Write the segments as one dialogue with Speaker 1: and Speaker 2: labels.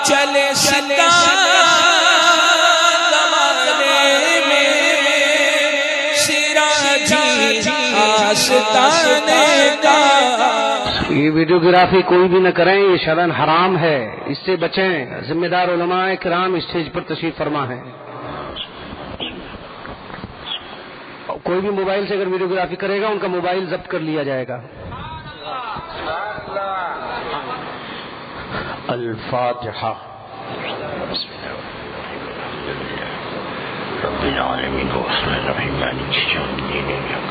Speaker 1: چلے زمانے میں سراجی آستانے کا۔
Speaker 2: یہ ویڈیوگرافی کوئی بھی نہ کریں، یہ شرعاً حرام ہے، اس سے بچیں۔ ذمہ دار علماء کرام اسٹیج پر تشریف فرما ہے۔ کوئی بھی موبائل سے اگر ویڈیوگرافی کرے گا ان کا موبائل ضبط کر لیا جائے گا۔ الفاتحہ۔
Speaker 3: رب العالمین الرحمن الرحیم مالک یوم الدین إياك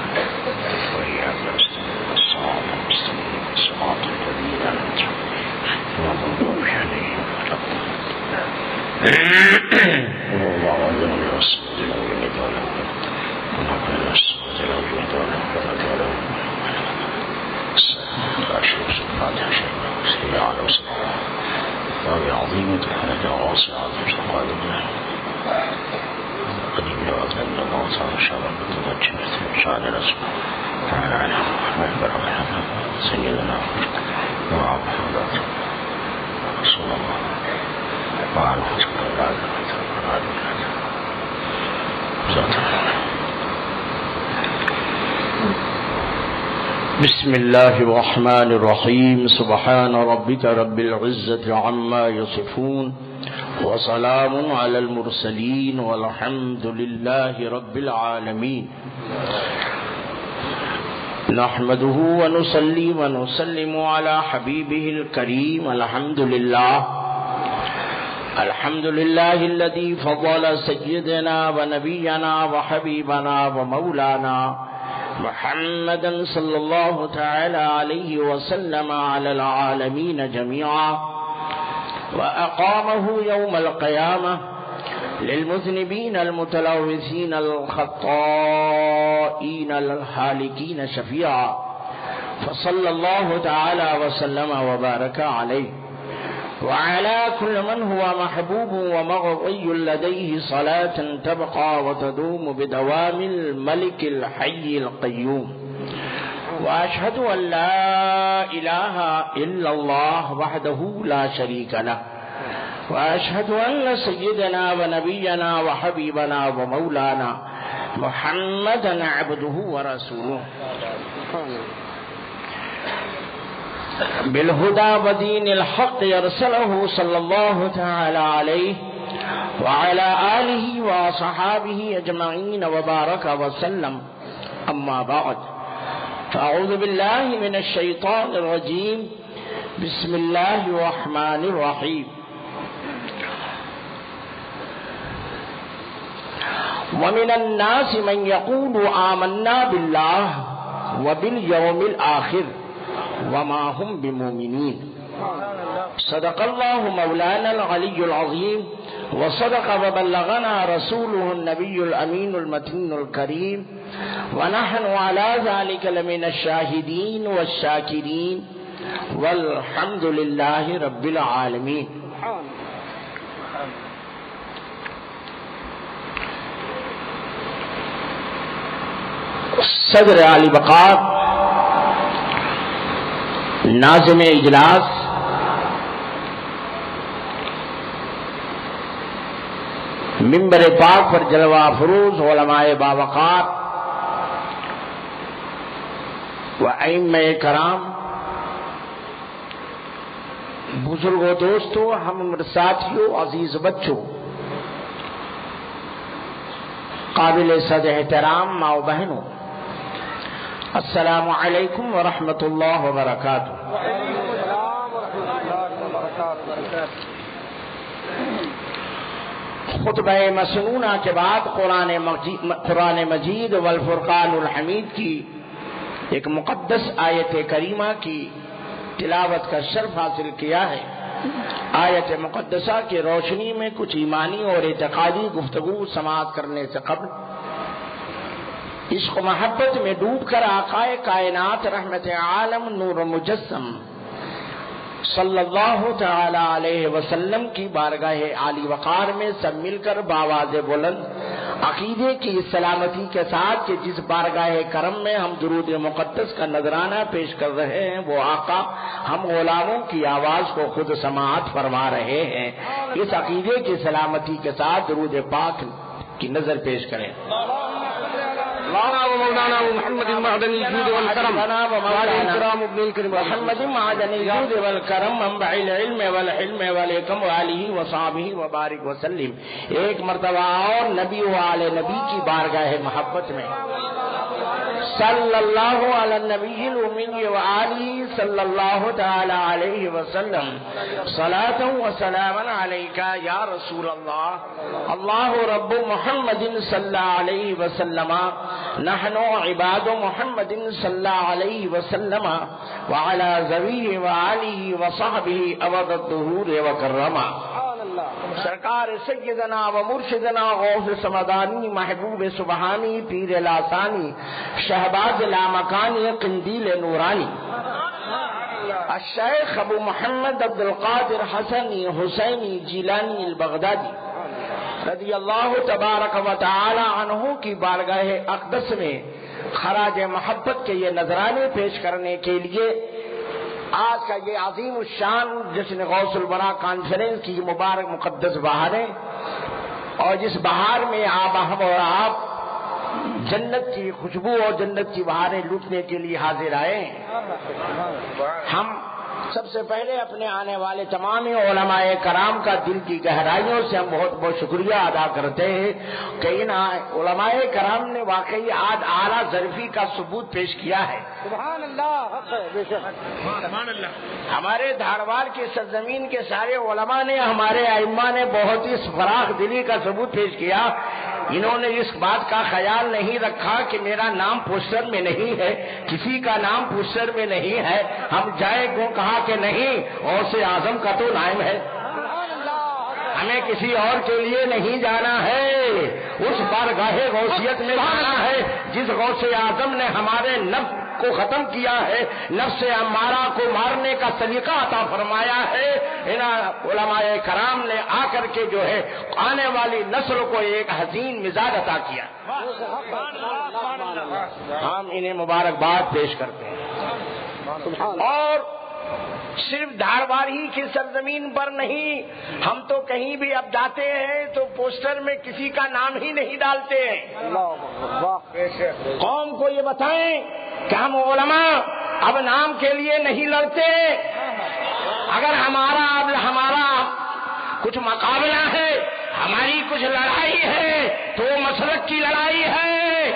Speaker 3: وإياك نستعين الصراط المستقيم صراط الذين أنعمت عليهم غير المغضوب عليهم ولا الضالين اللهم صل وسلم وبارك عظيم تحنك واسعة متقادمة قديم وأتمنى الله تعالى شرا متوجهة شعر رسول تعالى وبركاته سيدنا وعبد رسول الله وعلى بسم الله الرحمن الرحيم سبحان ربك رب العزة عما يصفون وسلام على المرسلين والحمد لله رب العالمين نحمده ونصلي ونسلم على حبيبه الكريم الحمد لله الذي فضل سيدنا ونبينا وحبيبنا ومولانا محمدا صلى الله تعالى عليه وسلم على العالمين جميعا وأقامه يوم القيامة للمذنبين المتلوثين الخطائين الهالكين شفيعا فصلى الله تعالى وسلم وبارك عليه وعلى كل من هو محبوب ومرضي لديه صلاة تبقى وتدوم بدوام الملك الحي القيوم وأشهد أن لا إله إلا الله وحده لا شريك له وأشهد أن سيدنا ونبينا وحبيبنا ومولانا محمدا عبده ورسوله بالهدى ودين الحق يرسله صلى الله تعالى عليه وعلى آله وصحابه أجمعين وبارك وسلم أما بعد فأعوذ بالله من الشيطان الرجيم بسم الله الرحمن الرحيم ومن الناس من يقول آمنا بالله وباليوم الآخر وما هم بمؤمنين صدق الله مولانا العلي العظيم وصدق وبلغنا رسوله النبي الأمين المتين الكريم ونحن على ذلك لمن الشاهدين والشاكرين والحمد لله رب العالمين صدر علی بقار ناظم اجلاس منبر پاک پر جلوہ فروز علماء باوقار و ائمہ کرام، بزرگوں، دوستوں، ہم عمر ساتھیوں، عزیز بچوں، قابل صد احترام ماں و بہنوں، السلام علیکم ورحمۃ اللہ وبرکاتہ۔ خطبہ مسنونہ کے بعد قرآن مجید والفرقان الحمید کی ایک مقدس آیت کریمہ کی تلاوت کا شرف حاصل کیا ہے۔ آیت مقدسہ کی روشنی میں کچھ ایمانی اور اعتقادی گفتگو سماعت کرنے سے قبل عشق و محبت میں ڈوب کر آقائے کائنات رحمت عالم نور مجسم صلی اللہ تعالی علیہ وسلم کی بارگاہ عالی وقار میں سب مل کر بآواز بلند عقیدے کی سلامتی کے ساتھ کہ جس بارگاہ کرم میں ہم درود مقدس کا نذرانہ پیش کر رہے ہیں وہ آقا ہم غلاموں کی آواز کو خود سماعت فرما رہے ہیں، اس عقیدے کی سلامتی کے ساتھ درود پاک کی نظر پیش کریں۔
Speaker 2: مولانا محمد معدن الجود والکرم
Speaker 3: محمد معدن الجود والکرم منبع العلم والحلم والحکم وآلہ وصحبہ وبارک وسلم۔ ایک مرتبہ اور نبی و آل نبی کی بارگاہ محبت میں صلی اللہ علی النبی الامی وآلہ صلی اللہ تعالی علیہ وسلم صلاۃ و سلام علیک یا رسول اللہ، اللہ رب محمد صلی اللہ علیہ وسلم، نحن عباد محمد صلی اللہ علیہ وسلم وعلی ذویہ وآلہ وصحبہ ابد الدہور وکرما۔ سرکار سیدنا و مرشدنا غوث سمدانی محبوب سبحانی پیر لاسانی شہباز لامکانی قندیل نورانی الشیخ ابو محمد عبد القادر حسنی حسینی جیلانی البغدادی رضی اللہ تبارک و تعالی عنہ کی بارگاہ اقدس میں خراج محبت کے یہ نذرانے پیش کرنے کے لیے آج کا یہ عظیم الشان جشن غوث الورا کانفرنس کی مبارک مقدس بہار ہے، اور جس بہار میں ہم اور آپ جنت کی خوشبو اور جنت کی بہاریں لوٹنے کے لیے حاضر آئے ہیں۔ ہم سب سے پہلے اپنے آنے والے تمام علماء کرام کا دل کی گہرائیوں سے ہم بہت بہت شکریہ ادا کرتے ہیں کہ ان علماء کرام نے واقعی آج اعلیٰ ظرفی کا ثبوت پیش کیا ہے۔
Speaker 2: سبحان اللہ،
Speaker 3: سبحان اللہ۔ ہمارے دھارواڑ کی سرزمین کے سارے علماء نے، ہمارے ائمہ نے بہت ہی فراخ دلی کا ثبوت پیش کیا۔ انہوں نے اس بات کا خیال نہیں رکھا کہ میرا نام پوسٹر میں نہیں ہے، کسی کا نام پوسٹر میں نہیں ہے، ہم جائے کو کہا کہ نہیں، غوث اعظم کا تو نام ہے، ہمیں کسی اور کے لیے نہیں جانا ہے، اس بارگاہ غوثیت میں جانا ہے جس غوث اعظم نے ہمارے نفس کو ختم کیا ہے، نفس امارہ کو مارنے کا سلیقہ عطا فرمایا ہے۔ ان علماء کرام نے آ کر کے جو ہے آنے والی نسل کو ایک حسین مزاج عطا کیا۔ ہم انہیں مبارکباد پیش کرتے ہیں، اور صرف دھارواڑ ہی کی سرزمین پر نہیں، ہم تو کہیں بھی اب جاتے ہیں تو پوسٹر میں کسی کا نام ہی نہیں ڈالتے ہیں۔ قوم کو یہ بتائیں کہ ہم علماء اب نام کے لیے نہیں لڑتے، اگر ہمارا کچھ مقابلہ ہے، ہماری کچھ لڑائی ہے تو وہ مسلک کی لڑائی ہے۔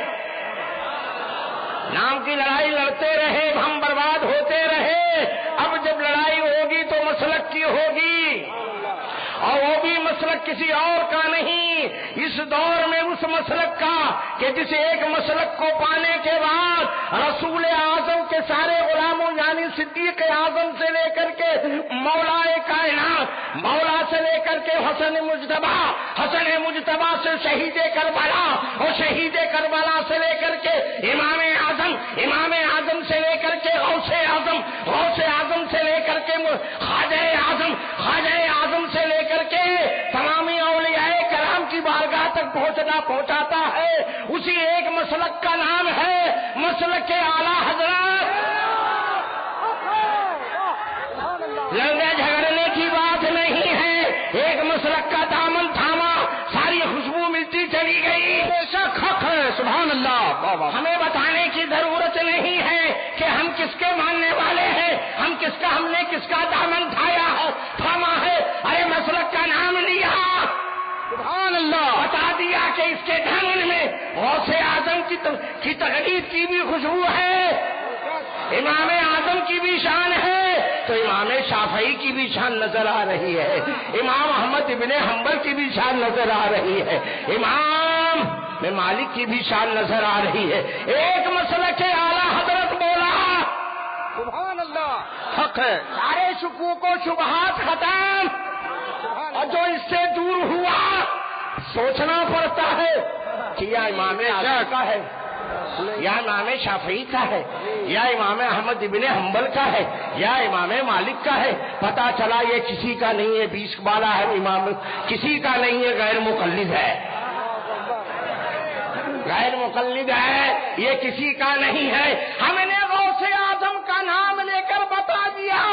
Speaker 3: نام کی لڑائی لڑتے رہے، ہم برباد ہوتے رہے، اب جب لڑائی ہوگی تو مسلک کی ہوگی، اور وہ بھی مسلک کسی اور کا نہیں، اس دور میں اس مسلک کا کہ جس ایک مسلک کو پانے کے بعد رسول اعظم کے سارے غلاموں یعنی صدیق اعظم سے لے کر کے مولا کائنات، مولا سے لے کر کے حسن مجتبی سے شہید کربلا، اور شہید کربلا سے لے کر کے امام اعظم سے لے کر کے غوث اعظم سے لے کر کے خواجہ اعظم سے لے کر کے تمامی اولیاء کرام کی بارگاہ تک پہنچاتا ہے، اسی ایک مسلک کا نام ہے مسلک اعلیٰ حضرت۔ لڑنے جھگڑنے کی بات نہیں ہے، ایک مسلک کا دامن تھاما، ساری خوشبو ملتی چلی گئی۔ بے شک حق ہے، سبحان اللہ۔ ہمیں بتانے کی ضرورت نہیں ہے کہ ہم کس کے ماننے والے ہیں، ہم نے کس کا دامن تھاما ہے، ارے مسلک کا نام لیا، سبحان اللہ، بتا دیا کہ اس کے دامن میں غوث اعظم کی تقلید کی بھی خوشبو ہے، امام اعظم کی بھی شان ہے، تو امام شافعی کی بھی شان نظر آ رہی ہے، امام احمد ابن حنبل کی بھی شان نظر آ رہی ہے، امام مالک کی بھی شان نظر آ رہی ہے۔ ایک مسلک اعلیٰ حضرت بولا، سبحان اللہ، حق ہے، سارے شکوک و شبہات ختم، اور جو اس سے دور ہوا سوچنا پڑتا ہے کہ یہ امام اعظم کا ہے، یا امام شافعی کا ہے یا امام احمد ابن حنبل کا ہے یا امام مالک کا ہے، پتا چلا یہ کسی کا نہیں ہے، 20 والا ہے امام، کسی کا نہیں ہے، غیر مقلد ہے، غیر مقلد ہے، یہ کسی کا نہیں ہے۔ ہم نے غوث اعظم کا نام لے کر بتا دیا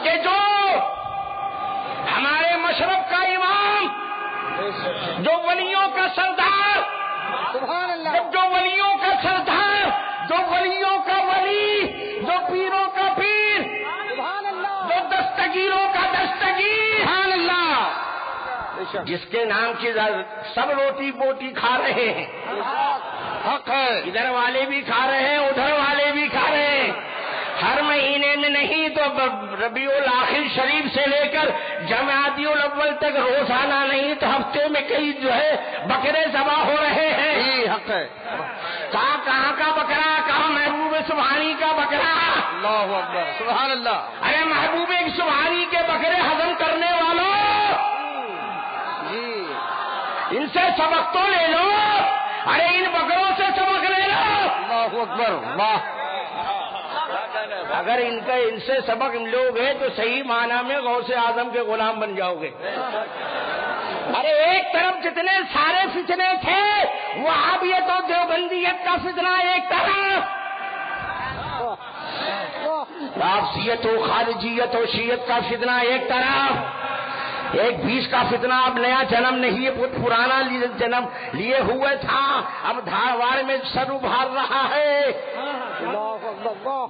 Speaker 3: کہ جو ہمارے مشرب کا امام، جو ولیوں کا سردار، جو ولیوں کا سردار، جو ولیوں کا ولی، جو پیروں کا پیر، جو دستگیروں کا دستگیر، جس کے نام کی سب روٹی بوٹی کھا رہے ہیں، حق ہے، ادھر والے بھی کھا رہے ہیں، ادھر والے بھی کھا رہے ہیں، ہر مہینے میں نہیں تو ربیع الاخر شریف سے لے کر جمادی الاول تک روزانہ نہیں تو ہفتے میں کئی جو ہے بکرے ذبح ہو رہے ہیں، حق ہے، کہاں کا بکرا، کہاں محبوب سبحانی کا بکرا، اللہ اکبر سبحان اللہ، ارے محبوب سبحانی کے بکرے ہضم کرنے والوں، ان سے سبق تو لے لو، ارے ان بکروں سے سبق لے لو، اللہ اکبر، واہ، اگر ان سے سبق لوگے تو صحیح معنی میں غوث اعظم کے غلام بن جاؤ گے۔ ارے ایک طرف جتنے سارے فتنے تھے، وہابیت و دیوبندیت کا فتنہ ایک طرف، رافضیت و خارجیت و شیعت کا فتنہ ایک طرف، ایک 20 کا فتنہ اب نیا جنم نہیں ہے، بہت پرانا جنم لیے ہوئے تھا، اب دھاڑواڑ میں سر ابھار رہا ہے،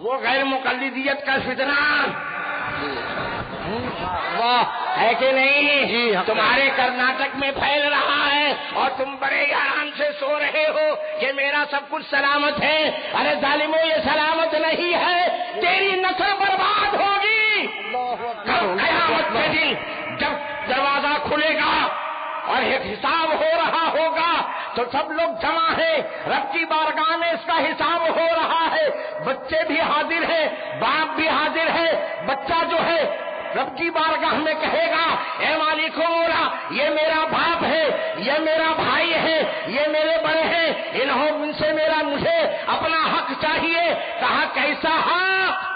Speaker 3: وہ غیر مقلدیت کا فتنہ، ہے کہ نہیں؟ تمہارے کرناٹک میں پھیل رہا ہے اور تم بڑے آرام سے سو رہے ہو کہ میرا سب کچھ سلامت ہے، ارے ظالموں یہ سلامت نہیں ہے، تیری نسل برباد ہوگی، قیامت کے دن جب دروازہ کھلے گا اور ایک حساب ہو رہا ہوگا تو سب لوگ جمع ہیں، رب کی بارگاہ میں اس کا حساب ہو رہا ہے، بچے بھی حاضر ہیں، باپ بھی حاضر ہے، بچہ جو ہے رب کی بارگاہ میں کہے گا اے مالک و مولا یہ میرا باپ ہے، یہ میرا بھائی ہے، یہ میرے بڑے ہیں، ان سے مجھے اپنا حق چاہیے، کہا کیسا حق؟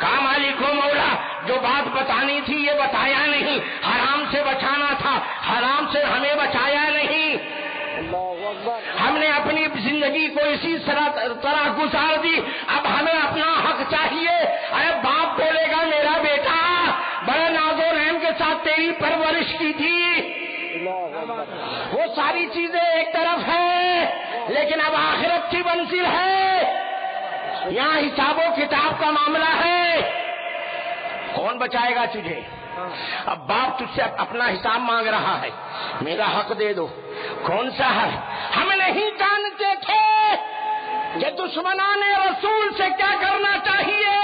Speaker 3: کہا مالک و مولا جو بات بتانی تھی یہ بتایا نہیں، حرام سے بچانا تھا، حرام سے ہمیں بچایا نہیں، ہم نے اپنی زندگی کو اسی طرح گزار دی، اب ہمیں اپنا حق چاہیے۔ ارے باپ بولے گا میرا بیٹا بڑے ناز و رحم کے ساتھ تیری پرورش کی تھی، وہ ساری چیزیں ایک طرف ہے، لیکن اب آخرت کی منزل ہے، یہاں حساب و کتاب کا معاملہ ہے، کون بچائے گا تجھے؟ اب باپ تجھ سے اپنا حساب مانگ رہا ہے، میرا حق دے دو، کون سا ہے؟ ہم نہیں جانتے تھے کہ دشمنان رسول سے کیا کرنا چاہیے،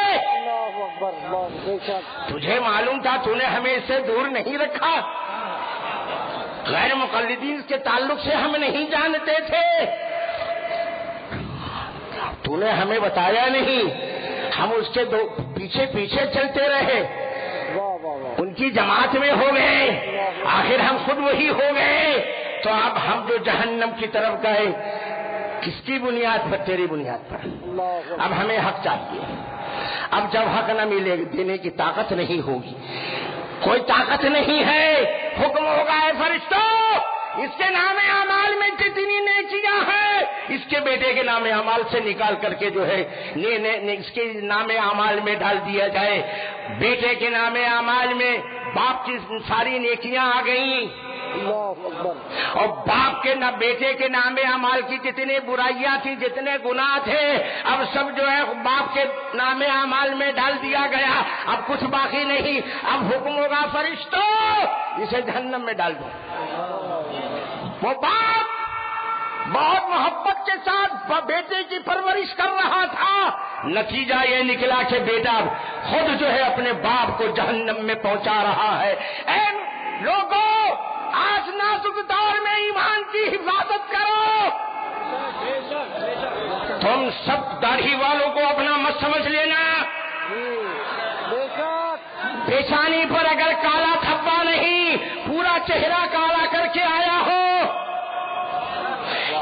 Speaker 3: تجھے معلوم تھا، تو نے ہمیں اس سے دور نہیں رکھا، غیر مقلدین کے تعلق سے ہم نہیں جانتے تھے، تو نے ہمیں بتایا نہیں، ہم اس کے پیچھے پیچھے چلتے رہے، ان کی جماعت میں ہو گئے، آخر ہم خود وہی ہو گئے، تو اب ہم جو جہنم کی طرف گئے کس کی بنیاد پر؟ تیری بنیاد پر، اب ہمیں حق چاہیے، اب جب حق نہ ملے دینے کی طاقت نہیں ہوگی، کوئی طاقت نہیں ہے، حکم ہوگا اے فرشتوں اس کے نام اعمال میں جتنی نیکیاں ہیں اس کے بیٹے کے نام اعمال سے نکال کر کے جو ہے اس کے نام اعمال میں ڈال دیا جائے، بیٹے کے نام اعمال میں باپ کی ساری نیکیاں آ گئیں، اور باپ کے نہ بیٹے کے نام اعمال کی جتنی برائیاں تھیں، جتنے گناہ تھے، اب سب جو ہے باپ کے نام اعمال میں ڈال دیا گیا، اب کچھ باقی نہیں، اب حکم ہوگا فرشتوں اسے جہنم میں ڈال دو۔ وہ باپ بہت محبت کے ساتھ بیٹے کی پرورش کر رہا تھا، نتیجہ یہ نکلا کہ بیٹا خود جو ہے اپنے باپ کو جہنم میں پہنچا رہا ہے۔ اے لوگوں آج نازک دور میں ایمان کی حفاظت کرو، تم سب داڑھی والوں کو اپنا مت سمجھ لینا، پیشانی پر اگر کالا دھبا نہیں پورا چہرہ کالا کر کے آیا ہو،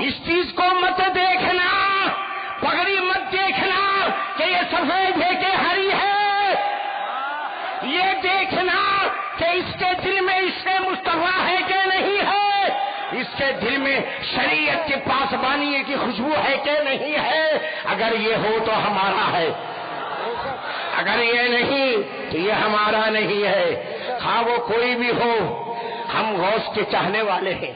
Speaker 3: اس چیز کو مت دیکھنا، پگڑی مت دیکھنا کہ یہ سفید ہے کہ ہری ہے، یہ دیکھنا کہ اس کے دل میں اس سے مصطفیٰ ہے کہ نہیں ہے، اس کے دل میں شریعت کے پاسبانی کی خوشبو ہے کہ نہیں ہے۔ اگر یہ ہو تو ہمارا ہے، اگر یہ نہیں تو یہ ہمارا نہیں ہے، ہاں وہ کوئی بھی ہو۔ ہم غوث کے چاہنے والے ہیں،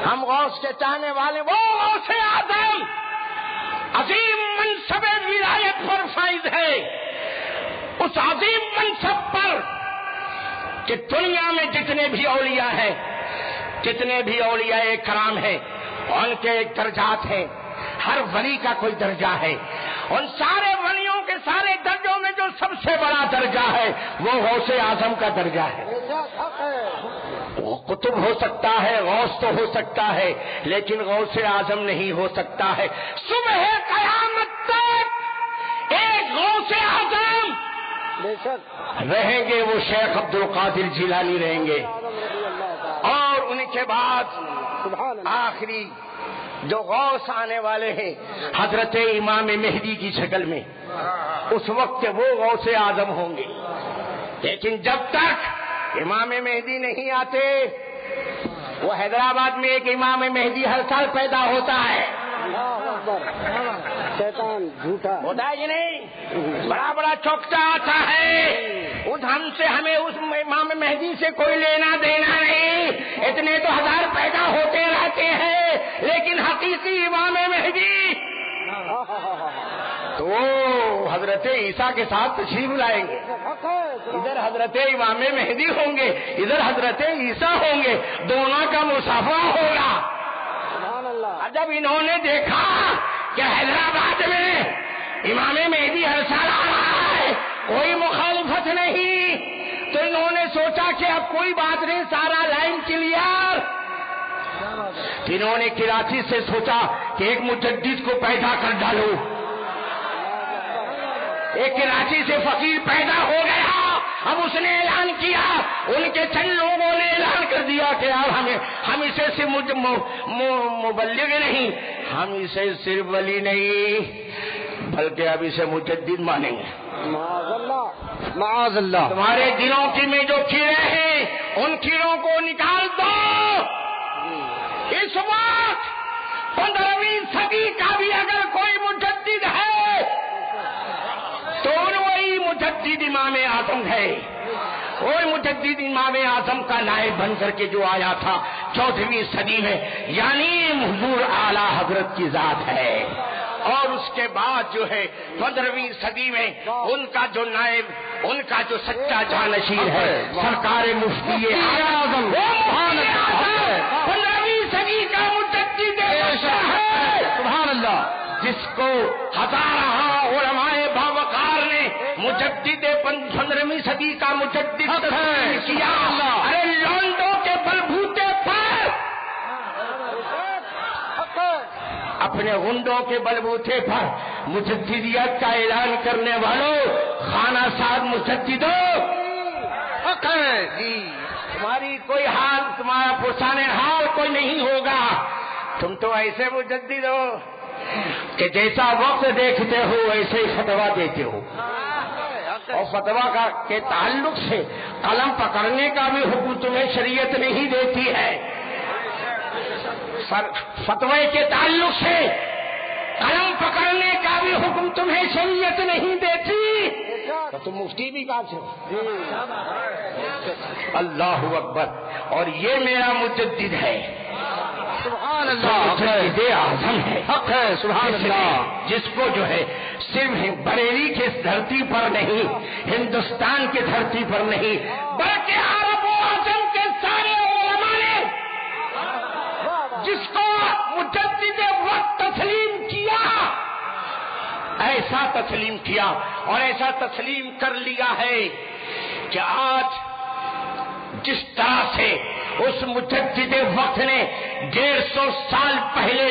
Speaker 3: ہم غوث کے چاہنے والے، وہ غوث اعظم عظیم منصب ولایت پر فائز ہے، اس عظیم منصب پر کہ دنیا میں جتنے بھی اولیاء ہیں، جتنے بھی اولیاء کرام ہیں، ان کے ایک درجات ہیں، ہر ولی کا کوئی درجہ ہے، ان سارے ولیوں کے سارے درجوں میں جو سب سے بڑا درجہ ہے وہ غوث اعظم کا درجہ ہے۔ وہ قطب ہو سکتا ہے، غوث تو ہو سکتا ہے، لیکن غوث اعظم نہیں ہو سکتا ہے۔ صبح قیامت تک ایک غوث اعظم رہیں گے، وہ شیخ عبد القادر جیلانی رہیں گے، اور ان کے بعد آخری جو غوث آنے والے ہیں حضرت امام مہدی کی شکل میں، اس وقت وہ غوث اعظم ہوں گے۔ لیکن جب تک امام مہدی نہیں آتے، وہ حیدرآباد میں ایک امام مہدی ہر سال پیدا ہوتا ہے،
Speaker 2: شیطان جھوٹا
Speaker 3: ہوتا ہے کہ نہیں؟ بڑا بڑا چوکتا آتا ہے، ہمیں اس امام مہدی سے کوئی لینا دینا نہیں، اتنے تو ہزار پیدا ہوتے رہتے ہیں، لیکن حقیقی امام مہدی تو وہ حضرت عیسیٰ کے ساتھ تشریف لائیں گے، ادھر حضرت امام مہدی ہوں گے، ادھر حضرت عیسیٰ ہوں گے، دونوں کا مصافحہ ہوگا۔ جب انہوں نے دیکھا کہ حیدرآباد میں امام مہدی ہر سال آ رہا ہے، کوئی مخالفت نہیں، تو انہوں نے سوچا کہ اب کوئی بات نہیں، سارا لائن کلیئر۔ انہوں نے کراچی سے سوچا کہ ایک مجدد کو پیدا کر ڈالو، ایک کراچی سے فقیر پیدا ہو گیا۔ اب اس نے اعلان کیا، ان کے چند لوگوں نے اعلان کر دیا کہ اب ہم اسے صرف مبلغ نہیں، ہم اسے صرف ولی نہیں بلکہ اب اسے مجدد مانیں گے۔
Speaker 2: معاذ اللہ،
Speaker 3: تمہارے دلوں کی میں جو کیڑے ہیں ان کیڑوں کو نکال دو۔ اس وقت 15ویں صدی کا بھی اگر کوئی مجدد ہے تو وہی مجدد امام اعظم ہے، اور مجدد امام اعظم کا نائب بن کر کے جو آیا تھا 14ویں صدی میں، یعنی حضور اعلیٰ حضرت کی ذات ہے۔ اور اس کے بعد جو ہے 15ویں صدی میں ان کا جو نائب، ان کا جو سچا جانشین ہے سرکار مفتی اعظم، 15ویں صدی کا مجدد ہے،
Speaker 2: سبحان اللہ،
Speaker 3: جس کو ہزارہ علماء باوقار نے مجدد 15ویں صدی کا مجدد کیا۔ ارے لونڈوں کے بلبوتے پر، اپنے غنڈوں کے بلبوتے پر مجددیت کا اعلان کرنے والوں، خانہ صاحب مجددو، جی تمہاری کوئی حال، تمہارا پرسان حال کوئی نہیں ہوگا، تم تو ایسے مجدد ہو کہ جیسا وقت دیکھتے ہو ویسے ہی فتویٰ دیتے ہو، اور فتویٰ کا کے تعلق سے قلم پکڑنے کا بھی حکم تمہیں شریعت نہیں دیتی ہے، فتوے کے تعلق سے قلم پکڑنے کا بھی حکم تمہیں شریعت نہیں دیتی، تو تم مفتی بھی کہاں سے ہو؟ اللہ اکبر۔ اور یہ میرا مجدد ہے،
Speaker 2: سبحان اللہ،
Speaker 3: مجدد اعظم ہے،
Speaker 2: حق ہے، سبحان اللہ،
Speaker 3: جس کو جو ہے صرف بریلی کی دھرتی پر نہیں، ہندوستان کی دھرتی پر نہیں، بلکہ عرب و عجم کے سارے علماء نے جس کو مجدد وقت تسلیم کیا، ایسا تسلیم کیا اور ایسا تسلیم کر لیا ہے کہ آج جس طرح سے اس مجدد وقت نے 150 سال پہلے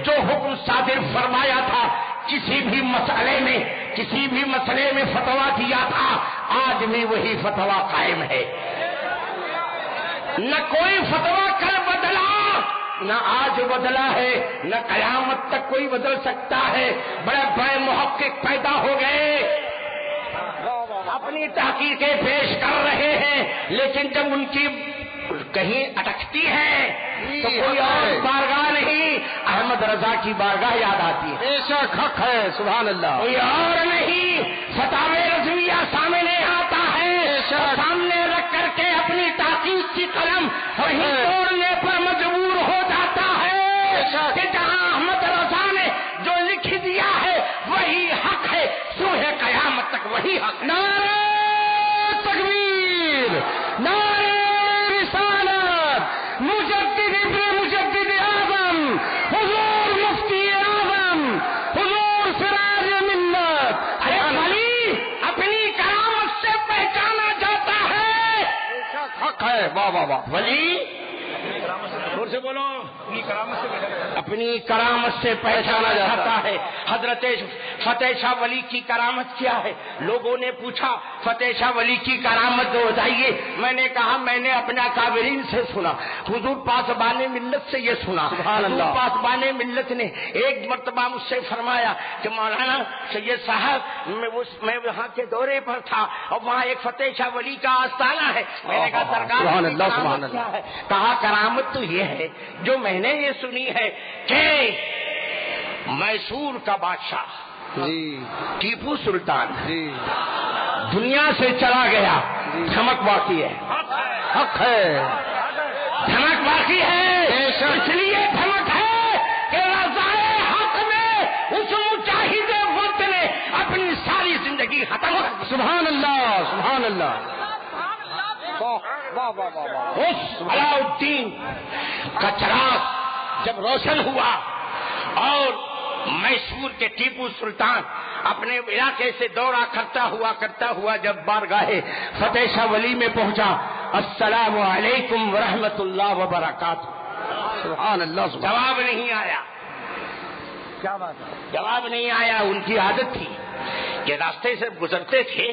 Speaker 3: جو حکم صادر فرمایا تھا، کسی بھی مسئلے میں فتویٰ دیا تھا، آج بھی وہی فتویٰ قائم ہے، نہ کوئی فتویٰ کل بدلا نہ آج بدلا ہے نہ قیامت تک کوئی بدل سکتا ہے. بڑے بڑے محقق پیدا ہو گئے, اپنی تحقیقیں پیش کر رہے ہیں, لیکن جب ان کی کہیں اٹکتی ہے تو کوئی اور بارگاہ نہیں, احمد رضا کی بارگاہ یاد آتی ہے.
Speaker 2: بے شک حق ہے, سبحان اللہ.
Speaker 3: کوئی اور نہیں, فتاوی رضویہ سامنے آتا ہے, سامنے رکھ کر کے اپنی تحقیق کی قلم وہیں توڑنے پر مجبور ہو جاتا ہے کہ جہاں احمد رضا نے جو لکھ دیا ہے وہی حق ہے, صبح قیامت تک وہی حق.
Speaker 2: نعرہ تکبیر, نعرہ رسالت, مجدد ابن مجدد اعظم حضور مفتی اعظم حضور سراج ملت.
Speaker 3: ارے ولی اپنی کرامت سے پہچانا جاتا ہے.
Speaker 2: حق ہے, واہ واہ واہ.
Speaker 3: ولی زور سے بولو, اپنی کرامت سے پہچانا جاتا ہے. حضرت فتح شاہ ولی کی کرامت کیا ہے؟ لوگوں نے پوچھا فتح شاہ ولی کی کرامت تو بتائیے. میں نے کہا میں نے اپنے اکابرین سے سنا, حضور پاسبان ملت سے یہ سنا. حضور پاسبان ملت نے ایک مرتبہ مجھ سے فرمایا کہ مولانا سید صاحب میں وہاں کے دورے پر تھا اور وہاں ایک فتح شاہ ولی کا آستانہ ہے. میں نے کہا سرکار کیا ہے؟ کہا کرامت تو یہ ہے جو میں نے یہ سنی ہے کہ میسور کا بادشاہ ٹیپو سلطان دنیا سے چلا گیا. دھمک باقی ہے,
Speaker 2: حق ہے,
Speaker 3: دھمک باقی ہے. اس لیے دھمک ہے کہ رضائے حق میں اس مجاہد وقت نے اپنی ساری زندگی ختم کر دی.
Speaker 2: سبحان اللہ, سبحان اللہ.
Speaker 3: اس علاء الدین کا چراغ جب روشن ہوا اور میسور کے ٹیپو سلطان اپنے علاقے سے دورہ کرتا ہوا جب بارگاہ فتح شاہ ولی میں پہنچا, السلام علیکم ورحمۃ اللہ وبرکاتہ.
Speaker 2: سبحان اللہ.
Speaker 3: جواب نہیں آیا. کیا بات ہے؟ جواب نہیں آیا. ان کی عادت تھی کہ راستے سے گزرتے تھے,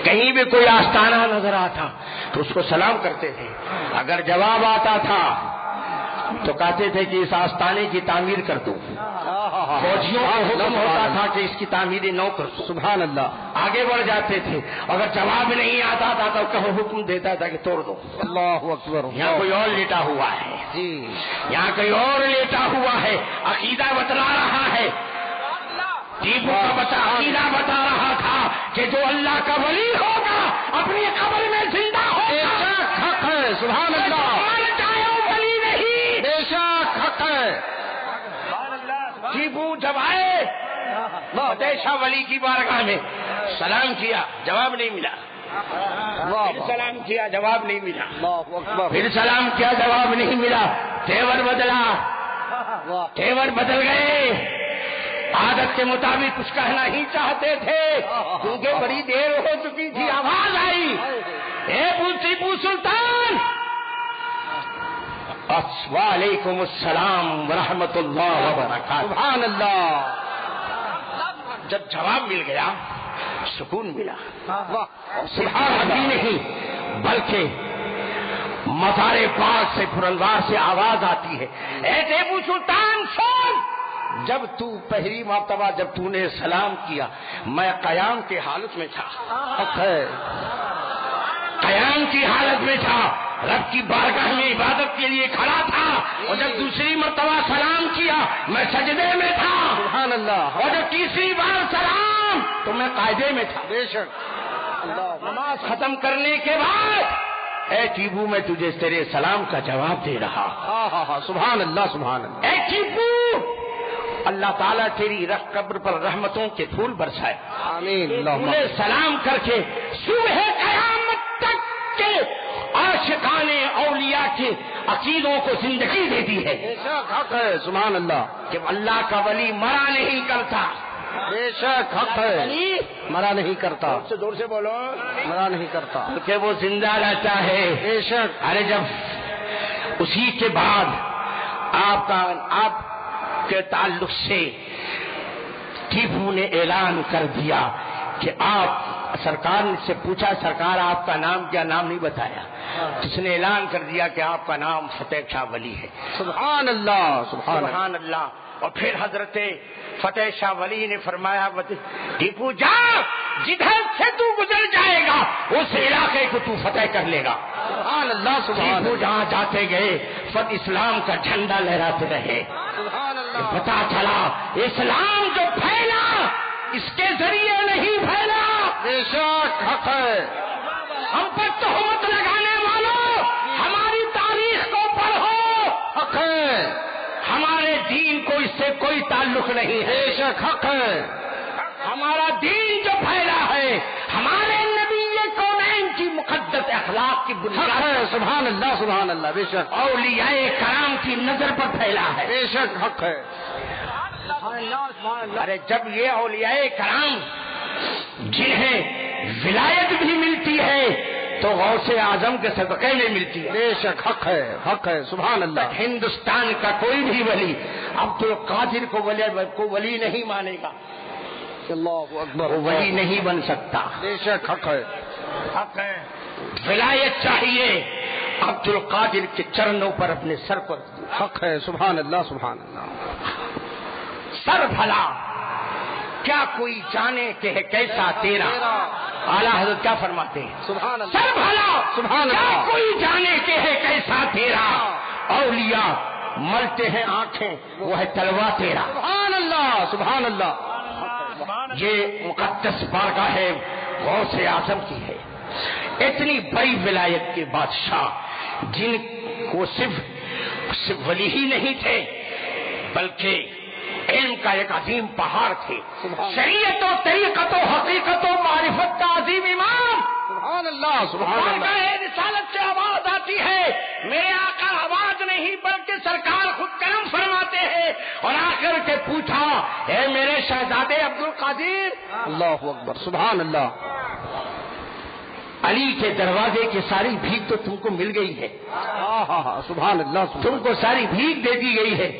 Speaker 3: کہیں بھی کوئی آستانہ نظر آتا تو اس کو سلام کرتے تھے. اگر جواب آتا تھا تو کہتے تھے کہ اس آستانے کی تعمیر کر دو. فوجیوں کا حکم ہوتا تھا کہ اس کی تعمیر نو کر دو.
Speaker 2: سبحان اللہ.
Speaker 3: آگے بڑھ جاتے تھے. اگر جواب نہیں آتا تھا تو حکم دیتا تھا کہ توڑ دو.
Speaker 2: اللہ اکبر.
Speaker 3: یہاں کوئی اور لیٹا ہوا ہے, یہاں کوئی اور لیٹا ہوا ہے, عقیدہ بتلا رہا ہے. ٹیپو کا عقیدہ بتا رہا تھا کہ جو اللہ کا ولی ہوگا اپنی قبر میں زندہ ہوگا.
Speaker 2: حق ہے, سبحان اللہ.
Speaker 3: ولی نہیں,
Speaker 2: بے شک حق ہے.
Speaker 3: ٹیپو جب آئے فتح شاہ ولی کی بارگاہ میں سلام کیا, جواب نہیں ملا. پھر سلام کیا, جواب نہیں ملا. پھر سلام کیا, جواب نہیں ملا. تیور بدلا, تیور بدل گئے. عادت کے مطابق کچھ کہنا ہی چاہتے تھے کیونکہ بڑی دیر ہو چکی تھی. آواز آئی, اے ٹیپو سلطان, وعلیکم السلام ورحمۃ اللہ وبرکاتہ.
Speaker 2: سبحان اللہ.
Speaker 3: جب جواب مل گیا سکون ملا. سبحان بھی نہیں بلکہ مزار پاک سے پرانوار سے آواز آتی ہے, اے ٹیپو سلطان سن, جب تو پہلی مرتبہ جب تو نے سلام کیا میں قیام کی حالت میں تھا. قیام کی حالت میں تھا, رب کی بارگاہ میں عبادت کے لیے کھڑا تھا. اور جب دوسری مرتبہ سلام کیا میں سجدے میں تھا.
Speaker 2: سبحان اللہ.
Speaker 3: اور جب تیسری بار سلام تو میں قاعدے میں تھا.
Speaker 2: بے شک.
Speaker 3: نماز ختم کرنے کے بعد اے ٹیپو میں تجھے تیرے سلام کا جواب دے رہا.
Speaker 2: سبحان اللہ, سبحان اللہ.
Speaker 3: اے ٹیپو, اللہ تعالیٰ تیری قبر پر رحمتوں کے پھول برسائے.
Speaker 2: آمین.
Speaker 3: انہیں سلام کر کے صبح قیامت تک کے عاشقان اولیاء کے عقیدوں کو زندگی دے دی ہے.
Speaker 2: بے شک حق ہے, سبحان اللہ.
Speaker 3: کہ اللہ کا ولی مرا نہیں کرتا.
Speaker 2: بے شک حق ہے, مرا نہیں کرتا.
Speaker 3: زور سے بولو,
Speaker 2: مرا نہیں کرتا
Speaker 3: کہ وہ زندہ رہتا ہے.
Speaker 2: بے شک.
Speaker 3: ارے جب اسی کے بعد آپ کے تعلق سے ٹیپو نے اعلان کر دیا کہ آپ, سرکار سے پوچھا سرکار آپ کا نام کیا, نام نہیں بتایا. اس نے اعلان کر دیا کہ آپ کا نام فتح شاہ ولی ہے.
Speaker 2: سبحان اللہ
Speaker 3: سبحان اللہ. اور پھر حضرت فتح شاہ ولی نے فرمایا ٹیپو جا، جدھر سے تو گزر جائے گا اس علاقے کو تو فتح کر لے گا.
Speaker 2: سبحان اللہ سبحان
Speaker 3: ٹیپو جہاں جاتے گئے فتح اسلام کا جھنڈا لہراتے رہے. پتا چلا اسلام جو پھیلا اس کے ذریعے نہیں پھیلا.
Speaker 2: بے شک حق ہے.
Speaker 3: ہم پر تہمت لگانے والوں ہماری تاریخ کو پڑھو.
Speaker 2: حق ہے.
Speaker 3: ہمارے دین کو اس سے کوئی تعلق نہیں ہے.
Speaker 2: بے شک حق ہے.
Speaker 3: ہمارا دین جو پھیلا ہے ہمارے نبی کونین کی مقدس اخلاق کی بنیاد
Speaker 2: ہے. سبحان اللہ سبحان اللہ. بے شک
Speaker 3: اولیاء کرام کی نظر پر پھیلا ہے.
Speaker 2: بے شک حق ہے.
Speaker 3: ارے جب یہ اولیاء کرام جنہیں ولایت بھی ملتی ہے تو غوث اعظم کے صدقے میں ملتی ہے.
Speaker 2: بے شک حق ہے حق ہے. سبحان اللہ.
Speaker 3: ہندوستان کا کوئی بھی ولی عبدالقادر کو ولی نہیں مانے گا.
Speaker 2: اللہ اکبر.
Speaker 3: وہ ولی نہیں بن سکتا.
Speaker 2: بے شک حق ہے
Speaker 3: حق ہے. ولایت چاہیے عبدالقادر کے چرنوں پر اپنے سر پر.
Speaker 2: حق ہے. سبحان اللہ سبحان اللہ.
Speaker 3: سر بھلا کیا کوئی جانے کہ ہے کیسا تیرا. اعلیٰ حضرت کیا فرماتے ہیں؟
Speaker 2: سبحان اللہ.
Speaker 3: سر بھلا
Speaker 2: سبحان
Speaker 3: کیا
Speaker 2: اللہ.
Speaker 3: کوئی جانے کہ ہے کیسا تیرا. اولیاء ملتے ہیں آنکھیں وہ ہے تلوا تیرا.
Speaker 2: سبحان اللہ سبحان اللہ.
Speaker 3: یہ مقدس بارگاہ ہے غوث اعظم کی ہے. اتنی بڑی ولایت کے بادشاہ جن کو صرف ولی ہی نہیں تھے بلکہ علم کا ایک عظیم پہاڑ تھے. شریعت و طریقت و حقیقت و معرفت کا عظیم امام.
Speaker 2: سبحان اللہ سبحان اللہ.
Speaker 3: بارگاہ رسالت سے آواز آتی ہے میرے آقا آواز نہیں بلکہ سرکار خود کرم فرماتے ہیں. اور آ کر کے پوچھا اے میرے شہزادے عبدالقادر.
Speaker 2: اللہ اکبر. سبحان اللہ.
Speaker 3: علی کے دروازے کی ساری بھیک تو تم کو مل گئی ہے.
Speaker 2: ہاں ہاں ہاں. سبحان اللہ.
Speaker 3: تم کو ساری بھیک دے دی گئی ہے.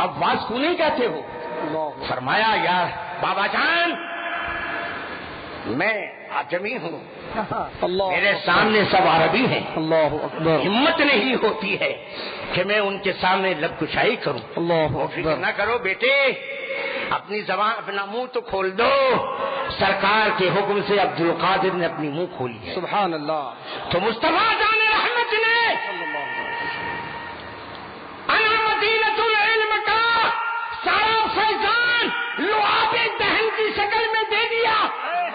Speaker 3: اب واز کیوں نہیں کہتے ہو؟ فرمایا یار بابا جان میں عجمی ہوں.
Speaker 2: اللہ
Speaker 3: میرے سامنے سب عربی ہیں.
Speaker 2: اللہ اکبر.
Speaker 3: ہمت نہیں ہوتی ہے کہ میں ان کے سامنے لب کشائی کروں.
Speaker 2: اللہ
Speaker 3: فکر
Speaker 2: اکبر.
Speaker 3: نہ کرو بیٹے اپنی زبان اپنا منہ تو کھول دو. سرکار کے حکم سے عبدالقادر نے اپنی منہ کھولی ہے.
Speaker 2: سبحان اللہ.
Speaker 3: تو مصطفیٰ جان رحمت نے انا مدینۃ العلم کا سارا فیضان لعاب دہن کی شکل میں دے دیا.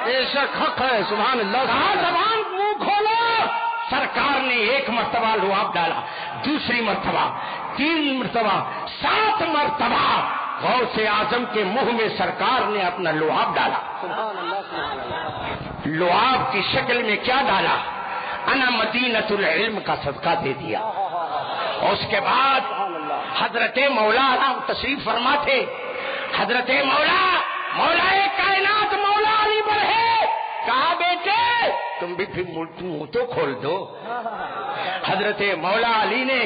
Speaker 2: بے شک حق ہے. سبحان اللہ.
Speaker 3: کہا زبان منہ کھولو. سرکار نے ایک مرتبہ لعاب ڈالا، دوسری مرتبہ، 3 مرتبہ، 7 مرتبہ غوث اعظم کے منہ میں سرکار نے اپنا لعاب ڈالا.
Speaker 2: سبحان اللہ سبحان اللہ.
Speaker 3: لعاب کی شکل میں کیا ڈالا؟ انا مدینۃ العلم کا صدقہ دے دیا. اور اس کے بعد حضرت مولا تشریف فرما تھے. حضرت مولا کائنات مولا علی پر ہے. کہا بیٹے تم بھی پھر منہ تو کھول دو. حضرت مولا علی نے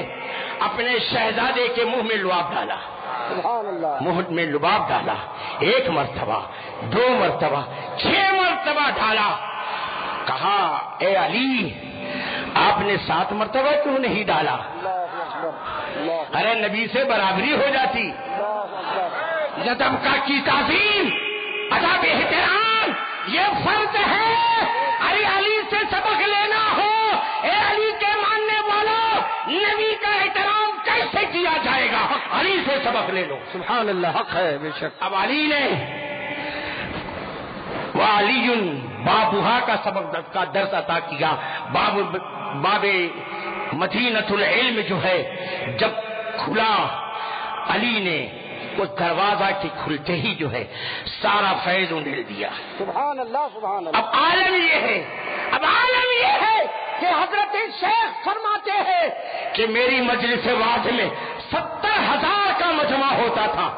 Speaker 3: اپنے شہزادے کے منہ میں لعاب ڈالا. منہ میں لباب ڈالا. 1 مرتبہ، 2 مرتبہ، 6 مرتبہ ڈالا. کہا اے علی آپ نے 7 مرتبہ کیوں نہیں ڈالا؟ ارے نبی سے برابری ہو جاتی. ندب کا کی تعظیم، ادب احترام یہ فرض ہے. ارے علی سے سبق لینا ہو، اے علی کے ماننے والوں نبی کا احترام کیسے کیا جائے گا؟ علی سے سبق لے لو.
Speaker 2: سبحان اللہ. حق ہے. بے شک.
Speaker 3: اب علی نے وعلی بابوہا کا سبق کا درس عطا کیا. باب مدینۃ العلم جو ہے جب کھلا علی نے اس دروازہ کے کھلتے ہی جو ہے سارا فیض انڈیل دیا.
Speaker 2: سبحان اللہ سبحان اللہ.
Speaker 3: اب عالم یہ ہے کہ حضرت شیخ فرماتے ہیں کہ میری مجلس واعظ میں 70,000 کا مجمع ہوتا تھا.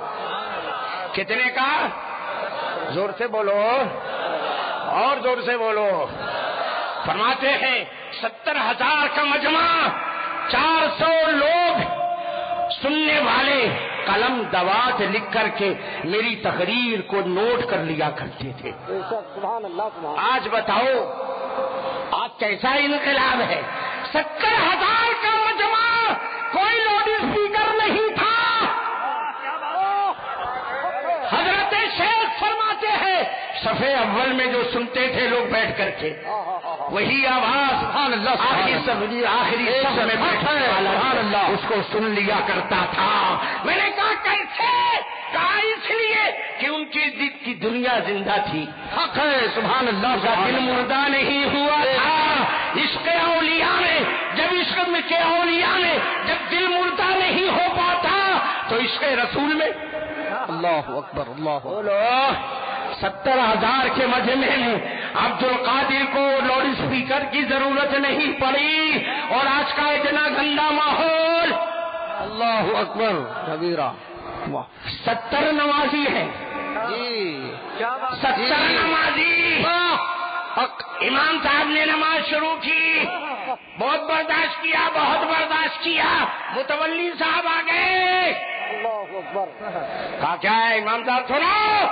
Speaker 3: کتنے کا؟ زور سے بولو اور زور سے بولو. فرماتے ہیں 70,000 کا مجمع، 400 لوگ سننے والے قلم دوات لکھ کر کے میری تقریر کو نوٹ کر لیا کرتے تھے.
Speaker 2: سبحان اللہ سبحان.
Speaker 3: آج بتاؤ آج کیسا انقلاب ہے. 70,000 کا مجمع، کوئی لاؤڈ اسپیکر نہیں تھا. حضرت شیخ فرماتے ہیں صفحے اول میں جو سنتے تھے لوگ بیٹھ کر کے، وہی آواز آخری صف میں بیٹھا ہے اس کو سن لیا کرتا تھا. میں نے کہا کیسے؟ کہا اس لیے کہ ان کی دل کی دنیا زندہ تھی. حق ہے، سبحان اللہ. کا دل مردہ نہیں ہوا تھا. عشق اولیاء میں جب عشق کے اولیاء میں جب دل مردہ نہیں ہو پاتا تو عشق رسول میں اللہ اکبر اللہ. 70,000 کے مجمع میں عبد القادر کو لاؤڈ اسپیکر کی ضرورت نہیں پڑی. اور آج کا اتنا گندا ماحول، اللہ اکبر کبیرہ. 70 نمازی ہیں، 70 نمازی. امام صاحب نے نماز شروع کی، بہت برداشت کیا، بہت برداشت کیا. متولی صاحب آ گئے، کہا کیا ہے امام صاحب سنو،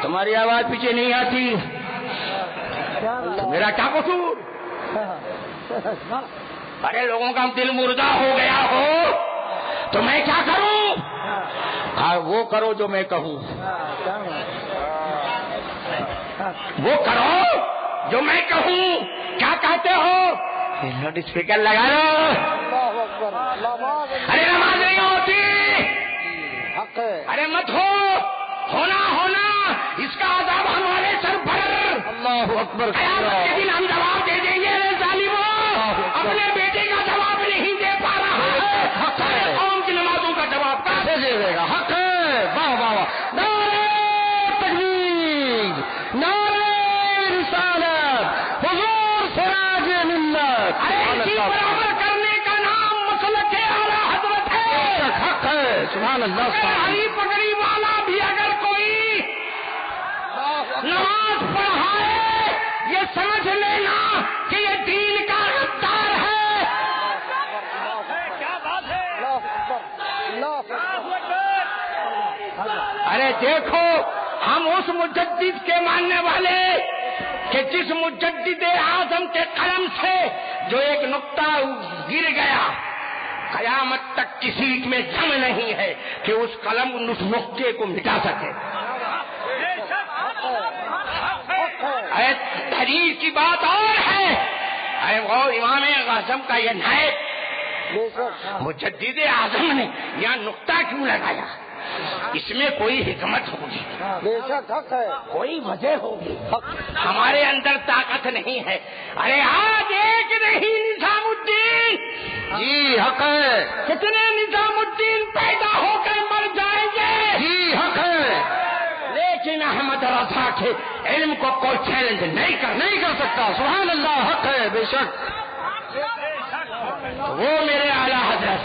Speaker 3: تمہاری آواز پیچھے نہیں آتی، میرا کیا قصور؟ ارے لوگوں کا دل مردہ ہو گیا ہو تو میں کیا کروں؟ وہ کرو جو میں کہوں، وہ کرو جو میں کہوں. کیا کہتے ہو؟ لاؤڈ اسپیکر لگا لو. ارے نماز نہیں ہوتی، ارے مت ہونا اس کا عذاب ہمارے سر پر. اللہ اکبر. قیامت کے دن ہم جواب دے دیں گے. ظالموں، اپنے بیٹے کا جواب نہیں دے پا رہا ہے، قوم کی نمازوں کا جواب کیسے دے گا؟ حق ہے. واہ واہ واہ. نعرہ تکبیر، نعرہ رسالت، حضور سراج ملت. اسی برابر کرنے کا نام مسلک اعلیٰ حضرت ہے. حق ہے، سبحان اللہ. ہری پگڑی والا بھی اگر کوئی نماز پڑھائے یہ سمجھ لینا کہ یہ دین کا غدار ہے. کیا بات ہے. ارے دیکھو، ہم اس مجدد کے ماننے والے کہ جس مجدد اعظم کے قلم سے جو ایک نقطہ گر گیا قیامت تک کسی میں دم نہیں ہے کہ اس قلم اس نقطے کو مٹا سکے. تحریر کی بات اور ہے. امام اعظم کا یہ نائب مجدد اعظم نے یہاں نقطہ کیوں لگایا؟ اس میں کوئی حکمت ہوگی، کوئی وجہ ہوگی. ہمارے اندر طاقت نہیں ہے. ارے آج ایک نہیں نظام الدین، جی حق ہے. کتنے نظام الدین پیدا ہو کر مر جائیں گے، جی حق ہے. لیکن احمد رضا کے علم کو کوئی چیلنج نہیں کر سکتا. سبحان اللہ. حق ہے، بے شک. وہ میرے اعلیٰ حضرت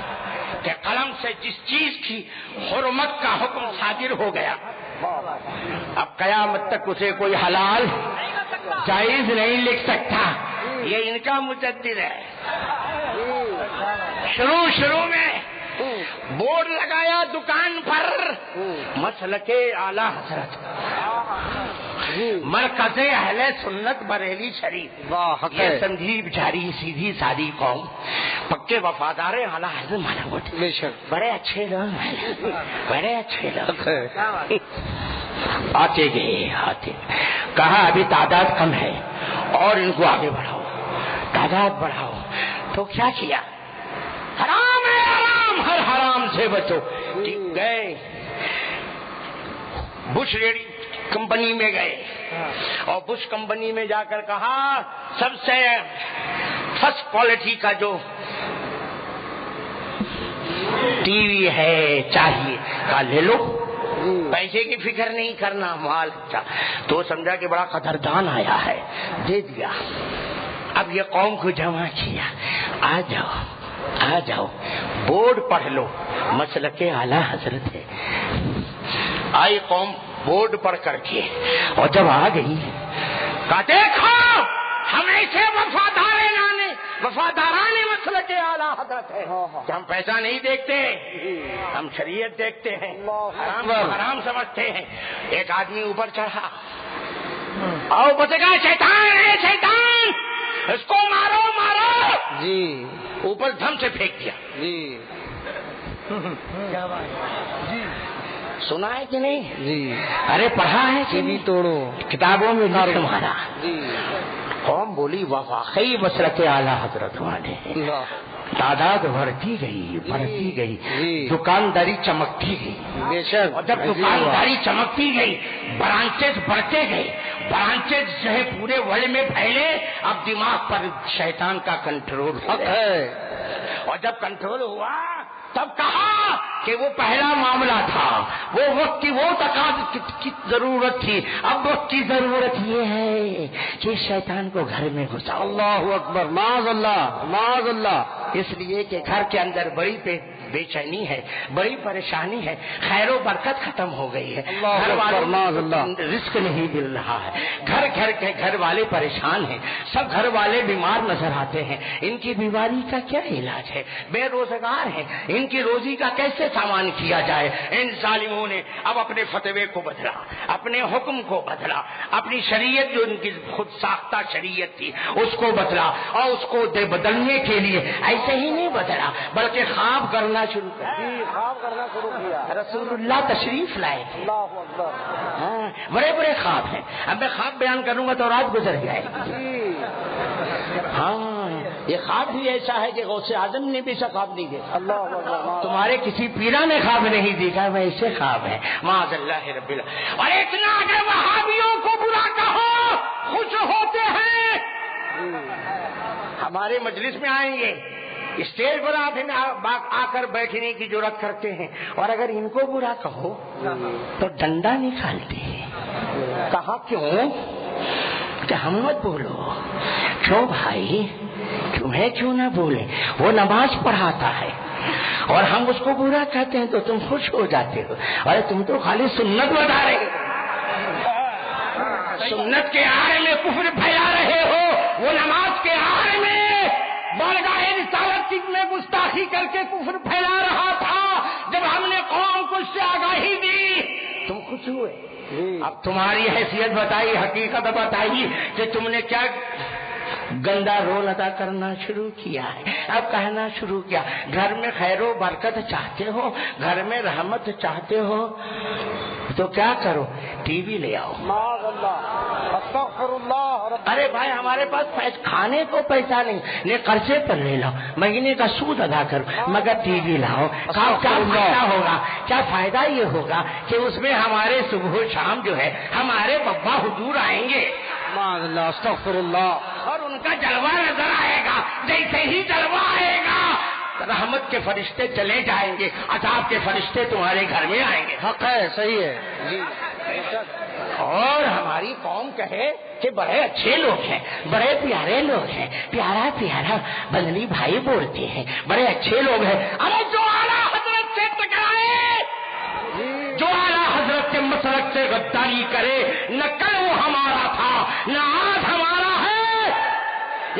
Speaker 3: کے قلم سے جس چیز کی حرمت کا حکم صادر ہو گیا، اب قیامت تک اسے کوئی حلال جائز نہیں لکھ سکتا. یہ ان کا مجدد ہے. شروع میں بورڈ لگایا دکان پر، مسلک اعلیٰ حضرت، مرکز اہل سنت بریلی شریف. یہ سمجھی بیچاری سیدھی سادی قوم، پکے وفادار اعلیٰ حضرت مانا، بڑے اچھے لوگ، بڑے اچھے لوگ. آتے گئے، کہا ابھی تعداد کم ہے اور ان کو آگے بڑھاؤ، تعداد بڑھاؤ. تو کیا کیا؟ حرام ہے، حرام، ہر حرام سے بچو. گئے بش ریڈی کمپنی میں گئے اور بش کمپنی میں جا کر کہا سب سے فرسٹ کوالٹی کا جو ٹی وی ہے چاہیے، کہا لے لو، پیسے کی فکر نہیں کرنا، مال اچھا. تو سمجھا کہ بڑا قدردان آیا ہے، دے دیا. اب یہ قوم کو جمع کیا، آ جاؤ بورڈ پڑھ لو، مسلک اعلیٰ حضرت ہے. آئی قوم بورڈ پڑھ کر کے، اور جب آ گئی کہا دیکھو ہم ایسے وفاداران مسلک اعلیٰ حضرت ہے کہ ہم پیسہ نہیں دیکھتے، ہم شریعت دیکھتے ہیں، حرام سمجھتے ہیں. ایک آدمی اوپر چڑھا اور بچے گا شیطان ہے، شیطان، اس کو مارو.
Speaker 2: جی
Speaker 3: اوپر دھم سے پھینک دیا.
Speaker 2: جی
Speaker 3: جی سنا ہے کہ نہیں؟
Speaker 2: جی
Speaker 3: ارے پڑھا ہے کہ
Speaker 2: بھی توڑو
Speaker 3: کتابوں میں تمہارا.
Speaker 2: جی
Speaker 3: قوم بولی واقعی مسلک اعلیٰ حضرت والے ہیں. تعداد بڑھتی گئی
Speaker 2: جی.
Speaker 3: دکانداری چمکتی گئی.
Speaker 2: بے شک.
Speaker 3: اور جب دکانداری چمکتی گئی برانچز بڑھتے گئے. برانچز جو ہے پورے ورلڈ میں پھیلے. اب دماغ پر شیطان کا کنٹرول
Speaker 2: ہے.
Speaker 3: اور جب کنٹرول ہوا تب کہا کہ وہ پہلا معاملہ تھا. وہ وقت کی وہ تقاضے کی ضرورت تھی. اب وقت کی ضرورت یہ ہے کہ شیطان کو گھر میں گھساؤ.
Speaker 2: اللہ اکبر. معاذ اللہ معاذ اللہ.
Speaker 3: اس لیے کہ گھر کے اندر بڑی بے چینی ہے, بڑی پریشانی ہے, خیر و برکت ختم ہو گئی ہے. گھر والوں رزق نہیں مل رہا ہے. گھر والے پریشان ہیں. سب گھر والے بیمار نظر آتے ہیں. ان کی بیماری کا کیا علاج ہے؟ بے روزگار ہیں. ان کی روزی کا کیسے سامان کیا جائے؟ ان ظالموں نے اب اپنے فتوے کو بدلا, اپنے حکم کو بدلا, اپنی شریعت جو ان کی خود ساختہ شریعت تھی اس کو بدلا. اور اس کو بدلنے کے لیے ایسے ہی نہیں بدلا بلکہ خواب کرنا شروع کیا. رسول اللہ تشریف لائے. بڑے بڑے خواب ہیں. اب میں خواب بیان کروں گا تو رات گزر جائے گی. ہاں یہ خواب بھی ایسا ہے کہ غوث اعظم نے بھی ایسا خواب نہیں دیکھا. تمہارے کسی پیرا نے خواب نہیں دیکھا. ویسے خواب ہے معاذ اللہ رب العالمین. اور اتنا اگر وہابیوں کو برا کہو خوش ہوتے ہیں. ہمارے مجلس میں آئیں گے, اسٹیج پر آ کر بیٹھنے کی جرات کرتے ہیں, اور اگر ان کو برا کہو تو ڈنڈا نکالتے ہیں. کہا کیوں کہ ہم مت بولو. کیوں بھائی, تمہیں کیوں نہ بولے؟ وہ نماز پڑھاتا ہے اور ہم اس کو برا کہتے ہیں تو تم خوش ہو جاتے ہو. ارے تم تو خالی سنت بتا رہے ہو, سنت کے آڑے میں کفر پھیلا رہے ہو. وہ نماز کے آڑے میں بارگاہ رسالت میں گستاخی کر کے کفر پھیلا رہا تھا. جب ہم نے قوم کو اس سے آگاہی دی تم خوش ہوئے. اب تمہاری حیثیت بتائی, حقیقت بتائی کہ تم نے کیا گندا رول ادا کرنا شروع کیا ہے. اب کہنا شروع کیا گھر میں خیر و برکت چاہتے ہو, گھر میں رحمت چاہتے ہو تو کیا کرو, ٹی وی لے آؤ. ارے بھائی ہمارے پاس کھانے کو پیسہ نہیں, قرضے پر لے لاؤ, مہینے کا سود ادا کرو, مگر ٹی وی لاؤ. کیا فائدہ ہوگا؟ کیا فائدہ یہ ہوگا کہ اس میں ہمارے صبح و شام جو ہے ہمارے بابا حضور آئیں گے
Speaker 2: استغفر اللہ,
Speaker 3: اور ان کا جلوہ نظر آئے گا. جیسے ہی جلوہ آئے گا رحمت کے فرشتے چلے جائیں گے, عذاب کے فرشتے تمہارے گھر میں آئیں گے.
Speaker 2: حق ہے, صحیح ہے.
Speaker 3: اور ہماری قوم کہے کہ بڑے اچھے لوگ ہیں, بڑے پیارے لوگ ہیں, پیارا پیارا بدنی بھائی بولتے ہیں, بڑے اچھے لوگ ہیں. ارے جو اعلیٰ حضرت سے ٹکرائے, جو اعلیٰ حضرت کے مسلک سے غداری کرے, نہ کل وہ ہمارا تھا نہ آج ہمارا ہے.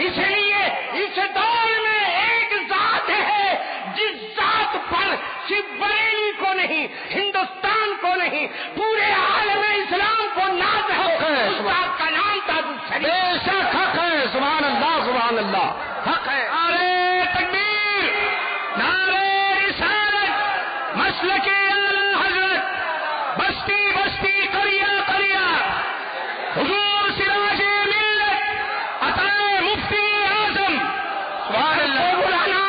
Speaker 3: اس لیے اس دور میں ایک ذات ہے جس ذات پر صرف بریلی کو نہیں, ہندوستان کو نہیں, پورے عالم اسلام کو ناز ہے. اس ذات کا نام تاج الشریف.
Speaker 2: بے شک حق ہے. سبحان اللہ سبحان اللہ, حق ہے.
Speaker 3: نعرے تکبیر, نعرے رسالت, مسلک اعلیٰ حضرت, بستی بستی قریہ قریہ, حضور سراج ملت, عطا مفتی اعظم. سبحان اللہ. بلانا,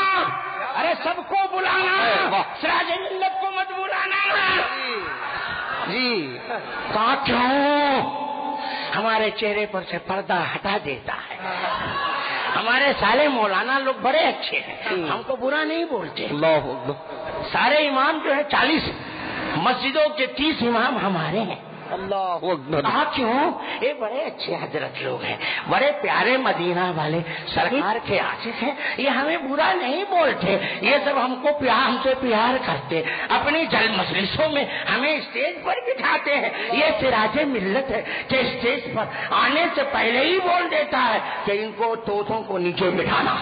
Speaker 3: ارے سب کو بلانا, سراج ملت کو مت بلانا.
Speaker 2: جی
Speaker 3: کہا کیوں؟ ہمارے چہرے پر سے پردہ ہٹا دیتا ہے. ہمارے سارے مولانا لوگ بڑے اچھے ہیں, ہم کو برا نہیں بولتے.
Speaker 2: اللہ اکبر.
Speaker 3: سارے امام جو ہے 40 مسجدوں کے 30 امام ہمارے ہیں.
Speaker 2: اللہ اکبر.
Speaker 3: کہا کیوں؟ یہ بڑے اچھے حضرت لوگ ہیں, بڑے پیارے مدینہ والے سرکار کے عاشق ہیں, یہ ہمیں برا نہیں بولتے, یہ سب ہم کو ہم سے پیار کرتے, اپنی جل مجلسوں میں ہمیں اسٹیج پر بٹھاتے ہیں. یہ سراج ملت ہے کہ اسٹیج پر آنے سے پہلے ہی بول دیتا ہے کہ ان کو طوطوں کو نیچے بٹھانا.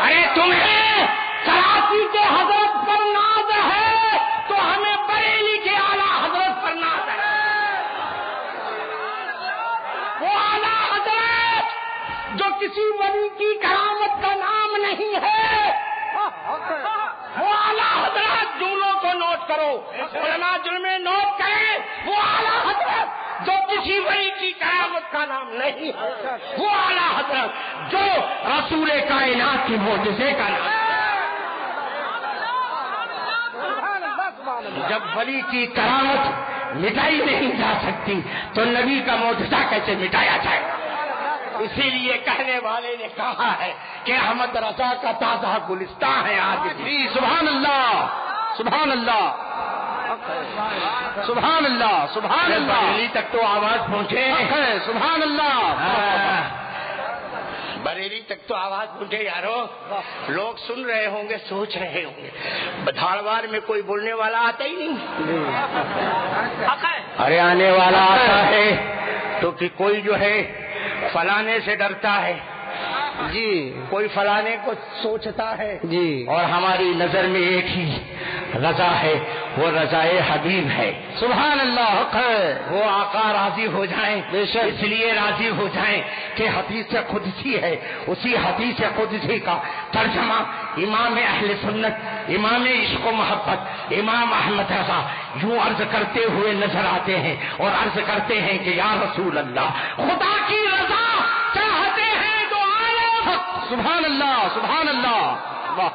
Speaker 3: ارے تمہیں کراچی کے حضرت پر ناز ہے تو ہمیں بریلی کے کسی ولی کی کرامت کا نام نہیں ہے. وہ اعلیٰ حضرت جملوں کو نوٹ کرو, علماء جملے نوٹ کریں. وہ اعلیٰ حضرت جو کسی ولی کی کرامت کا نام نہیں ہے, وہ اعلیٰ حضرت جو رسول کائنات کی معجزے کا نام ہے. جب ولی کی کرامت مٹائی نہیں جا سکتی تو نبی کا معجزہ کیسے مٹایا جائے؟ اسی لیے کہنے والے نے کہا ہے کہ احمد رضا کا تازہ گلستان ہے آج بھی.
Speaker 2: سبحان اللہ, سبحان اللہ, سبحان اللہ, سبحان اللہ.
Speaker 3: بریلی تک تو آواز پہنچے.
Speaker 2: سبحان اللہ,
Speaker 3: بریلی تک تو آواز پہنچے یارو. لوگ سن رہے ہوں گے, سوچ رہے ہوں گے دھارواڑ میں کوئی بولنے والا آتا ہی نہیں, ارے آنے والا آتا ہے تو کہ کوئی جو ہے فلانے سے ڈرتا ہے
Speaker 2: جی,
Speaker 3: کوئی فلانے کو سوچتا ہے
Speaker 2: جی.
Speaker 3: اور ہماری نظر میں ایک ہی رضا ہے, وہ رضائے حبیب ہے.
Speaker 2: سبحان اللہ, حق ہے.
Speaker 3: وہ آقا راضی ہو جائیں,
Speaker 2: بے شک.
Speaker 3: اس لیے راضی ہو جائیں کہ حدیث قدسی ہے. اسی حدیث قدسی کا ترجمہ امام اہل سنت, امام عشق و محبت, امام احمد رضا یوں عرض کرتے ہوئے نظر آتے ہیں اور عرض کرتے ہیں کہ یا رسول اللہ, خدا کی رضا چاہتے ہیں تو عالم.
Speaker 2: سبحان اللہ, سبحان اللہ, واہ,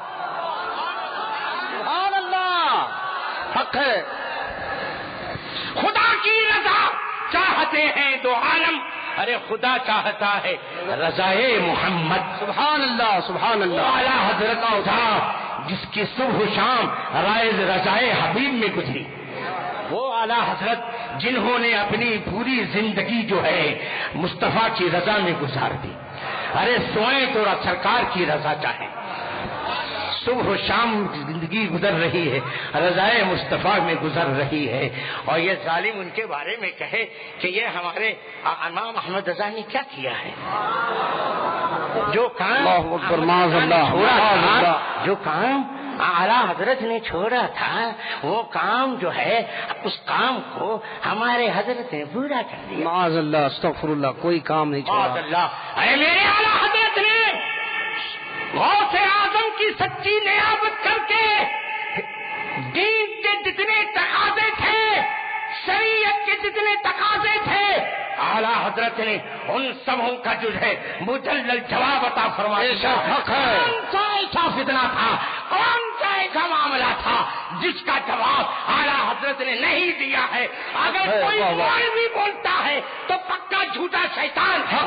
Speaker 2: سبحان اللہ, حق ہے.
Speaker 3: خدا کی رضا چاہتے ہیں تو عالم. ارے خدا چاہتا ہے رضائے محمد.
Speaker 2: سبحان اللہ, سبحان اللہ.
Speaker 3: اعلیٰ حضرت کا جس کی صبح و شام رائز رضائے حبیب میں گزری, وہ اعلیٰ حضرت جنہوں نے اپنی پوری زندگی جو ہے مصطفیٰ کی رضا میں گزار دی. ارے سوئیں تو سرکار کی رضا چاہیں. صبح و شام زندگی گزر رہی ہے, رضائے مصطفیٰ میں گزر رہی ہے, اور یہ ظالم ان کے بارے میں کہے کہ یہ ہمارے امام احمد رضا نے کیا کیا ہے. جو کام جو کام اعلیٰ حضرت نے چھوڑا تھا وہ کام جو ہے اس کام کو ہمارے حضرت نے پورا کر دیا.
Speaker 2: معاذ اللہ, استغفر اللہ, کوئی کام نہیں چھوڑا.
Speaker 3: معاذ اللہ. ارے میرے اعلیٰ حضرت نے غوث اعظم کی سچی نیابت کر کے دین کے جتنے تقاضے تھے, شریعت کے جتنے تقاضے تھے, اعلیٰ حضرت نے ان سبوں کا جو ہے مجلل جواب عطا فرمایا. کون سا ایسا فتنہ تھا, کون سا ایسا معاملہ تھا جس کا جواب اعلیٰ حضرت نے نہیں دیا ہے. اگر کوئی مولوی بولتا ہے تو پکا جھوٹا شیطان ہے.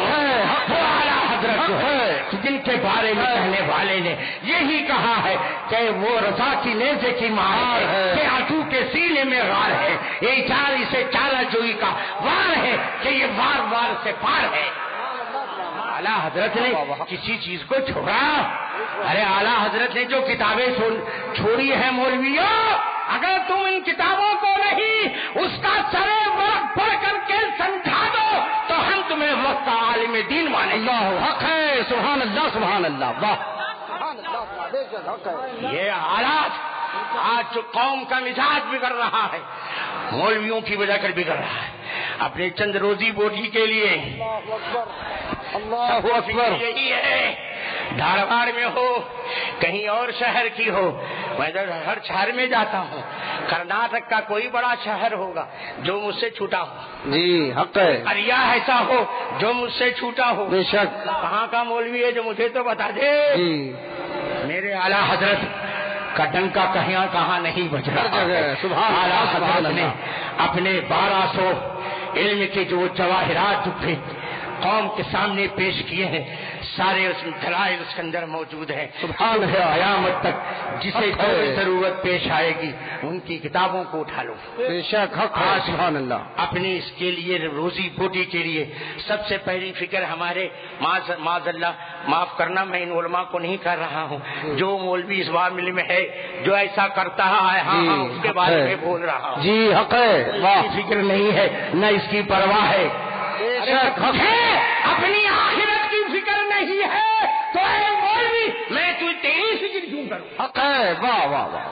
Speaker 3: وہ اعلیٰ حضرت جو ہے جن کے بارے میں کہنے والے نے یہی کہا ہے کہ وہ رضا کی نیزے کی مار ہے, کہ آنسو کے سینے میں غار ہے, یہ چاری سے چارہ جوئی کا وار ہے کہ یہ وار وار سے پار ہے. اعلیٰ حضرت نے کسی چیز کو چھوڑا. ارے اعلیٰ حضرت نے جو کتابیں چھوڑی ہیں مولویوں, اگر تم ان کتابوں کو نہیں اس کا سرے ورق پڑھ کر کے سمجھا دو تو ہم تمہیں وقت کا عالم دین مانیں.
Speaker 2: اللہ حق ہے. سبحان اللہ, سبحان اللہ, واہ.
Speaker 3: یہ حالات آج جو قوم کا مزاج بگڑ رہا ہے, مولویوں کی وجہ کر بگڑ رہا ہے. اپنے چند روزی بوٹی کے لیے اللہ اکبر. یہی ہے, دھارواڑ میں ہو, کہیں اور شہر کی ہو, میں ہر شہر میں جاتا ہوں. کرناٹک کا کوئی بڑا شہر ہوگا جو مجھ سے چھوٹا ہو,
Speaker 2: جی حق ہے.
Speaker 3: اریا ایسا ہو جو مجھ سے چھوٹا ہو,
Speaker 2: بے شک.
Speaker 3: کہاں کا مولوی ہے جو مجھے تو بتا دے.
Speaker 2: جی
Speaker 3: میرے اعلیٰ حضرت کا ڈنکا کہاں نہیں بج رہا ہے.
Speaker 2: سبحان
Speaker 3: اعلیٰ
Speaker 2: اللہ,
Speaker 3: حضرت نے اپنے 1200 علم کے جو جواہرات تھے قوم کے سامنے پیش کیے ہیں, سارے اس دلائل اس کے اندر موجود ہیں.
Speaker 2: سبحان اللہ.
Speaker 3: قیامت تک جسے کوئی ضرورت پیش آئے گی ان کی کتابوں کو اٹھا لو.
Speaker 2: بے شک حق ہے. سبحان اللہ.
Speaker 3: اپنی اس کے لیے روزی بوٹی کے لیے سب سے پہلی فکر ہمارے معاذ اللہ, معاف کرنا میں ان علماء کو نہیں کر رہا ہوں, جو مولوی اس معاملے میں ہے جو ایسا کرتا ہے, ہاں اس کے بارے میں بول رہا ہوں.
Speaker 2: جی حق ہے.
Speaker 3: اس کی فکر نہیں ہے نہ اس کی پرواہ ہے. اپنی آخرت کی فکر نہیں ہے تو اے مولوی میں تیری فکر کیوں کروں.
Speaker 2: حق ہے. واہ واہ واہ.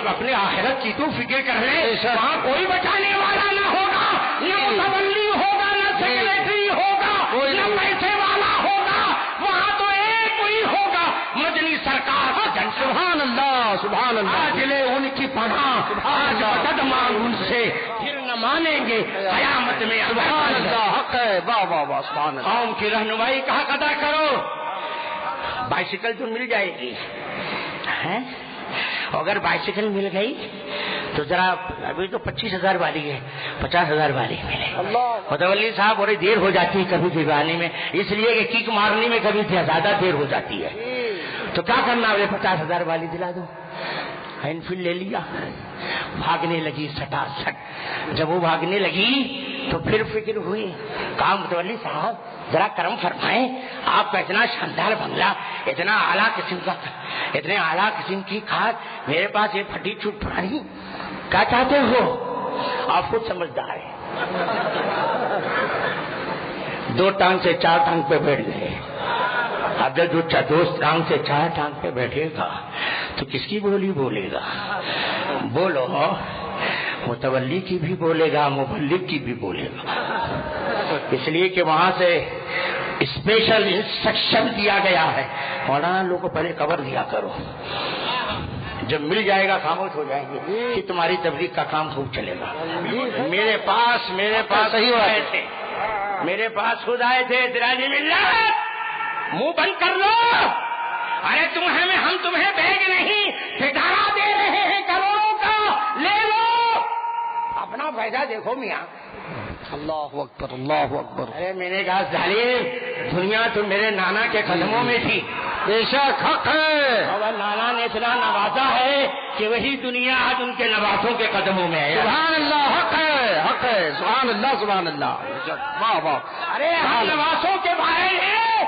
Speaker 3: اپنے آخرت کی تو فکر کر لے. وہاں کوئی بچانے والا نہ ہوگا, نہ متولی ہوگا, نہ سیکریٹری ہوگا, نہ پیسے والا ہوگا,
Speaker 2: سبحان اللہ
Speaker 3: آج لے ان کی پناہ، آج مدد مانگ ان سے، پھر نہ مانیں گے قیامت میں۔
Speaker 2: سبحان اللہ، حق ہے، واہ واہ واہ، سبحان اللہ۔
Speaker 3: قوم کی رہنمائی کا حق ادا کرو۔ بائسیکل تو مل جائے گی، اگر بائسیکل مل گئی تو ذرا، ابھی تو 25,000 والی ہے، 50,000 والی ملے۔ متولی صاحب بڑی دیر ہو جاتی ہے کبھی دگانے میں، اس لیے کہ کک مارنے میں کبھی زیادہ دیر ہو جاتی ہے، تو کیا کرنا، مجھے 50,000 والی دلا دو۔ انفیلڈ لے لیا، بھاگنے لگی سٹا سٹ۔ جب وہ بھاگنے لگی تو پھر فکر ہوئی، کہا متولی صاحب ذرا کرم فرمائیں، آپ کا اتنا شاندار بنگلہ، اتنا اعلیٰ قسم کا، اتنے اعلیٰ قسم کی کھاد، میرے پاس یہ پھٹی چھوٹ پرانی، کیا چاہتے ہو؟ آپ خود سمجھدار ہیں۔ 2 ٹانگ سے 4 ٹانگ پہ بیٹھ گئے۔ اب جب 2 ٹانگ سے 4 ٹانگ پہ بیٹھے گا تو کس کی بولی بولے گا؟ بولو، متولی کی بھی بولے گا، مبلغ کی بھی بولے گا، اس لیے کہ وہاں سے اسپیشل انسٹرکشن دیا گیا ہے، مولانا لوگوں کو پہلے خبر دیا کرو، جب مل جائے گا خاموش ہو جائیں گے کہ تمہاری تبلیغ کا کام خوب چلے گا۔ میرے پاس صحیح آئے تھے، میرے پاس خود آئے تھے، دراجی ملت منہ بند کر لو، ارے ہم تمہیں بیگ نہیں ٹھکانہ دے رہے ہیں کروڑوں کا، لے لو، اپنا فائدہ دیکھو میاں۔
Speaker 2: اللہ اکبر، اللہ اکبر۔
Speaker 3: ارے میں نے کہا ظالم، دنیا تو میرے نانا کے قدموں میں تھی،
Speaker 2: بے شک حق ہے،
Speaker 3: اور نانا نے اتنا نوازا ہے کہ وہی دنیا آج ان کے نوازوں کے قدموں میں ہے۔
Speaker 2: سبحان اللہ، حق ہے، حق ہے، سبحان اللہ، سبحان اللہ، واہ واہ۔
Speaker 3: ارے ہم نوازوں کے بھائی ہیں،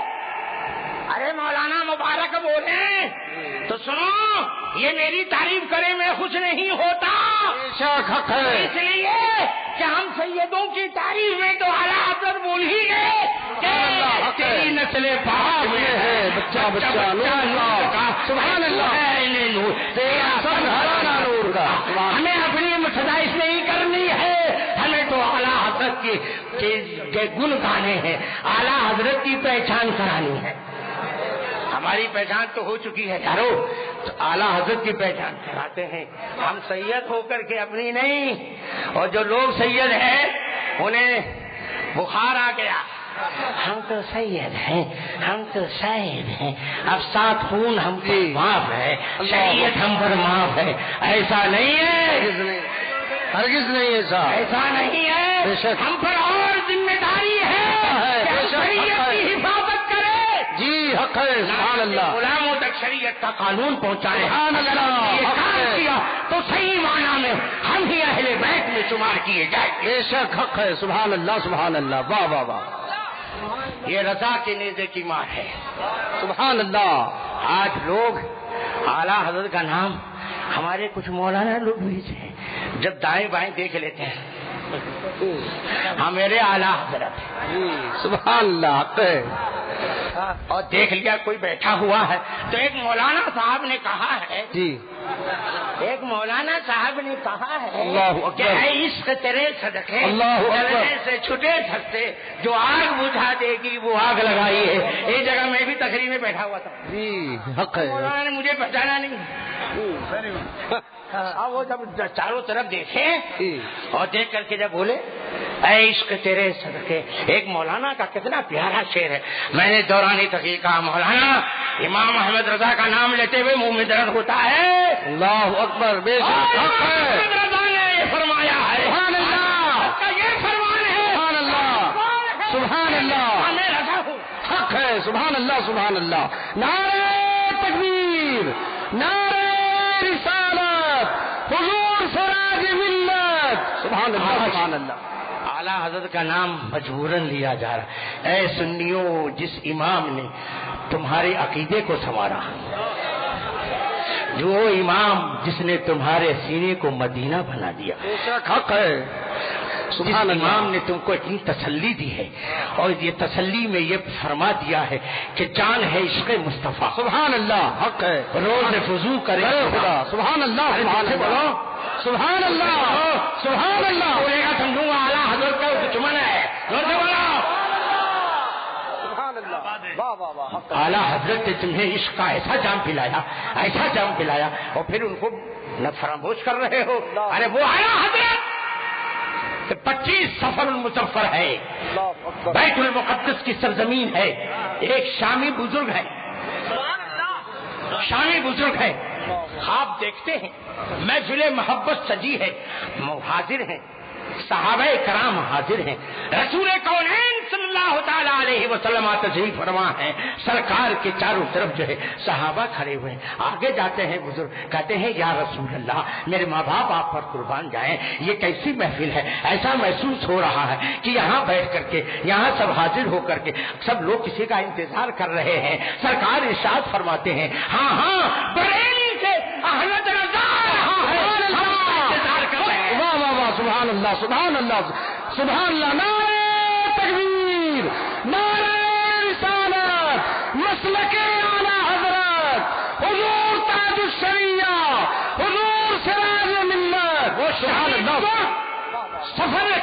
Speaker 3: ارے مولانا مبارک بولیں تو سنو، یہ میری تعریف کرے میں خوش نہیں ہوتا،
Speaker 2: بے شک حق ہے،
Speaker 3: اس لیے کہ ہم سیدوں کی تعریف میں تو اعلیٰ حضرت بول ہی گئے کہ تیری نسل پاک میں ہے،
Speaker 2: بچہ بچہ نور اللہ، سبحان اللہ،
Speaker 3: تیرا سب گھرانہ نور کا۔ ہمیں اپنی متدائش نہیں کرنی ہے، ہمیں تو اعلیٰ حضرت کے گن گانے ہیں، اعلیٰ حضرت کی پہچان کرانی ہے۔ ہماری پہچان تو ہو چکی ہے یارو، تو اعلیٰ حضرت کی پہچان کراتے ہیں، ہم سید ہو کر کے اپنی نہیں، اور جو لوگ سید ہیں انہیں بخار آ گیا، ہم تو سید ہیں، ہم تو شاہد ہیں، اب 7 خون ہم کو معاف ہے، شریعت ہم پر معاف ہے، ایسا نہیں ہے،
Speaker 2: ہرگز نہیں
Speaker 3: ایسا نہیں ہے، ہم پر اور ذمہ داری ہے کہ شریعت کی حفاظت کرے۔
Speaker 2: جی حق ہے، سبحان اللہ،
Speaker 3: غلاموں تک شریعت کا قانون پہنچائے،
Speaker 2: سبحان اللہ،
Speaker 3: یہ کام کیا تو صحیح معنی میں ہم ہی اہل بیت میں شمار کیے جائیں گے۔
Speaker 2: بے شک حق ہے، سبحان اللہ، سبحان اللہ، واہ واہ واہ،
Speaker 3: یہ رضا کے نیزے کی مار ہے،
Speaker 2: سبحان اللہ۔
Speaker 3: آج لوگ اعلیٰ حضرت کا نام، ہمارے کچھ مولانا لوگ بھی ہیں، جب دائیں بائیں دیکھ لیتے ہیں ہاں میرے اعلیٰ حضرت،
Speaker 2: سبحان اللہ، حق ہے،
Speaker 3: اور دیکھ لیا کوئی بیٹھا ہوا ہے تو ایک مولانا صاحب نے کہا ہے،
Speaker 2: جی
Speaker 3: ایک مولانا صاحب نے کہا ہے
Speaker 2: اللہ اکبر،
Speaker 3: کہ اے عشق تیرے صدقے
Speaker 2: اللہ اکبر،
Speaker 3: جلنے سے چھٹے سکتے، جو آگ بجھا دے گی وہ آگ لگائی ہے۔ ایک جگہ میں بھی تقریر میں بیٹھا ہوا تھا،
Speaker 2: جی حق ہے،
Speaker 3: مولانا نے مجھے پہچانا نہیں، وہ جب چاروں طرف دیکھے اور دیکھ کر کے جب بولے اے عشق تیرے صدقے، ایک مولانا کا کتنا پیارا شعر ہے، میں نے دورانی تقریر کہا مولانا امام احمد رضا کا نام لیتے ہوئے منہ میں درد ہوتا ہے،
Speaker 2: اللہ اکبر، بے شک حق ہے،
Speaker 3: احمد رضا نے یہ فرمایا ہے،
Speaker 2: سبحان اللہ،
Speaker 3: کا یہ فرمان ہے،
Speaker 2: سبحان اللہ، سبحان اللہ،
Speaker 3: میں رضا ہوں،
Speaker 2: حق ہے، سبحان اللہ، سبحان اللہ، نعرہ تکبیر، نعرہ رسالت، حضور سراج ملت، سبحان اللہ، سبحان اللہ۔
Speaker 3: اعلیٰ حضرت کا نام مجبوراً لیا جا رہا، اے سنیوں جس امام نے تمہارے عقیدے کو سنوارا، جو امام جس نے تمہارے سینے کو مدینہ بنا دیا،
Speaker 2: حق ہے،
Speaker 3: سبحان اللہ، امام نے تم کو اتنی تسلی دی ہے اور یہ تسلی میں یہ فرما دیا ہے کہ جان ہے عشق مصطفیٰ،
Speaker 2: سبحان اللہ، حق ہے،
Speaker 3: روز وضو کرے
Speaker 2: خدا، سبحان اللہ، سبحان اللہ، سبحان اللہ، سبحان اللہ،
Speaker 3: بولے گا سمجھوں گا اعلیٰ حضرت کا دشمن ہے،
Speaker 2: سبحان اللہ، واہ واہ واہ،
Speaker 3: اعلیٰ حضرت نے تمہیں عشق کا ایسا جام پلایا، ایسا جام پلایا، اور پھر ان کو نہ فراموش کر رہے ہو. ارے وہ اعلیٰ حضرت 25 سفر المظفر ہے، بیت المقدس کی سرزمین ہے، ایک شامی بزرگ ہے، شامی بزرگ ہے، خواب دیکھتے ہیں، محفل محبت سجی ہے، حاضر ہیں، صحابہ کرام حاضر ہیں، رسول کونین صلی اللہ تعالی علیہ وسلم تشریف فرما ہے، سرکار کے چاروں طرف جو ہے صحابہ کھڑے ہوئے ہیں. آگے جاتے ہیں بزرگ، کہتے ہیں یا رسول اللہ میرے ماں باپ آپ پر قربان جائیں، یہ کیسی محفل ہے، ایسا محسوس ہو رہا ہے کہ یہاں بیٹھ کر کے، یہاں سب حاضر ہو کر کے سب لوگ کسی کا انتظار کر رہے ہیں. سرکار ارشاد فرماتے ہیں ہاں ہاں بریلی سے احمد رضا رہا ہے، انتظار کر رہے ہیں.
Speaker 2: واہ واہ واہ، سبحان اللہ سبحان اللہ سبحان اللہ. نعرہ تکبیر، نعرہ رسالت، مسلک اعلیٰ حضرت، حضور تاج الشریعہ، حضور سراج ملت.
Speaker 3: وہ سبحان اللہ سفر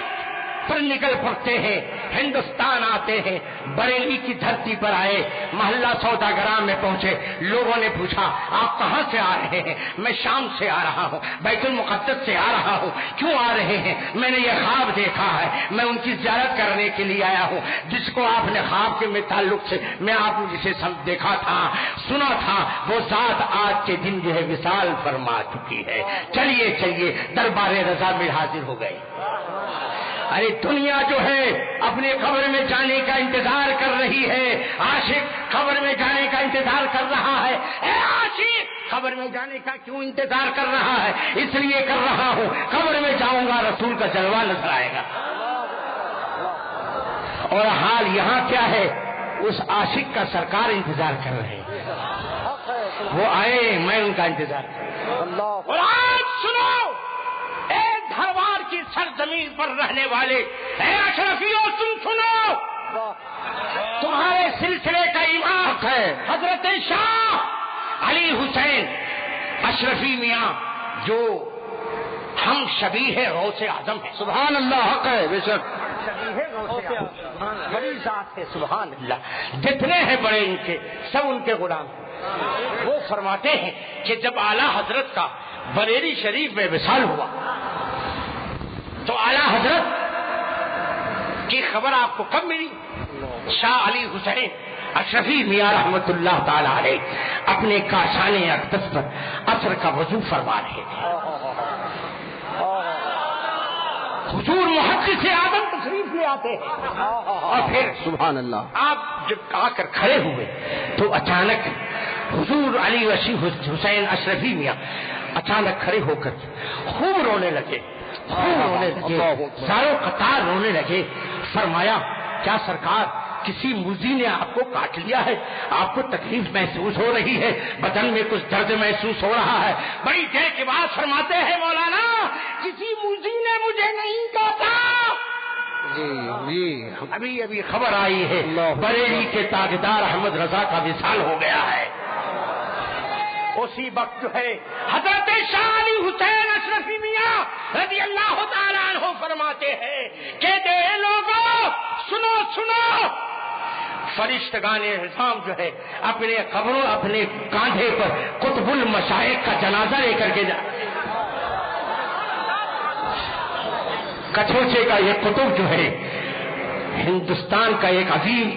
Speaker 3: پر نکل پڑتے ہیں، ہندوستان آتے ہیں، بریلی کی دھرتی پر آئے، محلہ سوداگرام میں پہنچے. لوگوں نے پوچھا آپ کہاں سے آ رہے ہیں؟ میں شام سے آ رہا ہوں، بیت المقدس سے آ رہا ہوں. کیوں آ رہے ہیں؟ میں نے یہ خواب دیکھا ہے، میں ان کی زیارت کرنے کے لیے آیا ہوں جس کو آپ نے خواب کے تعلق سے میں آپ نے جسے دیکھا تھا، سنا تھا، وہ ذات آج کے دن جو ہے وصال فرما چکی ہے. چلیے چلیے دربار رضا میں حاضر ہو گئے. ارے دنیا جو ہے اپنے قبر میں جانے کا انتظار کر رہی ہے، عاشق قبر میں جانے کا انتظار کر رہا ہے. اے عاشق قبر میں جانے کا کیوں انتظار کر رہا ہے؟ اس لیے کر رہا ہوں قبر میں جاؤں گا رسول کا جلوہ نظر آئے گا. اور حال یہاں کیا ہے؟ اس عاشق کا سرکار انتظار کر رہے ہیں، وہ آئے، میں ان کا انتظار کر رہا ہوں. اور آج سنو اے دھروار کی سرزمین پر رہنے والے، اے اشرفیوں تم سنو، تمہارے سلسلے کا امام ہے حضرت شاہ علی حسین اشرفی میاں، جو ہم شبیہ غوث اعظم ہے.
Speaker 2: سبحان اللہ، حق ہے بے شک.
Speaker 3: بڑی ذات ہے، سبحان اللہ. جتنے ہیں بڑے ان کے سب ان کے غلام ہیں. وہ فرماتے ہیں کہ جب اعلیٰ حضرت کا بریلی شریف میں وصال ہوا تو اعلیٰ حضرت کی خبر آپ کو کب ملی؟ شاہ علی حسین اشرفی میاں رحمت اللہ تعالی علیہ اپنے کاشان اقدس پر عصر کا وضو فرما رہے تھے. حضور محدث اعظم تشریف لے آتے ہیں، اور پھر
Speaker 2: سبحان اللہ
Speaker 3: آپ جب آ کر کھڑے ہوئے تو اچانک حضور علی حسین اشرفی میاں اچانک کھڑے ہو کر خوب رونے لگے، ساروں قطار رونے لگے. فرمایا کیا سرکار کسی موذی نے آپ کو کاٹ لیا ہے؟ آپ کو تکلیف محسوس ہو رہی ہے، بدن میں کچھ درد محسوس ہو رہا ہے؟ بڑی دیر کے بعد فرماتے ہیں مولانا کسی موذی نے مجھے نہیں کاٹا.
Speaker 2: جی
Speaker 3: ابھی ابھی خبر آئی ہے بریلی کے تاجدار احمد رضا کا وصال ہو گیا ہے. اسی وقت جو ہے حضرت شاہ علی حسین اشرفی میاں رضی اللہ تعالیٰ عنہ فرماتے ہیں کہ دے لوگوں سنو سنو، فرشتگان اعظام جو ہے اپنے قبروں اپنے کاندھے پر قطب المشائخ کا جنازہ لے کر کے کچھوچے کا یہ قطب جو ہے ہندوستان کا ایک عظیم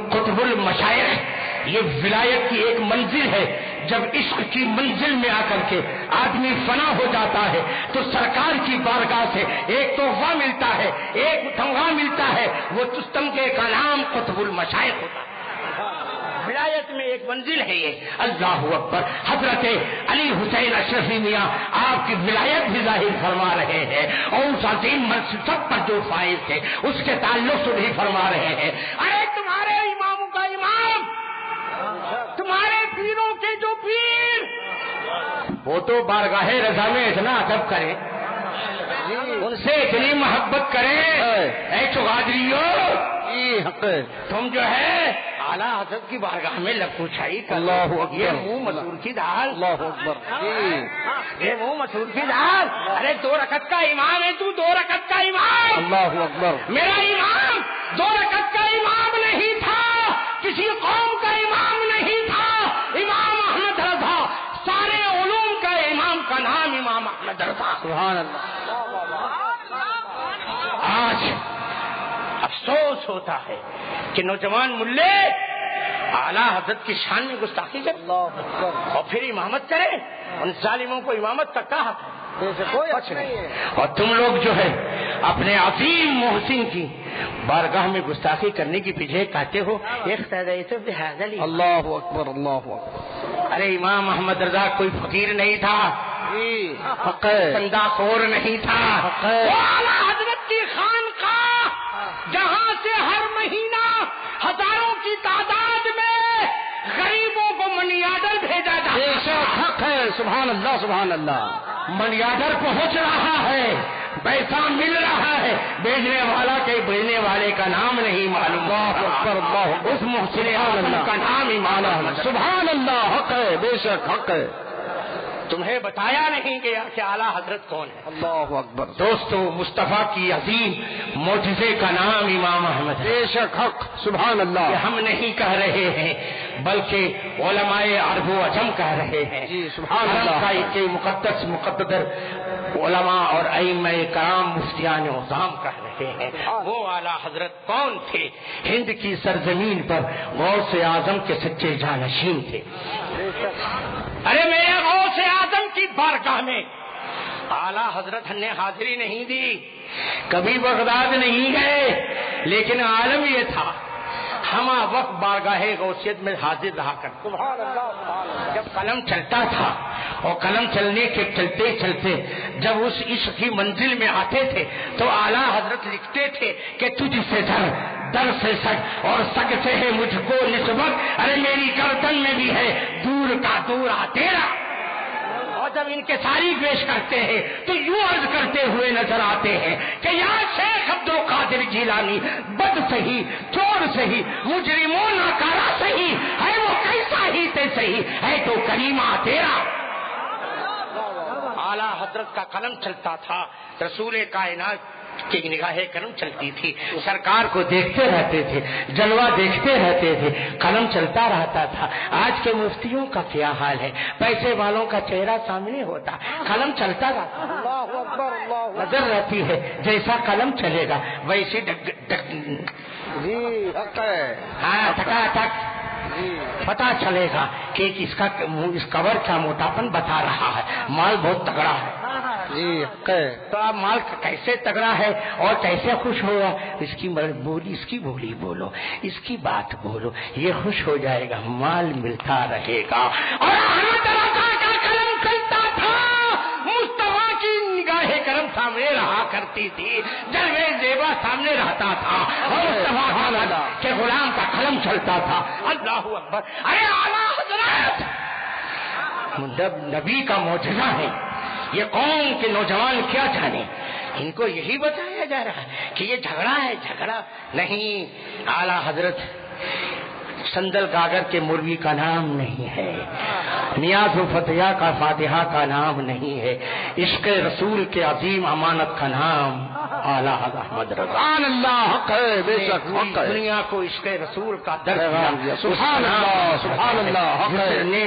Speaker 3: قطب المشائخ، یہ ولایت کی ایک منزل ہے. جب عشق کی منزل میں آ کر کے آدمی فنا ہو جاتا ہے تو سرکار کی بارگاہ سے ایک تحفہ ملتا ہے، ایک تمغہ ملتا ہے، وہ تستنگے کا نام قطب المشائخ ہوتا ہے. ولایت میں ایک منزل ہے یہ. اللہ اکبر. حضرت علی حسین اشرفی میاں آپ کی ولایت بھی ظاہر فرما رہے ہیں اور اس عظیم منصب پر جو فائز تھے اس کے تعلق سے بھی فرما رہے ہیں. ارے تمہارے اماموں کا امام، تمہارے پیروں کے جو پیر، وہ تو بارگاہ رضا میں اتنا ادب کریں، ان سے اتنی محبت کریں. اے چغادریوں تم جو ہے اعلیٰ حضرت کی بارگاہ میں لپو چھائی کر لو. یہ منہ مسور کی دال،
Speaker 2: اللہ اکبر.
Speaker 3: یہ منہ مسور کی دال. ارے 2 رکعت کا امام ہے تو 2 رکعت کا امام.
Speaker 2: اللہ اکبر.
Speaker 3: میرا امام 2 رکعت کا امام نہیں تھا، کسی قوم کا رضا.
Speaker 2: سبحان اللہ.
Speaker 3: آج افسوس ہوتا ہے کہ نوجوان ملے اعلیٰ حضرت کی شان میں گستاخی کریں اور پھر امامت کریں. ان ظالموں کو امامت کا کہا
Speaker 2: کوئی اچھا نہیں ہے.
Speaker 3: اور تم لوگ جو ہے اپنے عظیم محسن کی بارگاہ میں گستاخی کرنے کی پیچھے کہتے ہو
Speaker 2: اللہ اکبر اللہ اکبر.
Speaker 3: ارے امام محمد رضا کوئی فقیر نہیں تھا,
Speaker 2: حق ہے.
Speaker 3: چندہ خور نہیں تھا. وہ اعلیٰ حضرت کی خانقاہ جہاں سے ہر مہینہ ہزاروں کی تعداد میں غریبوں کو منی آرڈر بھیجا جاتا.
Speaker 2: حق ہے. سبحان اللہ سبحان اللہ.
Speaker 3: منی آرڈر پہنچ رہا ہے, پیسہ مل رہا ہے, بیچنے والا کے بیچنے والے کا نام نہیں معلوم.
Speaker 2: اللہ اکبر اللہ.
Speaker 3: اس محسن اعظم کا نام ایمان احمد.
Speaker 2: سبحان اللہ. حق ہے, بے شک حق ہے.
Speaker 3: تمہیں بتایا نہیں گیا کہ اعلیٰ حضرت کون ہے.
Speaker 2: اللہ اکبر.
Speaker 3: دوستو, مصطفیٰ کی عظیم معجزے کا نام امام احمد ہے.
Speaker 2: بے شک حق. سبحان اللہ.
Speaker 3: یہ ہم نہیں کہہ رہے ہیں بلکہ علماء عرب و عجم کہہ رہے ہیں.
Speaker 2: جی سبحان اللہ.
Speaker 3: کے مقدس مقدر علماء اور ائمہ کرام مفتیان اعظام کہہ رہے ہیں. وہ اعلیٰ حضرت کون تھے؟ ہند کی سرزمین پر غوث اعظم کے سچے جانشین تھے. ارے میرے غوث اعظم کی بارگاہ میں اعلیٰ حضرت نے حاضری نہیں دی, کبھی بغداد نہیں گئے, لیکن عالم یہ تھا ہم وقت بارگاہ غوثیت میں حاضر رہا کرتے. جب قلم چلتا تھا اور قلم چلنے کے چلتے چلتے جب اس عشق کی منزل میں آتے تھے تو اعلیٰ حضرت لکھتے تھے کہ تجھ سے در سے سگ اور سگ سے ہے مجھ کو نسبت. ارے میری گردن میں بھی ہے دور کا دورا تیرا. اور جب ان کے ساری پیش کرتے ہیں تو یوں عرض کرتے ہوئے نظر آتے ہیں کہ یا شیخ عبد القادر جیلانی, بد سہی چور سہی مجرموں ناکارا سہی ہے وہ کیسا ہی تے سہی ہے تو کریمہ تیرا. اعلیٰ حضرت کا قلم چلتا تھا, رسول کائنات کی نگاہ کرم چلتی تھی, سرکار کو دیکھتے رہتے تھے, جلوہ دیکھتے رہتے تھے, قلم چلتا رہتا تھا. آج کے مفتیوں کا کیا حال ہے؟ پیسے والوں کا چہرہ سامنے ہوتا, قلم چلتا رہتا, نظر رہتی ہے جیسا قلم چلے گا ویسی ہاں ٹکا ٹک پتا چلے گا کہ اس کور کا موٹاپن بتا رہا ہے, مال بہت تگڑا ہے. تو آپ مال کیسے تگڑا ہے اور کیسے خوش ہوگا؟ اس کی بولی بولو, اس کی بات بولو, یہ خوش ہو جائے گا, مال ملتا رہے گا. اور قلم چلتا تھا, مصطفیٰ کی نگاہ کرم سامنے رہا کرتی تھی, جلوے زیبا سامنے رہتا تھا, اور مصطفیٰ کے غلام کا قلم چلتا تھا. اللہ اکبر. ارے اعلیٰ حضرت نبی کا معجزہ ہے. یہ قوم کے نوجوان کیا جانے, ان کو یہی بتایا جا رہا ہے کہ یہ جھگڑا ہے. جھگڑا نہیں. اعلیٰ حضرت سندل گاگر کے مروی کا نام نہیں ہے, نیاز و فتح کا فاتحہ کا نام نہیں ہے, عشق رسول کے عظیم امانت کا نام اعلیٰ احمد رضا.
Speaker 2: اللہ حق ہے, بے شک حق ہے.
Speaker 3: دنیا کو عشق رسول کا درد دیا.
Speaker 2: سبحان اللہ سبحان اللہ. حق ہے.
Speaker 3: نے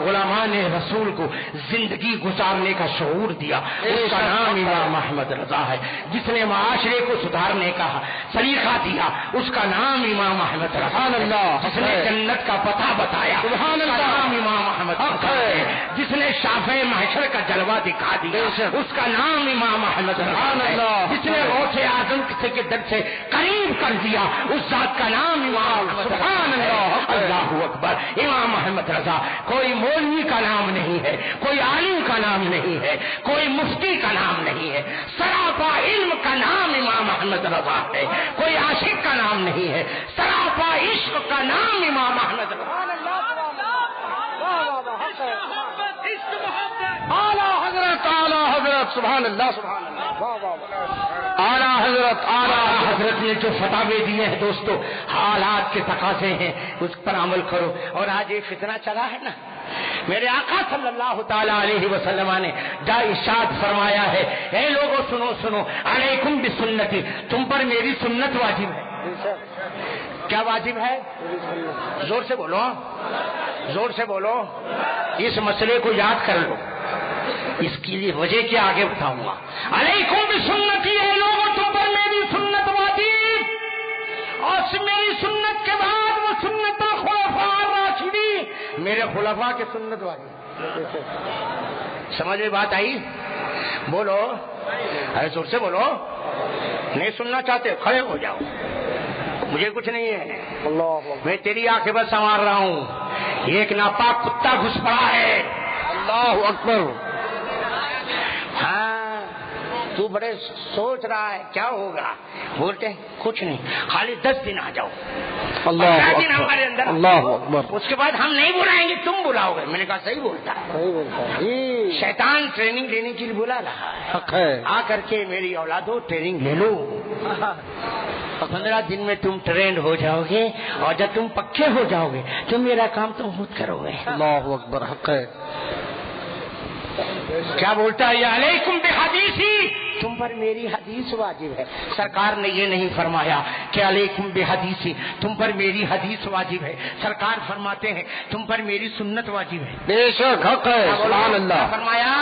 Speaker 3: غلامان رسول کو زندگی گزارنے کا شعور دیا, اس کا نام امام احمد رضا ہے. جس نے معاشرے کو سدھارنے کا سلیقہ دیا, اس کا نام امام احمد رضا. جس نے جنت کا پتہ بتایا, سبحان اللہ, نام امام احمد ہے. جس نے شافع محشر کا جلوہ دکھا دیا, اس کا نام امام احمد ہے. جس نے غوث اعظم کے در سے قریب کر دیا, اس ذات کا نام امام. سبحان اللہ. اللہ اکبر. امام احمد رضا کوئی مولوی کا نام نہیں ہے, کوئی عالم کا نام نہیں ہے, کوئی مفتی کا نام نہیں ہے, سراپا علم کا نام امام احمد رضا ہے. کوئی عاشق کا نام نہیں ہے, سراپا عشق کا نام امام احمد رضا.
Speaker 2: اعلیٰ حضرت سبحان اللہ سبحان اللہ. اعلیٰ
Speaker 3: حضرت نے جو فتاوے دیے ہیں دوستو, حالات کے تقاضے ہیں, اس پر عمل کرو. اور آج یہ فتنہ چلا ہے نا, میرے آقا صلی اللہ تعالی علیہ وسلم نے جا ارشاد فرمایا ہے, اے لوگوں سنو سنو, علیکم بسنتی, تم پر میری سنت واجب ہے. کیا واجب ہے؟ زور سے بولو, زور سے بولو. اس مسئلے کو یاد کر لو. اس کی لیے وجہ کیا آگے بتاؤں گا. علیکم بسنتی، اے لوگوں تم پر میری سنت واجب، اور میری سنت کے بعد وہ سنت خلفاء راشدین، میرے خلفاء کے سنت واجب. سمجھ میں بات آئی؟ بولو، ارے زور سے بولو. نہیں سننا چاہتے کھڑے ہو جاؤ، مجھے کچھ نہیں ہے. میں تیری عاقبت سنوار رہا ہوں. ایک ناپاک کتا گھس پڑا ہے.
Speaker 2: اللہ اکبر.
Speaker 3: ہاں تو بڑے سوچ رہا ہے کیا ہوگا، بولتے ہیں کچھ نہیں، خالی 10 دن آ جاؤ.
Speaker 2: اللہ
Speaker 3: 10 دن ہمارے اندر.
Speaker 2: اللہ اکبر.
Speaker 3: اس کے بعد ہم نہیں بلائیں گے، تم بلاؤ گے. میں نے کہا صحیح بولتا ہے. شیطان ٹریننگ لینے کے لیے بلا رہا ہے.
Speaker 2: حق ہے.
Speaker 3: آ کر کے میری اولادو ٹریننگ لے لو. 15 دن میں تم ٹرینڈ ہو جاؤ گے، اور جب تم پکے ہو جاؤ گے تو میرا کام تم خود کرو گے.
Speaker 2: اللہ اکبر. حق ہے.
Speaker 3: کیا بولتا ہے؟ علیکم بحدیثی، تم پر میری حدیث واجب ہے. سرکار نے یہ نہیں فرمایا کہ علیکم بحدیثی، تم پر میری حدیث واجب ہے. سرکار فرماتے ہیں تم پر میری سنت واجب ہے.
Speaker 2: بے شک حق ہے. سبحان اللہ.
Speaker 3: فرمایا.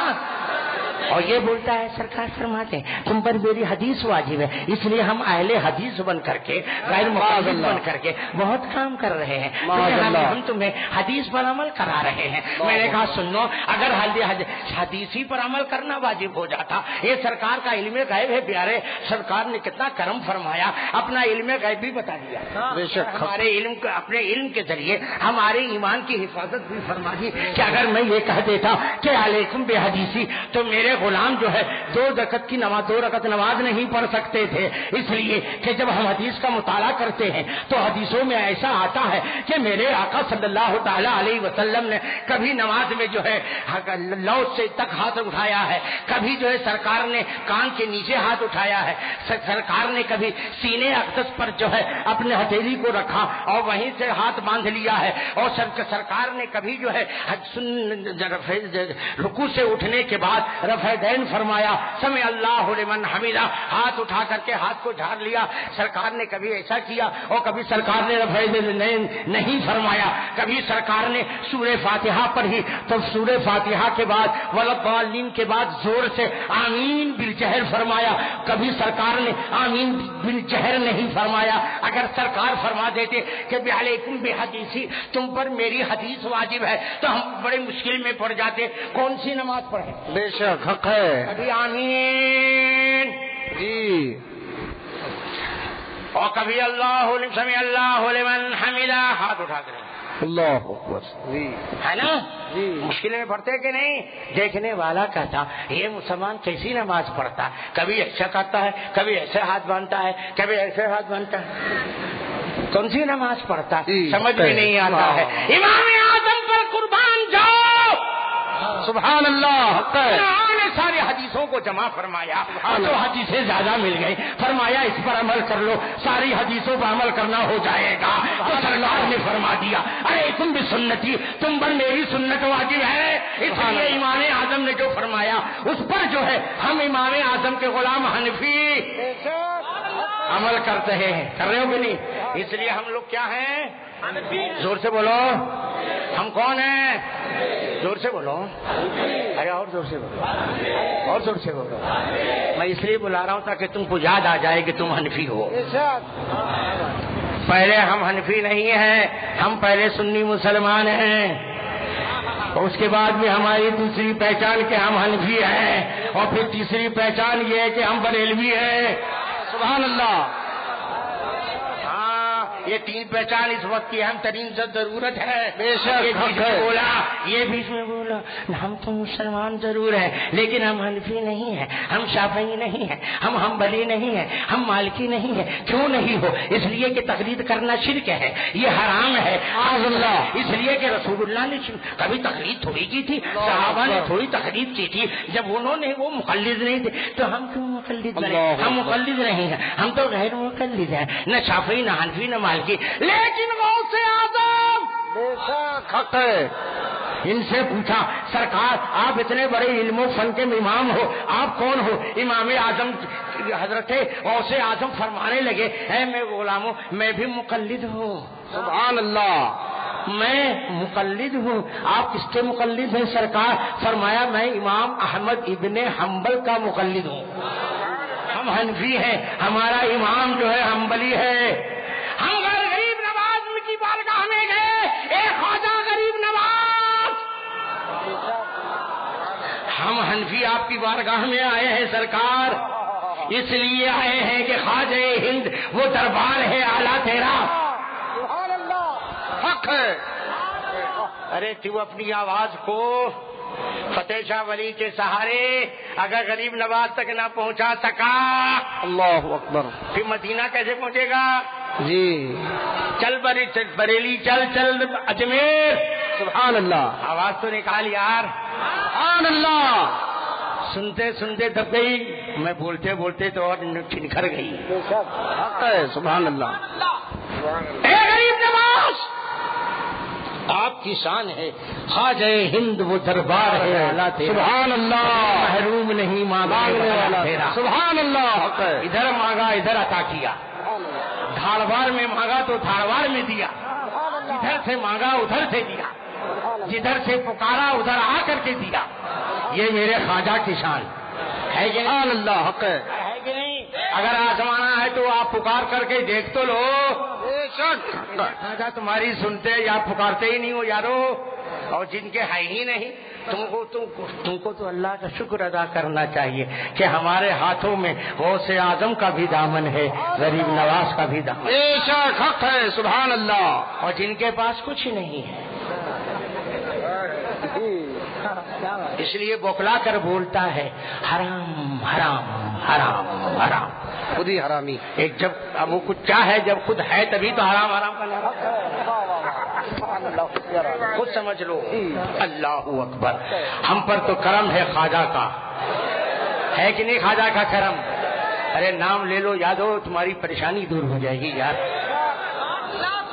Speaker 3: اور یہ بولتا ہے سرکار فرماتے ہیں تم پر میری حدیث واجب ہے. اس لیے ہم اہل حدیث بن کر کے، غیر مقلد بن کر کے بہت کام کر رہے ہیں. ہم تمہیں حدیث پر عمل کرا رہے ہیں. میں نے کہا سنو، اگر حدیثی پر عمل کرنا واجب ہو جاتا، یہ سرکار کا علم غیب ہے پیارے. سرکار نے کتنا کرم فرمایا، اپنا علم غیب بھی بتا دیا. ہمارے علم کو، اپنے علم کے ذریعے ہمارے ایمان کی حفاظت بھی فرما دی. کہ اگر میں یہ کہہ دیتا کہ علیکم بے حدیثی، تو میرے غلام جو ہے 2 رکعت نماز نہیں پڑھ سکتے تھے. اس لیے کہ جب ہم حدیث کا مطالعہ کرتے ہیں تو حدیثوں میں ایسا آتا ہے کہ میرے آقا صلی اللہ تعالی علیہ وسلم نے کبھی نماز میں جو ہے لو سے تک ہاتھ اٹھایا ہے، کبھی جو ہے سرکار نے کان کے نیچے ہاتھ اٹھایا ہے، سرکار نے کبھی سینے اقدس پر جو ہے اپنے ہتھیلی کو رکھا اور وہیں سے ہاتھ باندھ لیا ہے. اور سرکار نے کبھی جو ہے رکوع سے اٹھنے کے بعد رفع دین فرمایا، سمع اللہ لمن حمدہ، ہاتھ اٹھا کر کے ہاتھ کو جھاڑ لیا. سرکار نے کبھی ایسا کیا. اور کبھی سرکار نے رفع دین نہیں فرمایا. کبھی سرکار نے سورہ فاتحہ پر ہی، تو سورہ فاتحہ کے بعد والضالین کے بعد زور سے آمین بالجہر فرمایا. کبھی سرکار نے آمین بالجہر نہیں فرمایا. اگر سرکار فرما دیتے کہ علیکم بحدیثی، تم پر میری حدیث واجب ہے، تو ہم بڑے مشکل میں پڑ جاتے. کون سی نماز پڑھیں؟
Speaker 2: بے شک حق ہے.
Speaker 3: کبھی آمین
Speaker 2: جی،
Speaker 3: اور کبھی اللہ سمع اللہ لمن حمدہ، ہاتھ اٹھا کر.
Speaker 2: اللہ اکبر. جی
Speaker 3: ہے نا؟
Speaker 2: جی.
Speaker 3: مشکلیں میں پڑھتے کہ نہیں؟ دیکھنے والا کہتا یہ مسلمان کیسی نماز پڑھتا، کبھی ایسا کرتا ہے، کبھی ایسے ہاتھ باندھتا ہے، کبھی ایسے ہاتھ باندھتا ہے. کون سی نماز پڑھتا سمجھ میں نہیں آتا ہے. امام اعظم پر قربان جاؤ.
Speaker 2: سبحان اللہ. حق ہے.
Speaker 3: سارے حدیثوں کو جمع فرمایا، جو حدیثیں زیادہ مل گئی، فرمایا اس پر عمل کر لو، ساری حدیثوں پر عمل کرنا ہو جائے گا. تو سرکار نے فرما دیا ارے تم بھی سنتی، تم پر میری سنت واجب ہے. اس لیے امام اعظم نے جو فرمایا اس پر جو ہے ہم امام اعظم کے غلام حنفی عمل کرتے ہیں. کر رہے ہو کہ نہیں؟ اس لیے ہم لوگ کیا ہیں؟ زور سے بولو. ہم کون ہیں؟ زور سے بولو. ارے اور زور سے بولو، اور زور سے بولو. میں اس لیے بلا رہا ہوں تاکہ تم کو یاد آ جائے کہ تم حنفی ہو. پہلے ہم حنفی نہیں ہیں، ہم پہلے سنی مسلمان ہیں. اس کے بعد میں ہماری دوسری پہچان کہ ہم حنفی ہیں، اور پھر تیسری پہچان یہ ہے کہ ہم بریلوی ہیں.
Speaker 2: سبحان اللہ.
Speaker 3: یہ 3 پہچان اس وقت کی اہم ترین ضرورت ہے.
Speaker 2: بے شک
Speaker 3: بولا، یہ بیچ میں بولا ہم تو مسلمان ضرور ہیں لیکن ہم حنفی نہیں ہیں، ہم شافعی نہیں ہیں، ہم حنبلی نہیں ہیں، ہم مالکی نہیں ہیں. کیوں نہیں ہو؟ اس لیے کہ تقلید کرنا شرک ہے، یہ حرام ہے. اس لیے کہ رسول اللہ نے کبھی تقلید تھوڑی کی تھی، صحابہ نے تھوڑی تقلید کی تھی. جب انہوں نے وہ مقلد نہیں تھے تو ہم کیوں مقلد بنے؟ ہم مقلد نہیں ہیں، ہم تو غیر مقلد ہیں، نہ شافعی نہ حنفی نہ مالکی. لیکن غوث اعظم
Speaker 2: حق ہے.
Speaker 3: ان سے پوچھا سرکار آپ اتنے بڑے علم و فن کے امام ہو، آپ کون ہو؟ امام اعظم حضرت غوث اعظم فرمانے لگے اے میں غلاموں میں بھی مقلد ہوں.
Speaker 2: سبحان اللہ.
Speaker 3: میں مقلد ہوں. آپ کس کے مقلد ہیں سرکار؟ فرمایا میں امام احمد ابن حنبل کا مقلد ہوں. ہم حنفی ہیں, ہمارا امام جو ہے حنبلی ہے. ہم غریب نواز کی بارگاہ میں گئے, اے خواجہ غریب نواز, ہم حنفی آپ کی بارگاہ میں آئے ہیں سرکار, اس لیے آئے ہیں کہ خواجہ ہند وہ دربار ہے اعلیٰ تیرا.
Speaker 2: سبحان اللہ, حق ہے.
Speaker 3: ارے تو اپنی آواز کو فتح شاہ ولی کے سہارے اگر غریب نواز تک نہ پہنچا سکا,
Speaker 2: اللہ اکبر,
Speaker 3: پھر مدینہ کیسے پہنچے گا؟
Speaker 2: جی
Speaker 3: چل بریلی, چل چل اجمیر.
Speaker 2: سبحان اللہ,
Speaker 3: آواز تو نکال یار.
Speaker 2: سبحان اللہ.
Speaker 3: سنتے سنتے دب گئی, میں بولتے بولتے تو اور چھنکھر گئی.
Speaker 2: حق ہے. سبحان اللہ.
Speaker 3: اے غریب نواز, آپ کی شان ہے, خواجہ ہند وہ دربار ہے اعلیٰ تیرا.
Speaker 2: سبحان اللہ,
Speaker 3: محروم نہیں مانگنے والا تیرا.
Speaker 2: سبحان اللہ. حق ہے.
Speaker 3: ادھر مانگا ادھر عطا کیا, دھاڑوار میں مانگا تو دھاڑوار میں دیا, ادھر سے مانگا ادھر سے دیا, جدھر سے پکارا ادھر آ کر کے دیا. یہ میرے خواجہ کی شان ہے کہ
Speaker 2: سبحان اللہ. حق ہے.
Speaker 3: کہ نہیں؟ اگر آزمانا ہے تو آپ پکار کر کے دیکھ تو لو. خواجہ تمہاری سنتے یا پکارتے ہی نہیں ہو یارو, اور جن کے ہے ہی نہیں تم کو تو اللہ کا شکر ادا کرنا چاہیے کہ ہمارے ہاتھوں میں غوث اعظم کا بھی دامن ہے, غریب نواز کا بھی دامن.
Speaker 2: بے شک حق ہے. سبحان اللہ.
Speaker 3: اور جن کے پاس کچھ ہی نہیں ہے, اس لیے بوکلا کر بولتا ہے حرام حرام حرام حرام.
Speaker 2: خود ہی حرامی.
Speaker 3: ایک جب اب وہ کچھ کیا ہے, جب خود ہے تبھی تو حرام حرام کا نام. خود سمجھ لو. اللہ اکبر. ہم پر تو کرم ہے خواجہ کا, ہے کہ نہیں خواجہ کا کرم؟ ارے نام لے لو, یاد ہو تمہاری پریشانی دور ہو جائے گی یار.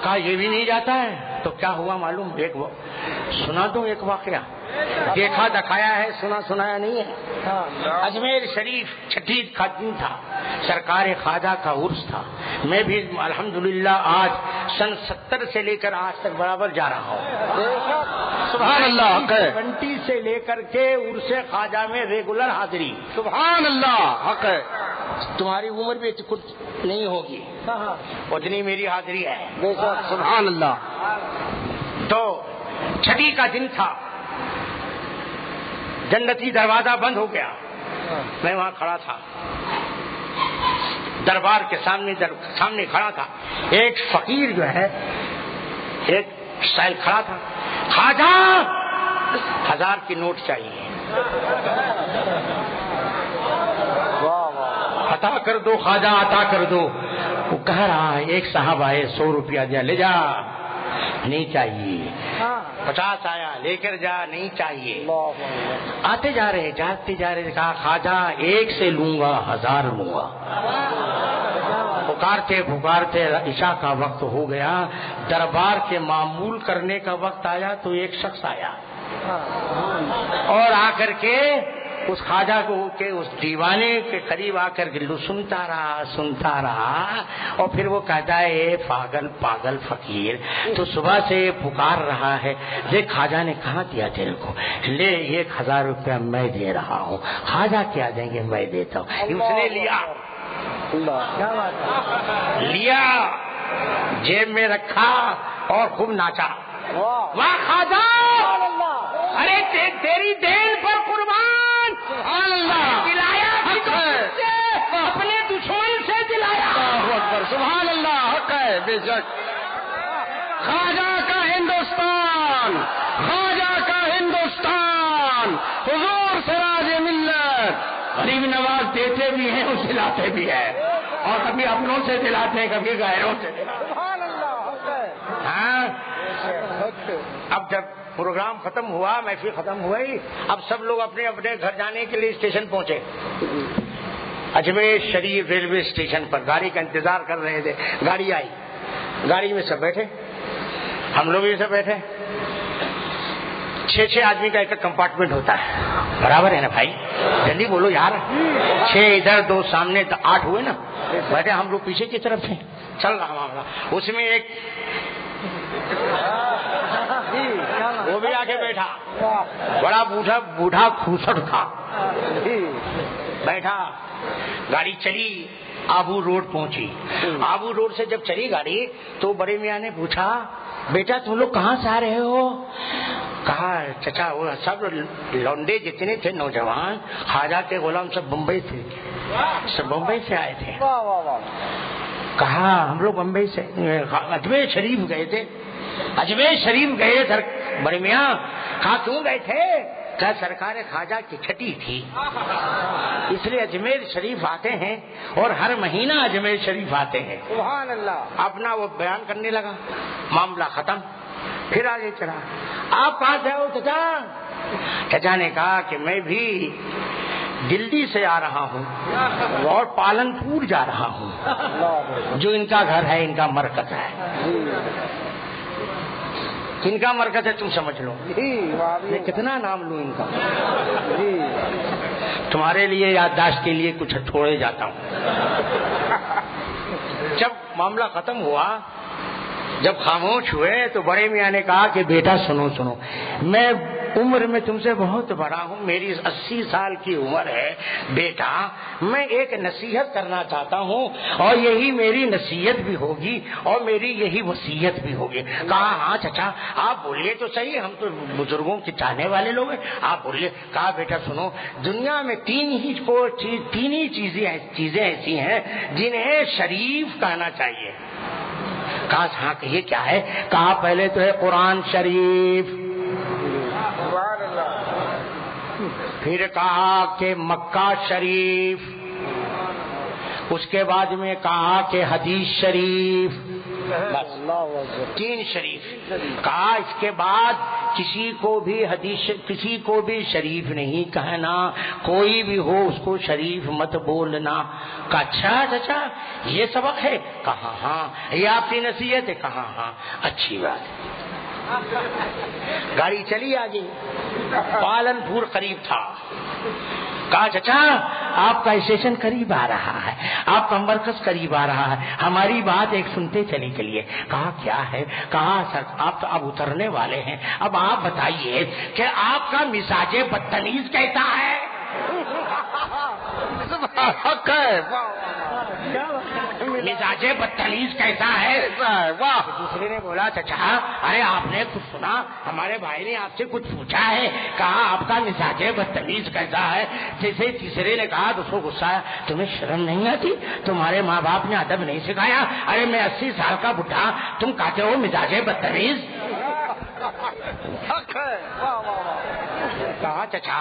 Speaker 3: کہا یہ بھی نہیں جاتا ہے تو کیا ہوا معلوم؟ ایک سنا دوں ایک واقعہ, دیکھا دکھایا ہے, سنا سنایا نہیں ہے. اجمیر شریف چھٹی کا دن تھا, سرکار خواجہ کا عرس تھا. میں بھی الحمدللہ آج سن 70 سے لے کر آج تک برابر جا رہا ہوں.
Speaker 2: سبحان اللہ. حق ہے.
Speaker 3: 20 سے لے کر کے عرس خواجہ میں ریگولر حاضری.
Speaker 2: سبحان اللہ. حق ہے.
Speaker 3: تمہاری عمر بھی کچھ نہیں ہوگی اتنی میری حاضری ہے.
Speaker 2: سبحان اللہ.
Speaker 3: تو چھٹی کا دن تھا, جنتی دروازہ بند ہو گیا. میں وہاں کھڑا تھا, دربار کے سامنے کھڑا تھا. ایک فقیر جو ہے ایک سائل کھڑا تھا, خواجہ 1000 کی نوٹ چاہیے, عطا کر دو خواجہ, عطا کر دو. وہ کہہ رہا ہے, ایک صاحب آئے 100 روپیہ دیا, لے جا, نہیں چاہیے. 50 آیا, لے کر جا, نہیں چاہیے. آتے جا رہے, جاتے جا رہے, کہا خواجہ 1 سے لوں گا 1000 لوں گا. پکارتے پکارتے عشاء کا وقت ہو گیا, دربار کے معمول کرنے کا وقت آیا تو ایک شخص آیا اور آ کر کے اس خواجہ کو کہ اس دیوانے کے قریب آ کر گلو سنتا رہا اور پھر وہ کہتا ہے, اے پاگل پاگل فقیر, تو صبح سے پکار رہا ہے, دیکھ خواجہ نے کہاں دیا تیرے کو, لے 1000 روپیہ میں دے رہا ہوں. خواجہ کیا دیں گے, میں دیتا ہوں. اس نے لیا, جیب میں رکھا اور خوب ناچا. واہ خواجہ, ارے تیری دین پر قربان, دلایا اپنے دشمن سے دلایا.
Speaker 2: سبحان اللہ. حق ہے. بے شک. خواجہ کا ہندوستان, خواجہ کا ہندوستان, حضور سراج ملت.
Speaker 3: غریب نواز دیتے بھی ہیں اور دلاتے بھی ہیں, اور کبھی اپنوں سے دلاتے ہیں, کبھی غیروں سے دلاتے ہیں. ہاں, اب جب پروگرام ختم ہوا, محفل ختم ہوئی, اب سب لوگ اپنے اپنے گھر جانے کے لیے اسٹیشن پہنچے. اجمیر شریف ریلوے اسٹیشن پر گاڑی کا انتظار کر رہے تھے. گاڑی آئی, گاڑی میں سب بیٹھے, ہم لوگ بھی سب بیٹھے. 6 آدمی کا ایک کمپارٹمنٹ ہوتا ہے, برابر ہے نا بھائی, جلدی بولو یار. 6 ادھر 2 سامنے, 8 ہوئے نا. بیٹھے ہم لوگ پیچھے کی طرف تھے, چل رہا معاملہ. اس میں ایک وہ بھی آ کے بیٹھا. بڑا بوڑھا کھوسٹ تھا. بیٹھا, گاڑی چلی, آبو روڈ پہنچی. آبو روڈ سے جب چلی گاڑی تو بڑے میاں نے پوچھا, بیٹا تم لوگ کہاں سے آ رہے ہو؟ کہا چچا وہ سب لونڈے جتنے تھے نوجوان خواجہ کے غلام سب بمبئی تھے, سب بمبئی سے آئے تھے. کہا ہم لوگ بمبئی سے اجمیر شریف گئے تھے. اجمیر شریف گئے سر بڑے میاں. کہا کیوں گئے تھے؟ کیا سرکار خواجہ کی چھٹی تھی اس لیے اجمیر شریف آتے ہیں اور ہر مہینہ اجمیر شریف آتے ہیں.
Speaker 2: سبحان اللہ.
Speaker 3: اپنا وہ بیان کرنے لگا, معاملہ ختم. پھر آگے چلا, آپ کہاں سے ہو چچا؟ چچا نے کہا کہ میں بھی دلی سے آ رہا ہوں اور پالن پور جا رہا ہوں, جو ان کا گھر ہے ان کا مرکز ہے. ان کا مرکز ہے تم سمجھ لو. میں کتنا نام لوں ان کا, تمہارے لیے یادداشت کے لیے کچھ چھوڑے جاتا ہوں. جب معاملہ ختم ہوا, جب خاموش ہوئے تو بڑے میاں نے کہا کہ بیٹا سنو سنو, میں عمر میں تم سے بہت بڑا ہوں, میری 80 سال کی عمر ہے. بیٹا میں ایک نصیحت کرنا چاہتا ہوں اور یہی میری نصیحت بھی ہوگی اور میری یہی وصیت بھی ہوگی. کہا ہاں چچا آپ بولیے تو صحیح, ہم تو بزرگوں کے چاہنے والے لوگ ہیں, آپ بولیے. کہا بیٹا سنو, دنیا میں تین ہی چیزیں ایسی ہیں جنہیں شریف کہنا چاہیے. کہا ہاں کہیے کیا ہے؟ کہا پہلے تو ہے قرآن شریف, پھر کہا کہ مکہ شریف, اس کے بعد میں کہا کہ حدیث شریف. بس 3 شریف. کہا اس کے بعد کسی کو بھی شریف نہیں کہنا, کوئی بھی ہو اس کو شریف مت بولنا. کہا اچھا چچا یہ سبق ہے؟ کہا ہاں. یہ آپ کی نصیحت ہے؟ کہا ہاں. اچھی بات ہے. گاڑی چلی آگے, پالن پور قریب تھا. کہا چچا آپ کا اسٹیشن قریب آ رہا ہے, آپ کا مرکز قریب آ رہا ہے, ہماری بات ایک سنتے چلی چلیے. کہا کیا ہے؟ کہا سر آپ تو اب اترنے والے ہیں, اب آپ بتائیے کہ آپ کا مزاج بدتمیز کیسا ہے؟ مزاج بدتمیز کیسا ہے؟ دوسرے نے بولا چچا ارے آپ نے کچھ سنا, ہمارے بھائی نے آپ سے کچھ پوچھا ہے. کہا آپ کا مزاج بدتمیز کیسا ہے؟ جیسے تیسرے نے کہا تو اس کو غصہ آیا, تمہیں شرم نہیں آتی؟ تمہارے ماں باپ نے ادب نہیں سکھایا؟ ارے میں 80 سال کا بڈھا, تم کہتے ہو مزاج بدتمیز. کہا چچا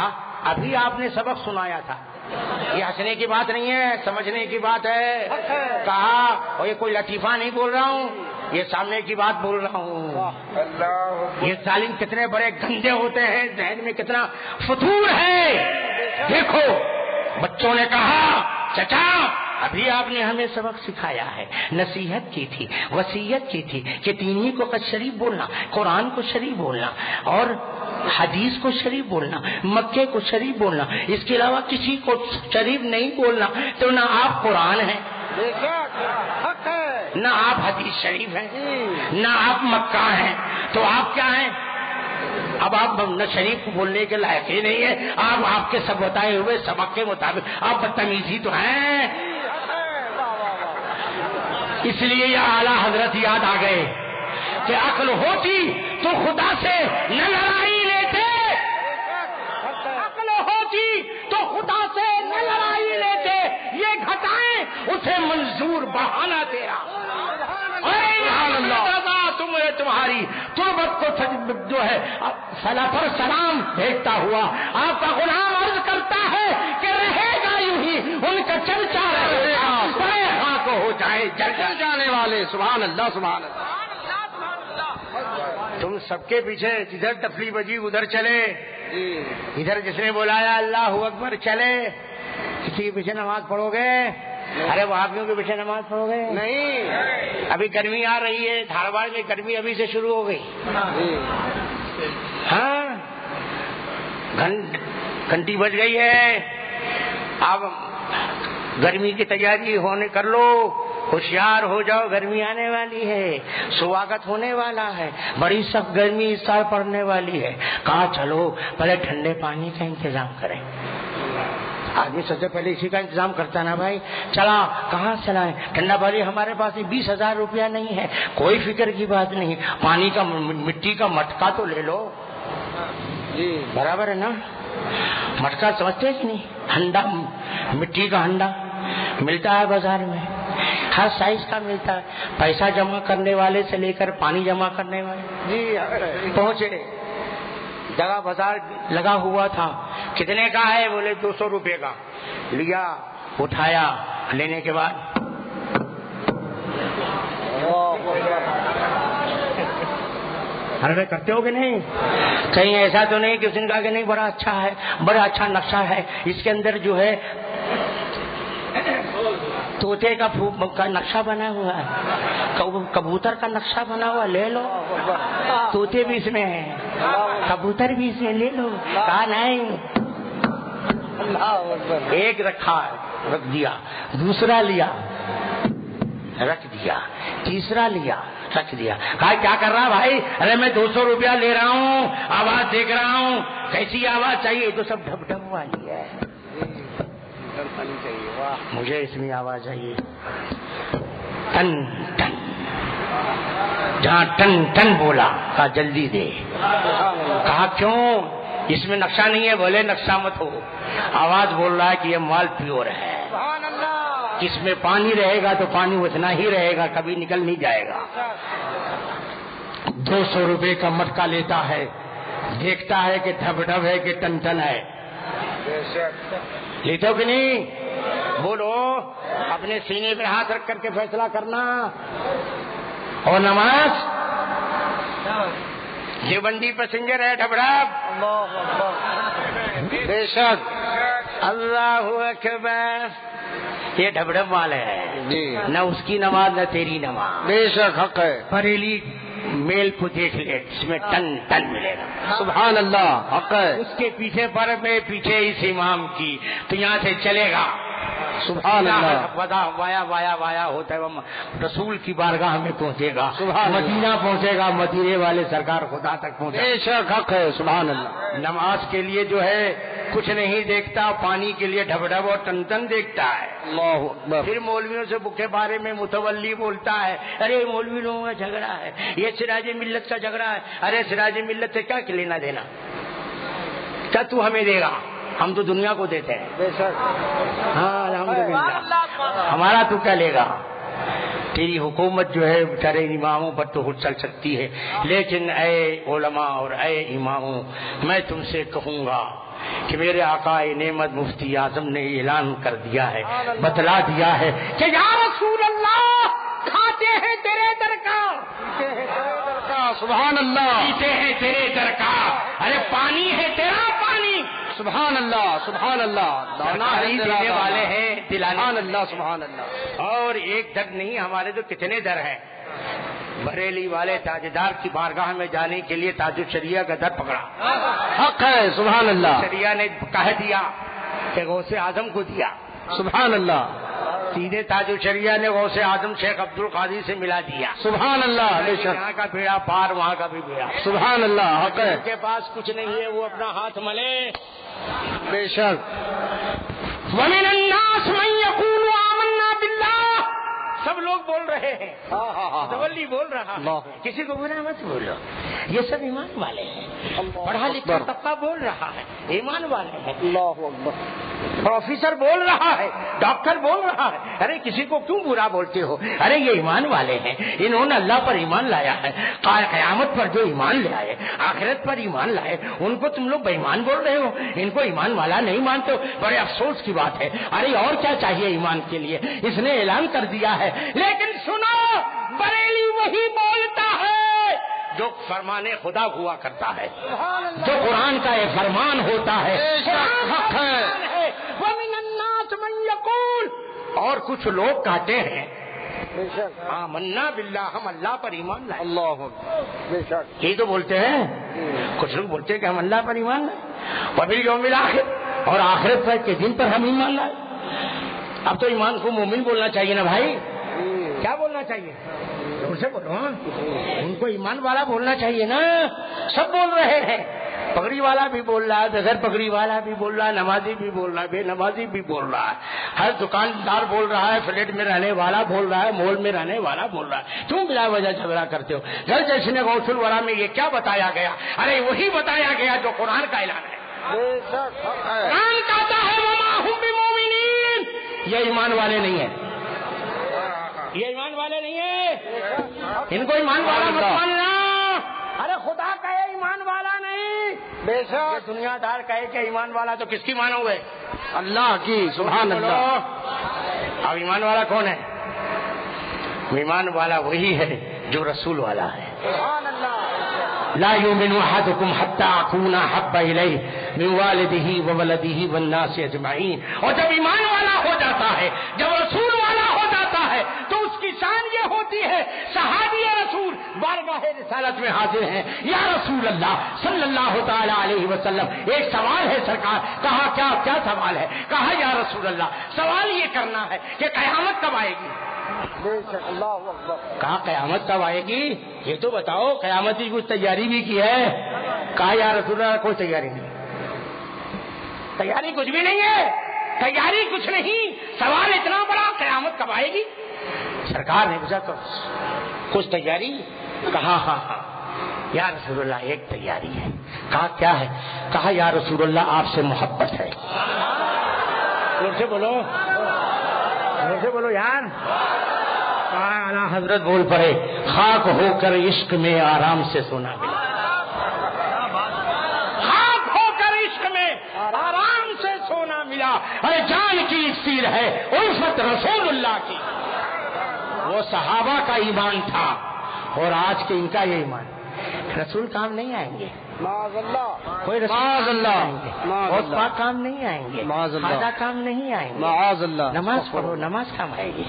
Speaker 3: ابھی آپ نے سبق سنایا تھا, یہ ہنسنے کی بات نہیں ہے, سمجھنے کی بات ہے. کہا اور یہ کوئی لطیفہ نہیں بول رہا ہوں, یہ سامنے کی بات بول رہا ہوں. یہ ظالم کتنے بڑے گندے ہوتے ہیں, ذہن میں کتنا فتور ہے. دیکھو بچوں نے کہا چچا ابھی آپ نے ہمیں سبق سکھایا ہے, نصیحت کی تھی, وصیت کی تھی کہ تینی کو شریف بولنا, قرآن کو شریف بولنا اور حدیث کو شریف بولنا, مکے کو شریف بولنا, اس کے علاوہ کسی کو شریف نہیں بولنا. تو نہ آپ قرآن ہیں, نہ آپ حدیث شریف ہیں, نہ آپ مکہ ہیں, تو آپ کیا ہیں؟ اب آپ نہ شریف بولنے کے لائق ہی نہیں ہے. آپ کے سب بتائے ہوئے سبق کے مطابق آپ بدتمیز ہی تو ہیں. اس لیے یہ اعلیٰ حضرت یاد آ گئے کہ عقل ہوتی تو خدا سے نہ لڑائی لیتے, عقل ہوتی تو خدا سے نہ لڑائی لیتے, یہ گھٹائیں اسے منظور بہانا تیرا. تمہاری تربت کو جو ہے پر سلام بھیجتا ہوا آپ کا غلام عرض کرتا ہے کہ رہے گا یوں ہی, ان کا چرچا رہے گا, خاک ہو جائے جل جانے والے. سبحان اللہ سبحان اللہ. تم سب کے پیچھے جدھر تفلی بجی ادھر چلے, ادھر جس نے بلایا اللہ اکبر چلے. کسی کے پیچھے نماز پڑھو گے؟ ارے وہابیوں کے پیچھے نماز پڑھو گے؟ نہیں. ابھی گرمی آ رہی ہے, دھارواڑ میں گرمی ابھی سے شروع ہو گئی. ہاں گھنٹی بج گئی ہے, اب گرمی کی تیاری ہونے کر لو. ہوشیار ہو جاؤ، گرمی آنے والی ہے، سواگت ہونے والا ہے، بڑی سخت گرمی اس سال پڑنے والی ہے. کہا چلو پہلے ٹھنڈے پانی کا انتظام کریں. آدمی سب سے پہلے اسی کا انتظام کرتا نا بھائی. چلا، کہاں چلائیں؟ ٹھنڈا پانی ہمارے پاس 20,000 روپیہ نہیں ہے. کوئی فکر کی بات نہیں، پانی کا مٹی کا مٹکا تو لے لو. جی برابر ہے نا؟ مٹکا سمجھتے کہ نہیں؟ ہنڈا، مٹی کا ہنڈا ملتا ہے بازار میں، ہر سائز کا ملتا ہے. پیسہ جمع کرنے والے سے لے کر پانی جمع کرنے والے جی پہنچے. جگہ بازار لگا ہوا تھا. کتنے کا ہے؟ بولے 200 روپے کا. لیا، اٹھایا. لینے کے بعد ہر میں کرتے ہو کہ نہیں؟ کہیں ایسا تو نہیں کہ اس نے کہا کہ نہیں بڑا اچھا ہے، بڑا اچھا نقشہ ہے، اس کے اندر جو ہے طوطے کا نقشہ بنا ہوا ہے، کبوتر کا نقشہ بنا ہوا، لے لو. طوطے بھی اس میں ہیں، کبوتر بھی اس میں لے لو. کہا نہیں. ایک رکھا، رکھ دیا. دوسرا لیا، رکھ دیا. تیسرا لیا، رکھ دیا. کہا کیا کر رہا بھائی؟ ارے میں 200 روپیہ لے رہا ہوں، آواز دیکھ رہا ہوں. کیسی آواز چاہیے؟ تو سب ڈھب ڈھب والی ہے. مجھے اس میں آواز چاہیے ٹن ٹن. جہاں ٹن ٹن بولا کہا جلدی دے. کہا کیوں؟ اس میں نقشہ نہیں ہے. بولے نقشہ مت ہو، آواز بول رہا ہے کہ یہ مال پیور ہے، اس میں پانی رہے گا تو پانی اتنا ہی رہے گا، کبھی نکل نہیں جائے گا. 200 روپے کا مٹکا لیتا ہے، دیکھتا ہے کہ ڈھب ڈھب ہے کہ ٹن ٹن ہے. لیتے ہو کہ نہیں؟ بولو. اپنے سینے پہ ہاتھ رکھ کر کے فیصلہ کرنا. اور نماز دیوبندی پیسنجر ہے ڈھب ڈھب. بے شک. اللہ اکبر. یہ ڈھب ڈھب والے ہے، نہ اس کی نماز نہ تیری نماز. بے شک حق ہے. بریلی میل کو دیکھ لے، اس میں ٹن ٹن ملے گا. سبحان اللہ. حق ہے. اس کے پیچھے پر میں پیچھے اس امام کی، تو یہاں سے چلے گا. سبحان اللہ. وایا وایا وایا ہوتا ہے، وہ رسول کی بارگاہ میں پہنچے گا. مدینہ پہنچے گا، مدینے والے سرکار خدا تک پہنچے. بے شک حق ہے. سبحان اللہ. نماز کے لیے جو ہے کچھ نہیں دیکھتا، پانی کے لیے ڈھب ڈھب اور ٹن ٹن دیکھتا ہے. اللہ اکبر. پھر مولویوں سے کے بارے میں متولی بولتا ہے، ارے مولوی لوگوں کا جھگڑا ہے، یہ سراج ملت کا جھگڑا ہے. ارے سراج ملت سے کیا لینا دینا؟ کیا تو ہمیں دے گا؟ ہم تو دنیا کو دیتے ہیں. بے شک. ہاں الحمدللہ. ہمارا تو کیا لے گا؟ تیری حکومت جو ہے بیچارے اماموں پر تو چل سکتی ہے، لیکن اے علماء اور اے اماموں، میں تم سے کہوں گا کہ میرے آقا نعمت مفتی اعظم نے اعلان کر دیا ہے، بتلا دیا ہے کہ یا رسول اللہ، کھاتے ہیں تیرے در کا، سبحان اللہ، پیتے ہیں تیرے در کا. ارے پانی ہے تیرا پانی. سبحان اللہ. سبحان اللہ. دینے والے ہیں، دلانے اللہ. سبحان اللہ. اور ایک در نہیں، ہمارے تو کتنے در ہیں. بریلی والے تاجدار کی بارگاہ میں جانے کے لیے تاج الشریعہ کا در پکڑا. حق ہے. سبحان اللہ. شریعہ نے کہہ دیا کہ غوث اعظم کو دیا. سبحان اللہ. سیدھے تاج الشریعہ نے غوث اعظم شیخ عبد القادر سے ملا دیا. سبحان اللہ. یہاں کا بیڑا پار، وہاں کا بھی بیڑا. سبحان اللہ. حق ہے. کے پاس کچھ نہیں ہے، وہ اپنا ہاتھ ملے. بے شک. ومن الناس من یقول آمنا باللہ. سب لوگ بول رہے ہیں، تولی بول رہا ہے، کسی کو برا مت بولو، یہ سب ایمان والے ہیں. پڑھا لکھا طبقہ بول رہا ہے، ایمان والے ہیں. اللہ اکبر. پروفیسر بول رہا ہے، ڈاکٹر بول رہا ہے، ارے کسی کو کیوں برا بولتے ہو؟ ارے یہ ایمان والے ہیں، انہوں نے اللہ پر ایمان لایا ہے. قیامت پر جو ایمان لے آئے، آخرت پر ایمان لائے، ان کو تم لوگ بے ایمان بول رہے ہو، ان کو ایمان والا نہیں مانتے ہو. بڑے افسوس کی بات ہے. ارے اور کیا چاہیے ایمان کے لیے؟ اس نے اعلان کر دیا ہے. لیکن سنو، بریلی وہی بولتا ہے جو فرمان خدا ہوا کرتا ہے، جو قرآن کا یہ فرمان ہوتا ہے. حق ہے. وَمِنَ النَّاسِ مَن يَقُولُ. اور کچھ لوگ کہتے ہیں آمنا باللہ، ہم اللہ پر ایمان لائے. اللہ بے شک. یہ تو بولتے ہیں. کچھ لوگ بولتے ہیں کہ ہم اللہ پر ایمان لائے، وَبِالْيَوْمِ الْآخِرِ، اور آخرت کے دن پر ہم ایمان لائے. اب تو ایمان کو مومن بولنا چاہیے نا بھائی. کیا بولنا چاہیے؟ ان سے بولو. ان کو ایمان والا بولنا چاہیے نا. سب بول رہے ہیں. پگڑی والا بھی بول رہا ہے, بغیر پگڑی والا بھی بول رہا ہے, نمازی بھی بول رہا ہے, بے نمازی بھی بول رہا ہے, ہر دکاندار بول رہا ہے, فلیٹ میں رہنے والا بول رہا ہے, مال میں رہنے والا بول رہا ہے. کیوں بلا وجہ جھگڑا کرتے ہو؟ گھر جیسے غوث الورا میں یہ کیا بتایا گیا؟ ارے وہی بتایا گیا جو قرآن کا اعلان ہے. قرآن کہتا ہے وما ہم بمؤمنین. یہ ایمان والے نہیں ہیں, یہ ایمان والے نہیں ہیں. ان کو ایمان والا مت ماننا. ارے خدا کہے ایمان والا نہیں, بے شک دنیا دار کہے کہ ایمان والا, تو کس کی مانو گے؟ اللہ کی. سبحان اللہ. اب ایمان والا کون ہے؟ ایمان والا وہی ہے جو رسول والا ہے. سبحان اللہ. لا يؤمن احدكم حتى اكون احب اليه من والده وولده والناس اجمعين. اور جب ایمان والا ہو جاتا ہے, جب رسول والا ہو جاتا ہے, تو اس کی شان یہ ہوتی ہے, صحابی رسول بارگاہ رسالت میں حاضر ہیں, یا رسول اللہ صلی اللہ تعالی علیہ وسلم, ایک سوال ہے سرکار. کہا کیا سوال ہے؟ کہا یا رسول اللہ سوال یہ کرنا ہے کہ قیامت کب آئے گی؟ کہا قیامت کب آئے گی یہ تو بتاؤ. قیامت کی کچھ تیاری بھی کی ہے؟ کہا یا رسول اللہ کوئی تیاری نہیں. تیاری کچھ بھی نہیں ہے, تیاری کچھ نہیں. سوال اتنا بڑا, قیامت کب آئے گی؟ سرکار نے پوچھا کچھ تیاری؟ کہا ہاں یا رسول اللہ ایک تیاری ہے. کہا کیا ہے؟ کہا یا رسول اللہ آپ سے محبت ہے. زور سے بولو, زور سے بولو یار. کہا حضرت بول پڑے, خاک ہو کر عشق میں آرام سے سونا ملا. خاک ہو کر عشق میں آرام سے سونا ملا. ارے جان کی اکسیر ہے الفت رسول اللہ کی. وہ صحابہ کا ایمان تھا, اور آج کے ان کا یہ ایمان. رسول کام نہیں آئیں گے, کوئی رسول آئیں گے, بہت پاک کام نہیں آئیں گے, خواجہ کام نہیں آئیں گے. نماز پڑھو, نماز کام آئے گی.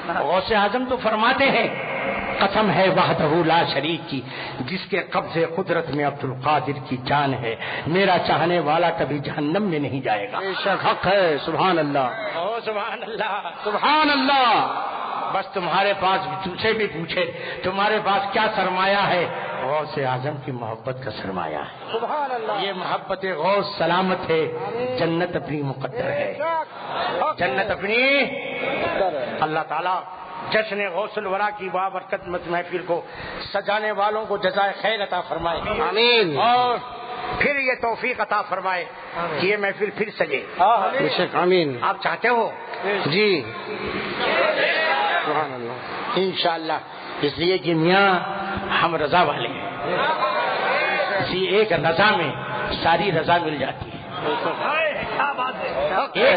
Speaker 3: غوث اعظم تو فرماتے ہیں قسم ہے وحدہ لا شریک کی, جس کے قبضے قدرت میں عبد القادر کی جان ہے, میرا چاہنے والا کبھی جہنم میں نہیں جائے گا. حق ہے. سبحان اللہ. او سبحان اللہ, سبحان اللہ. بس تمہارے پاس تجھ سے بھی پوچھے تمہارے پاس کیا سرمایہ ہے؟ غوث اعظم کی محبت کا سرمایہ ہے. سبحان اللہ. یہ محبت غوث سلامت ہے, جنت اپنی مقدر ہے. جنت اپنی. اللہ تعالیٰ جشن غوث الورا کی بابرکت محفل کو سجانے والوں کو جزائے خیر عطا فرمائے. آمین. اور پھر یہ توفیق عطا فرمائے کہ یہ محفل پھر سجے. آمین. آپ چاہتے ہو؟ جی سبحان اللہ. انشاءاللہ. اس لیے کہ میاں ہم رضا والے ہیں, اسی ایک رضا میں ساری رضا مل جاتی ہے.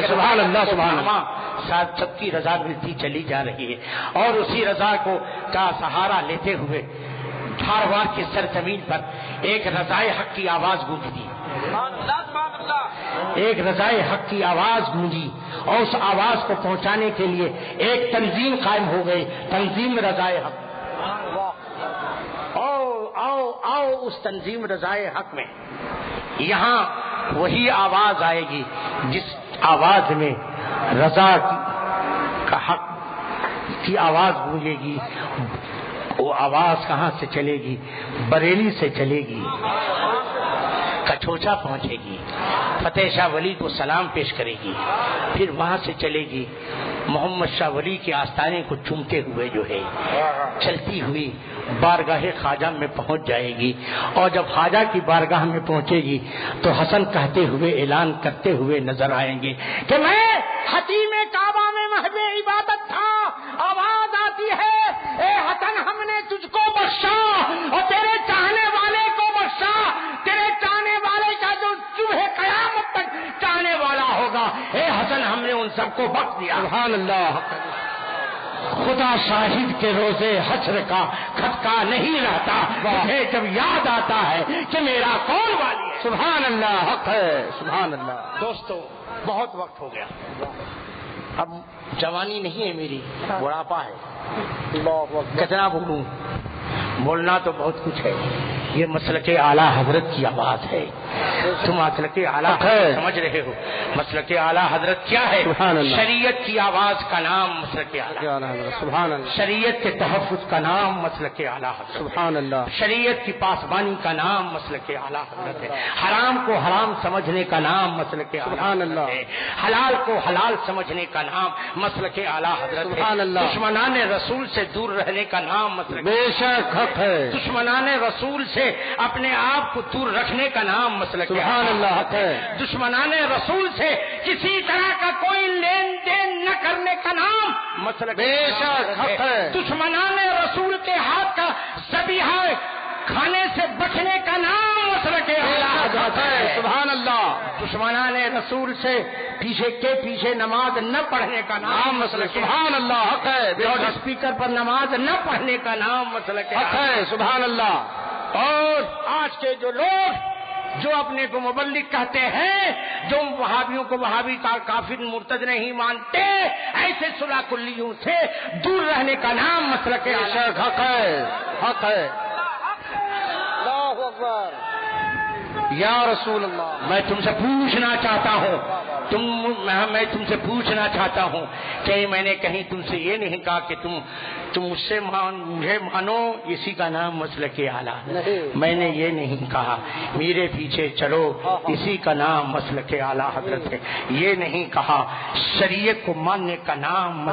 Speaker 3: سبحان اللہ. سبحان اللہ. ساتھ سب کی رضا ملتی چلی جا رہی ہے, اور اسی رضا کو کا سہارا لیتے ہوئے دھارواڑ کی سرزمین پر ایک رضائے حق کی آواز گونجتی. ایک رضائے حق کی آواز گونجی, اور اس آواز کو پہنچانے کے لیے ایک تنظیم قائم ہو گئی, تنظیم رضائے حق. آؤ اس تنظیم رضائے حق میں یہاں وہی آواز آئے گی جس آواز میں رضا کا حق کی آواز گونجے گی. وہ آواز کہاں سے چلے گی؟ بریلی سے چلے گی, کچھوچا پہنچے گی, فتح شاہ ولی کو سلام پیش کرے گی, پھر وہاں سے چلے گی محمد شاہ ولی کے آستانے کو چومتے ہوئے جو ہے چلتی ہوئی بارگاہ خواجہ میں پہنچ جائے گی. اور جب خواجہ کی بارگاہ میں پہنچے گی تو حسن کہتے ہوئے اعلان کرتے ہوئے نظر آئیں گے کہ میں حتیم کعبہ میں محو عبادت تھا. آواز آتی ہے اے حسن ہم نے تجھ کو بخشا اور تیرے چاہنے والے کو بخشا. تیرے چاہنے والے کا جو صبح قیامت تک چاہنے والا ہوگا, اے حسن ہم نے ان سب کو بخش دیا. سبحان اللہ. خدا شاہد کے روزے حشر کا کھٹکا نہیں رہتا, مجھے جب یاد آتا ہے کہ میرا کون والی ہے. سبحان اللہ. حق ہے. سبحان اللہ. دوستو بہت وقت ہو گیا, اب جوانی نہیں ہے میری, بڑھاپا ہے. کتنا بولوں؟ بولنا تو بہت کچھ ہے یہ مسلک اعلیٰ حضرت کی آواز ہے. تم مسلک اعلیٰ سمجھ رہے ہو؟ مسلک اعلیٰ حضرت کیا ہے؟ شریعت کی آواز کا نام مسلک اعلیٰ حضرت. سبحان اللہ. شریعت کے تحفظ کا نام مسلک اعلیٰ حضرت. سبحان اللہ. شریعت کی پاسبانی کا نام مسلک اعلیٰ حضرت ہے. حرام کو حرام سمجھنے کا نام مسلک اعلیٰ حضرت ہے. حلال کو حلال سمجھنے کا نام مسلک اعلیٰ حضرت ہے. دشمنان رسول سے دور رہنے کا نام مسلک بے شک حق ہے. دشمنان رسول سے اپنے آپ کو دور رکھنے کا نام مسلک سبحان اللہ حق ہے. دشمنان رسول سے کسی طرح کا کوئی لین دین نہ کرنے کا نام مسلک بے شک حق ہے. دشمنان رسول کے ہاتھ کا ذبیحہ کھانے سے بچنے کا نام مسلک اعلیٰ حضرت ہے. سبحان اللہ. دشمنان رسول سے پیچھے نماز نہ پڑھنے کا نام مسلک سبحان اللہ حق ہے. لاؤڈ اسپیکر پر نماز نہ پڑھنے کا نام مسلک حق ہے. سبحان اللہ. اور آج کے جو لوگ جو اپنے کو مبلغ کہتے ہیں، جو وہابیوں کو وہابی کا کافر مرتد نہیں مانتے، ایسے صلح کلیوں سے دور رہنے کا نام مسلک حق ہے. حق ہے. اللہ اکبر. یا رسول اللہ. میں تم سے پوچھنا چاہتا ہوں میں تم سے پوچھنا چاہتا ہوں کہ میں نے کہیں تم سے یہ نہیں کہا کہ تم مجھ سے مجھے مانو، اسی کا نام مسلک اعلیٰ. میں نے یہ نہیں کہا میرے پیچھے چلو، اسی کا نام مسلک اعلیٰ حضرت ہے. یہ نہیں کہا شریعت کو ماننے کا نام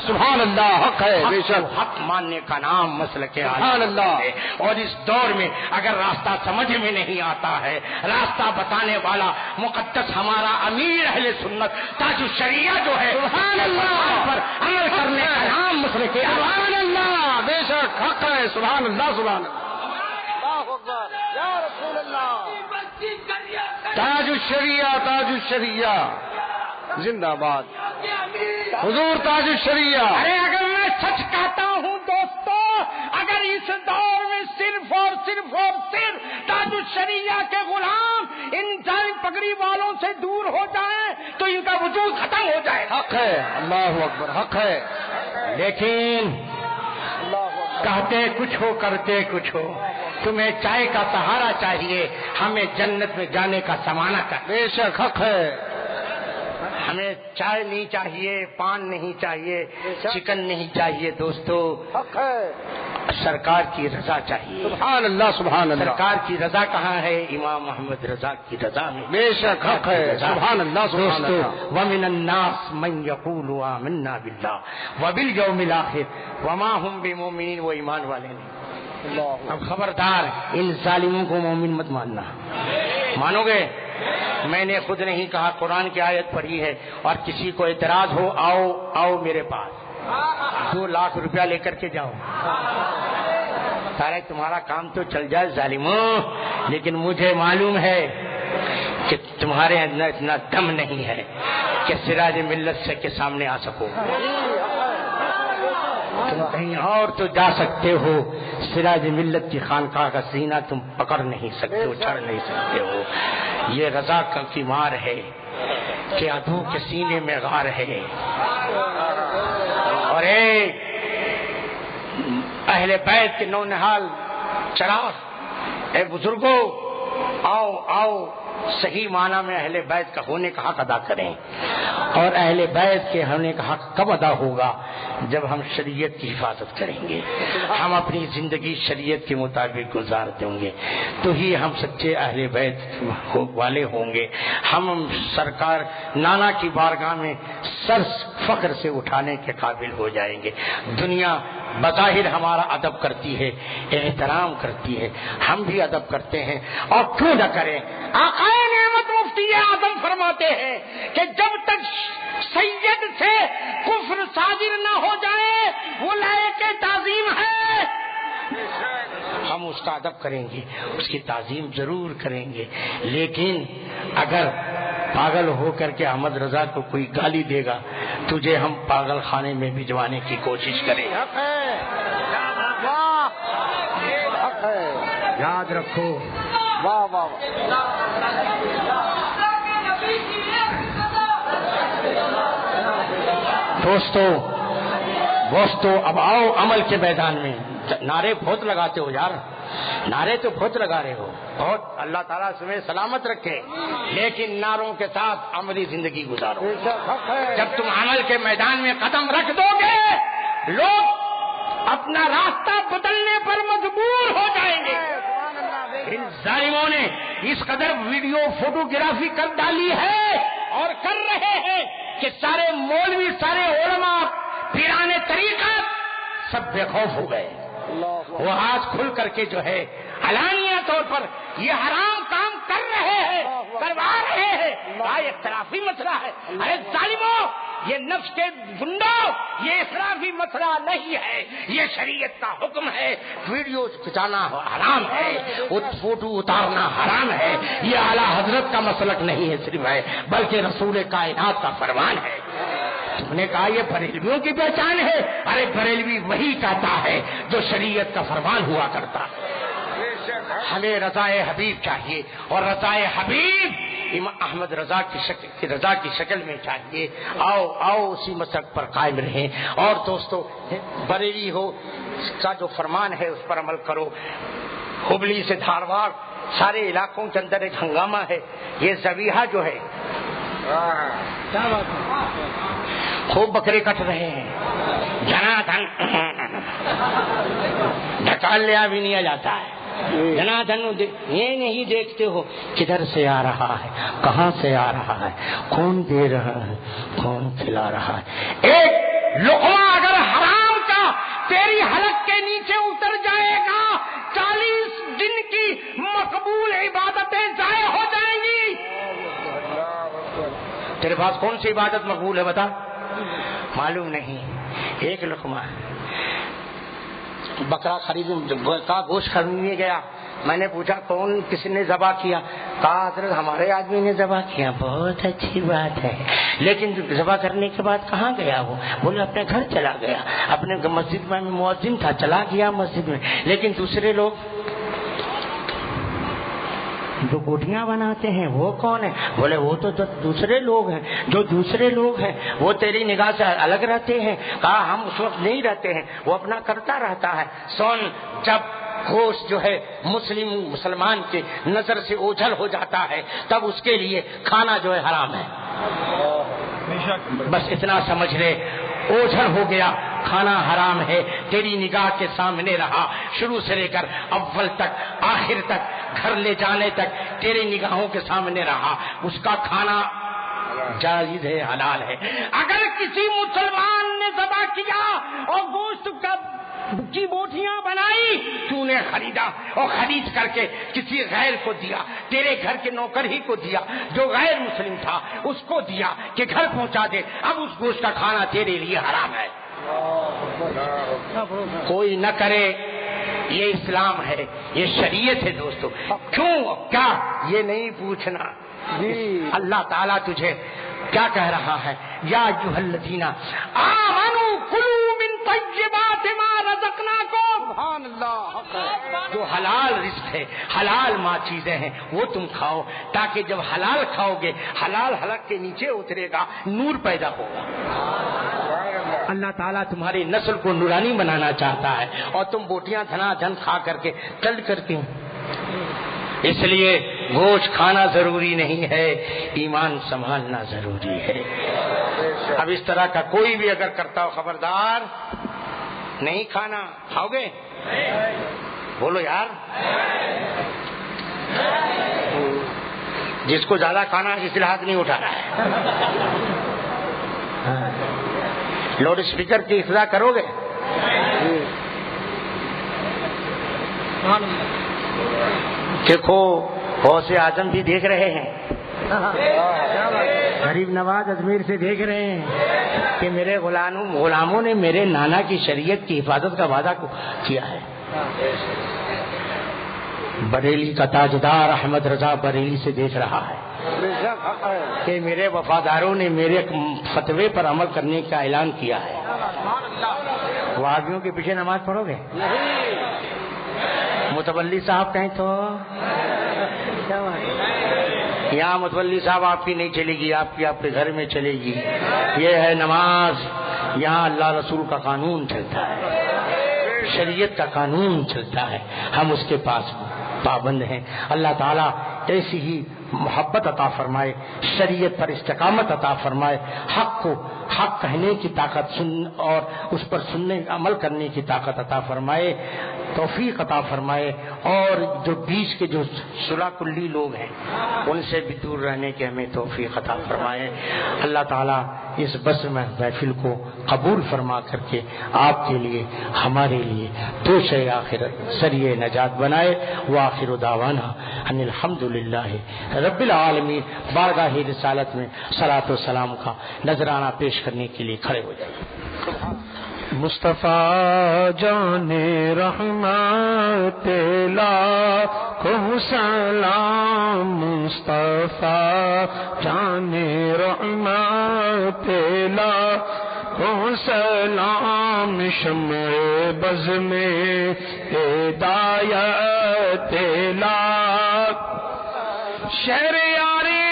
Speaker 3: سبحان اللہ حق ہے. بے شک حق ماننے کا نام مسلک اعلیٰ ہے. اور اس دور میں اگر راستہ سمجھ میں نہیں آتا ہے، راستہ بتانے والا مقدس ہمارا امیر اہل سنت تاج الشریعہ جو ہے سبحان اللہ پر عمل کرنے کا نام مسلک سبحان اللہ. بے شک حق ہے. سبحان اللہ. سبحان اللہ. یا رسول اللہ. تاج الشریعہ تاج الشریعہ زندہ باد. حضور تاج الشریعہ. ارے اگر میں سچ کہتا ہوں دوستو، اگر اس دور میں صرف اور صرف تاج الشریعہ کے غلام ان ساری پگڑی والوں سے دور ہو جائیں تو ان کا وجود ختم ہو جائے. حق ہے. اللہ اکبر. حق ہے. لیکن کہتے کچھ ہو کرتے کچھ ہو. تمہیں چائے کا سہارا چاہیے، ہمیں جنت میں جانے کا سمانا چاہیے. بے شک حق ہے. ہمیں چائے نہیں چاہیے، پان نہیں چاہیے، چکن نہیں چاہیے دوستو. حق ہے. سرکار کی رضا چاہیے. سبحان اللہ. سبحان اللہ. سرکار کی رضا کہاں ہے؟ امام محمد رضا کی رضا میں. بے شک حق ہے. سبحان اللہ. سبحان اللہ. ومن الناس من يقول آمنا باللہ وبالیوم الآخر وما هم بمؤمنین. وہ ایمان والے نہیں. اب خبردار ان ظالموں کو مومن مت ماننا. مانو گے؟ میں نے خود نہیں کہا، قرآن کی آیت پڑھی ہے. اور کسی کو اعتراض ہو آؤ میرے پاس، 2 لاکھ روپیہ لے کر کے جاؤ، سارے تمہارا کام تو چل جائے ظالموں. لیکن مجھے معلوم ہے کہ تمہارے اندر اتنا دم نہیں ہے کہ سراج ملت سے کے سامنے آ سکو. تم کہیں اور تو جا سکتے ہو، سراج ملت کی خانقاہ کا سینہ تم پکڑ نہیں سکتے ہو، چھڑ نہیں سکتے ہو. یہ رضا کی مار ہے کہ عدو کے سینے میں غار ہے. اور اہل بیت کے نونہال چراغ، اے بزرگوں آؤ صحیح معنی میں اہل بیت کا ہونے کا حق ادا کریں. اور اہل بیت کے ہونے کا حق کب ادا ہوگا؟ جب ہم شریعت کی حفاظت کریں گے، ہم اپنی زندگی شریعت کے مطابق گزار دیں گے، تو ہی ہم سچے اہل بیت والے ہوں گے. ہم سرکار نانا کی بارگاہ میں سر فخر سے اٹھانے کے قابل ہو جائیں گے. دنیا بظاہر ہمارا ادب کرتی ہے، احترام کرتی ہے، ہم بھی ادب کرتے ہیں، اور کیوں نہ کریں. آقا نعمت مفتی اعظم فرماتے ہیں کہ جب تک سید سے کفر صادر نہ ہو جائے وہ لائق تعظیم ہے. ہم اس کا ادب کریں گے، اس کی تعظیم ضرور کریں گے. لیکن اگر پاگل ہو کر کے احمد رضا کو کوئی گالی دے گا، تجھے ہم پاگل خانے میں بھجوانے کی کوشش کریں. یاد رکھو. واہ واہ. دوستو اب آؤ عمل کے میدان میں. نعرے بہت لگاتے ہو یار. نعرے تو بہت لگا رہے ہو، بہت، اللہ تعالیٰ تمہیں سلامت رکھے، لیکن نعروں کے ساتھ عملی زندگی گزارو۔ جب تم عمل کے میدان میں قدم رکھ دو گے، لوگ اپنا راستہ بدلنے پر مجبور ہو جائیں گے۔ ان ظالموں نے اس قدر ویڈیو فوٹوگرافی کر ڈالی ہے اور کر رہے ہیں کہ سارے مولوی، سارے علماء، پیرانے طریقہ سب بے خوف ہو گئے۔ وہ آج کھل کر کے جو ہے علانیہ طور پر یہ حرام کام کر رہے ہیں، کروا رہے ہیں۔ یہ اختلافی مسئلہ ہے۔ ارے ظالموں، یہ نفس کے گنڈوں، یہ اختلافی مسئلہ نہیں ہے، یہ شریعت کا حکم ہے۔ ویڈیو کھچانا حرام ہے، فوٹو اتارنا حرام ہے۔ یہ اعلیٰ حضرت کا مسلک نہیں ہے صرف ہے، بلکہ رسول کائنات کا فرمان ہے۔ تم نے کہا یہ بریلویوں کی پہچان ہے، ارے بریلوی وہی کہتا ہے جو شریعت کا فرمان ہوا کرتا ہے۔ ہمیں رضائے حبیب چاہیے، اور رضائے حبیب امام احمد رضا کی شکل میں چاہیے۔ آؤ اسی مسلک پر قائم رہیں۔ اور دوستو، بریلی ہو کا جو فرمان ہے اس پر عمل کرو۔ ہبلی سے دھارواڑ سارے علاقوں کے اندر ایک ہنگامہ ہے۔ یہ ذبیحہ جو ہے، خوب بکرے کٹ رہے ہیں، جنا دھن ڈھکال لیا بھی نہیں جاتا ہے۔ جنا دھن یہ نہیں دیکھتے ہو کدھر سے آ رہا ہے، کہاں سے آ رہا ہے، کون دے رہا ہے، کون کھلا رہا ہے۔ ایک لقمہ اگر حرام کا تیری حلق کے نیچے اتر جائے گا، 40 دن کی مقبول عبادتیں ضائع ہو جائیں گی۔ تیرے پاس کون سی عبادت مقبول ہے بتا؟ معلوم نہیں۔ ایک لقمہ بکرا کا گوشت خریدنے گیا، میں نے پوچھا کس نے ذبح کیا؟ کہا حضرت ہمارے آدمی نے ذبح کیا۔ بہت اچھی بات ہے، لیکن ذبح کرنے کے بعد کہاں گیا وہ؟ بولے اپنے گھر چلا گیا، اپنے مسجد میں مؤذن تھا، چلا گیا مسجد میں۔ لیکن دوسرے لوگ جو کوٹیاں بناتے ہیں وہ کون ہیں؟ بولے وہ تو دوسرے لوگ ہیں۔ جو دوسرے لوگ ہیں وہ تیری نگاہ سے الگ رہتے ہیں۔ کہا ہم اس وقت نہیں رہتے ہیں، وہ اپنا کرتا رہتا ہے۔ جب گوشت جو ہے مسلمان کی نظر سے اوجھل ہو جاتا ہے تب اس کے لیے کھانا جو ہے حرام ہے۔ بس اتنا سمجھ لے، اوجھل ہو گیا، کھانا حرام ہے، تیری نگاہ کے سامنے رہا، شروع سے لے کر اول تک آخر تک، گھر لے جانے تک تیری نگاہوں کے سامنے رہا، اس کا کھانا جائز ہے، حلال ہے۔ اگر کسی مسلمان نے ذبح کیا اور گوشت کی بوٹیاں بنائی، تو نے خریدا اور خرید کر کے کسی غیر کو دیا، تیرے گھر کے نوکر ہی کو دیا جو غیر مسلم تھا، اس کو دیا کہ گھر پہنچا دے، اب اس گوشت کا کھانا تیرے لیے حرام ہے۔ کوئی نہ کرے، یہ اسلام ہے، یہ شریعت ہے دوستو۔ کیوں کیا یہ نہیں پوچھنا؟ اللہ تعالیٰ تجھے کیا کہہ رہا ہے؟ یا ایھا الذین آمنوا کلوا من طیبات ما رزقناکم۔ سبحان اللہ۔ جو حلال رزق ہے، حلال ماں چیزیں ہیں، وہ تم کھاؤ، تاکہ جب حلال کھاؤ گے، حلال حلق کے نیچے اترے گا، نور پیدا ہوگا۔ اللہ تعالیٰ تمہاری نسل کو نورانی بنانا چاہتا ہے، اور تم بوٹیاں دھنا دھن کھا کر کے چل کرتی ہوں۔ اس لیے گوشت کھانا ضروری نہیں ہے، ایمان سنبھالنا ضروری ہے۔ اب اس طرح کا کوئی بھی اگر کرتا ہو، خبردار، نہیں کھانا۔ کھاؤ گے؟ بولو یار۔ جس کو زیادہ کھانا ہے اس لیے ہاتھ نہیں اٹھا رہا ہے۔ لاؤڈ اسپیکر کی اصلاح کرو گے؟ دیکھو غوث اعظم بھی دیکھ رہے ہیں، غریب نواز اجمیر سے دیکھ رہے ہیں کہ میرے غلاموں نے میرے نانا کی شریعت کی حفاظت کا وعدہ کیا ہے۔ بریلی کا تاجدار احمد رضا بریلی سے دیکھ رہا ہے کہ میرے وفاداروں نے میرے فتوے پر عمل کرنے کا اعلان کیا ہے۔ وہابیوں کے پیچھے نماز پڑھو گے؟ متولی صاحب کہیں تو یہاں متولی صاحب آپ کی نہیں چلے گی، آپ کی آپ کے گھر میں چلے گی۔ یہ ہے نماز، یہاں اللہ رسول کا قانون چلتا ہے۔ شریعت کا قانون چلتا ہے، ہم اس کے پاس پابند ہیں۔ اللہ تعالیٰ ایسی ہی محبت عطا فرمائے، شریعت پر استقامت عطا فرمائے، حق کو حق کہنے کی طاقت اور اس پر سننے عمل کرنے کی طاقت عطا فرمائے، توفیق عطا فرمائے، اور جو بیچ کے جو صلح کلی لوگ ہیں ان سے بھی دور رہنے کی ہمیں توفیق عطا فرمائے۔ اللہ تعالیٰ اس بس محفل کو قبول فرما کر کے آپ کے لیے ہمارے لیے توشہ آخر ذریعہ نجات بنائے۔ وآخر دعوانا ان الحمدللہ رب العالمین۔ بارگاہ رسالت میں صلاۃ و سلام کا نذرانہ پیش کرنے کے لیے کھڑے ہو جائیں۔
Speaker 4: مصطفیٰ جان رحمت لاکھوں سلام، مصطفیٰ جان رحمت لاکھوں سلام، شمع بز میں ہدایت لاکھ، شہر یاری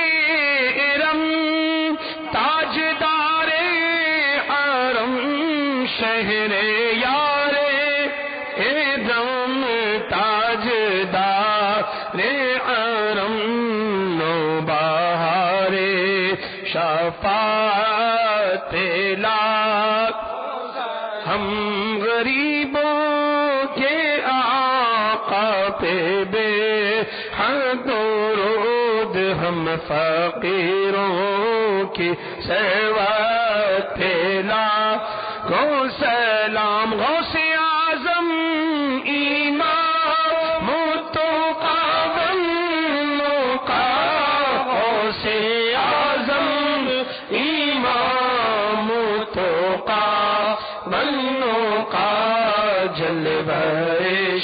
Speaker 4: ارم تاجدار حرم، شہر یار ادم تاجدار حرم، نو بہار شفاعت لاکھ، ہم غریبوں کے آقا پہ بے حد درود، ہم فقیروں کی سروت لاکھوں سلام، غوث اعظم امام متقی کا، غوث اعظم امام متقی کا، جلوہ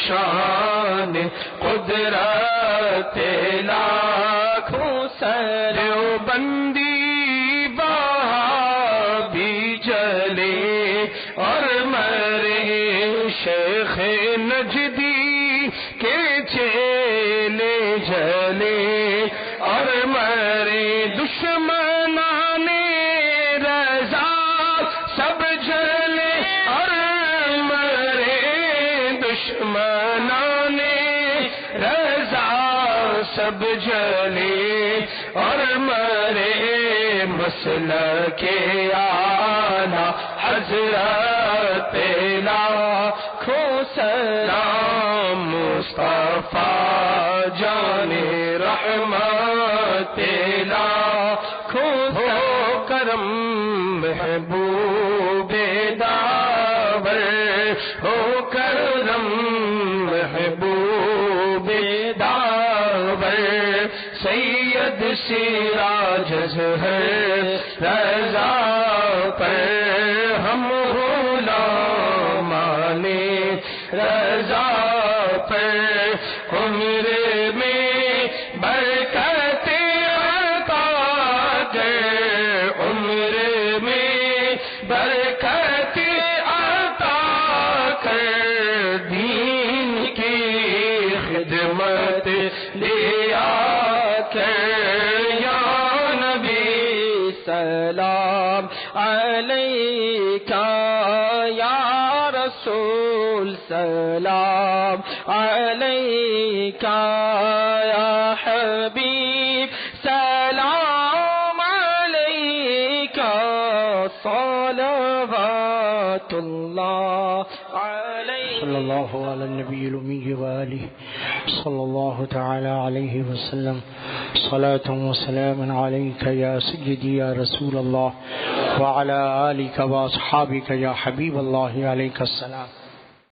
Speaker 4: شان قدرت لاکھوں سلام، بندی وہابی جلے اور مرے، شیخ نجدی کے چیلے جلے اور مرے، دشمنان رضا سب جلے اور مرے، دشمنان رضا سب جلے اور مرے، مسلک اعلیٰ حضرت لاکھوں سلام، مصطفیٰ جان رحمت لاکھوں سلام، کرم محبوب داور ہو، کرم محبوب داور، سید سراج اظہر رضا پر ہم غلامان رضا پر، عمر میں برکت عطا کر، عمر میں برکت عطا کر، دین کی خدمت لیا کر، یا نبی سلام علیکہ، یا رسول سلام علیکہ، یا حبیب سلام علیکہ، صلوات اللہ علیہ،
Speaker 3: صلی اللہ علی النبی الامی وآلہ صلی اللہ تعالی علیہ وسلم، صلاۃ و سلام علیک یا سیدی یا رسول اللہ وعلی آلک و اصحابک یا حبیب اللہ علیک السلام۔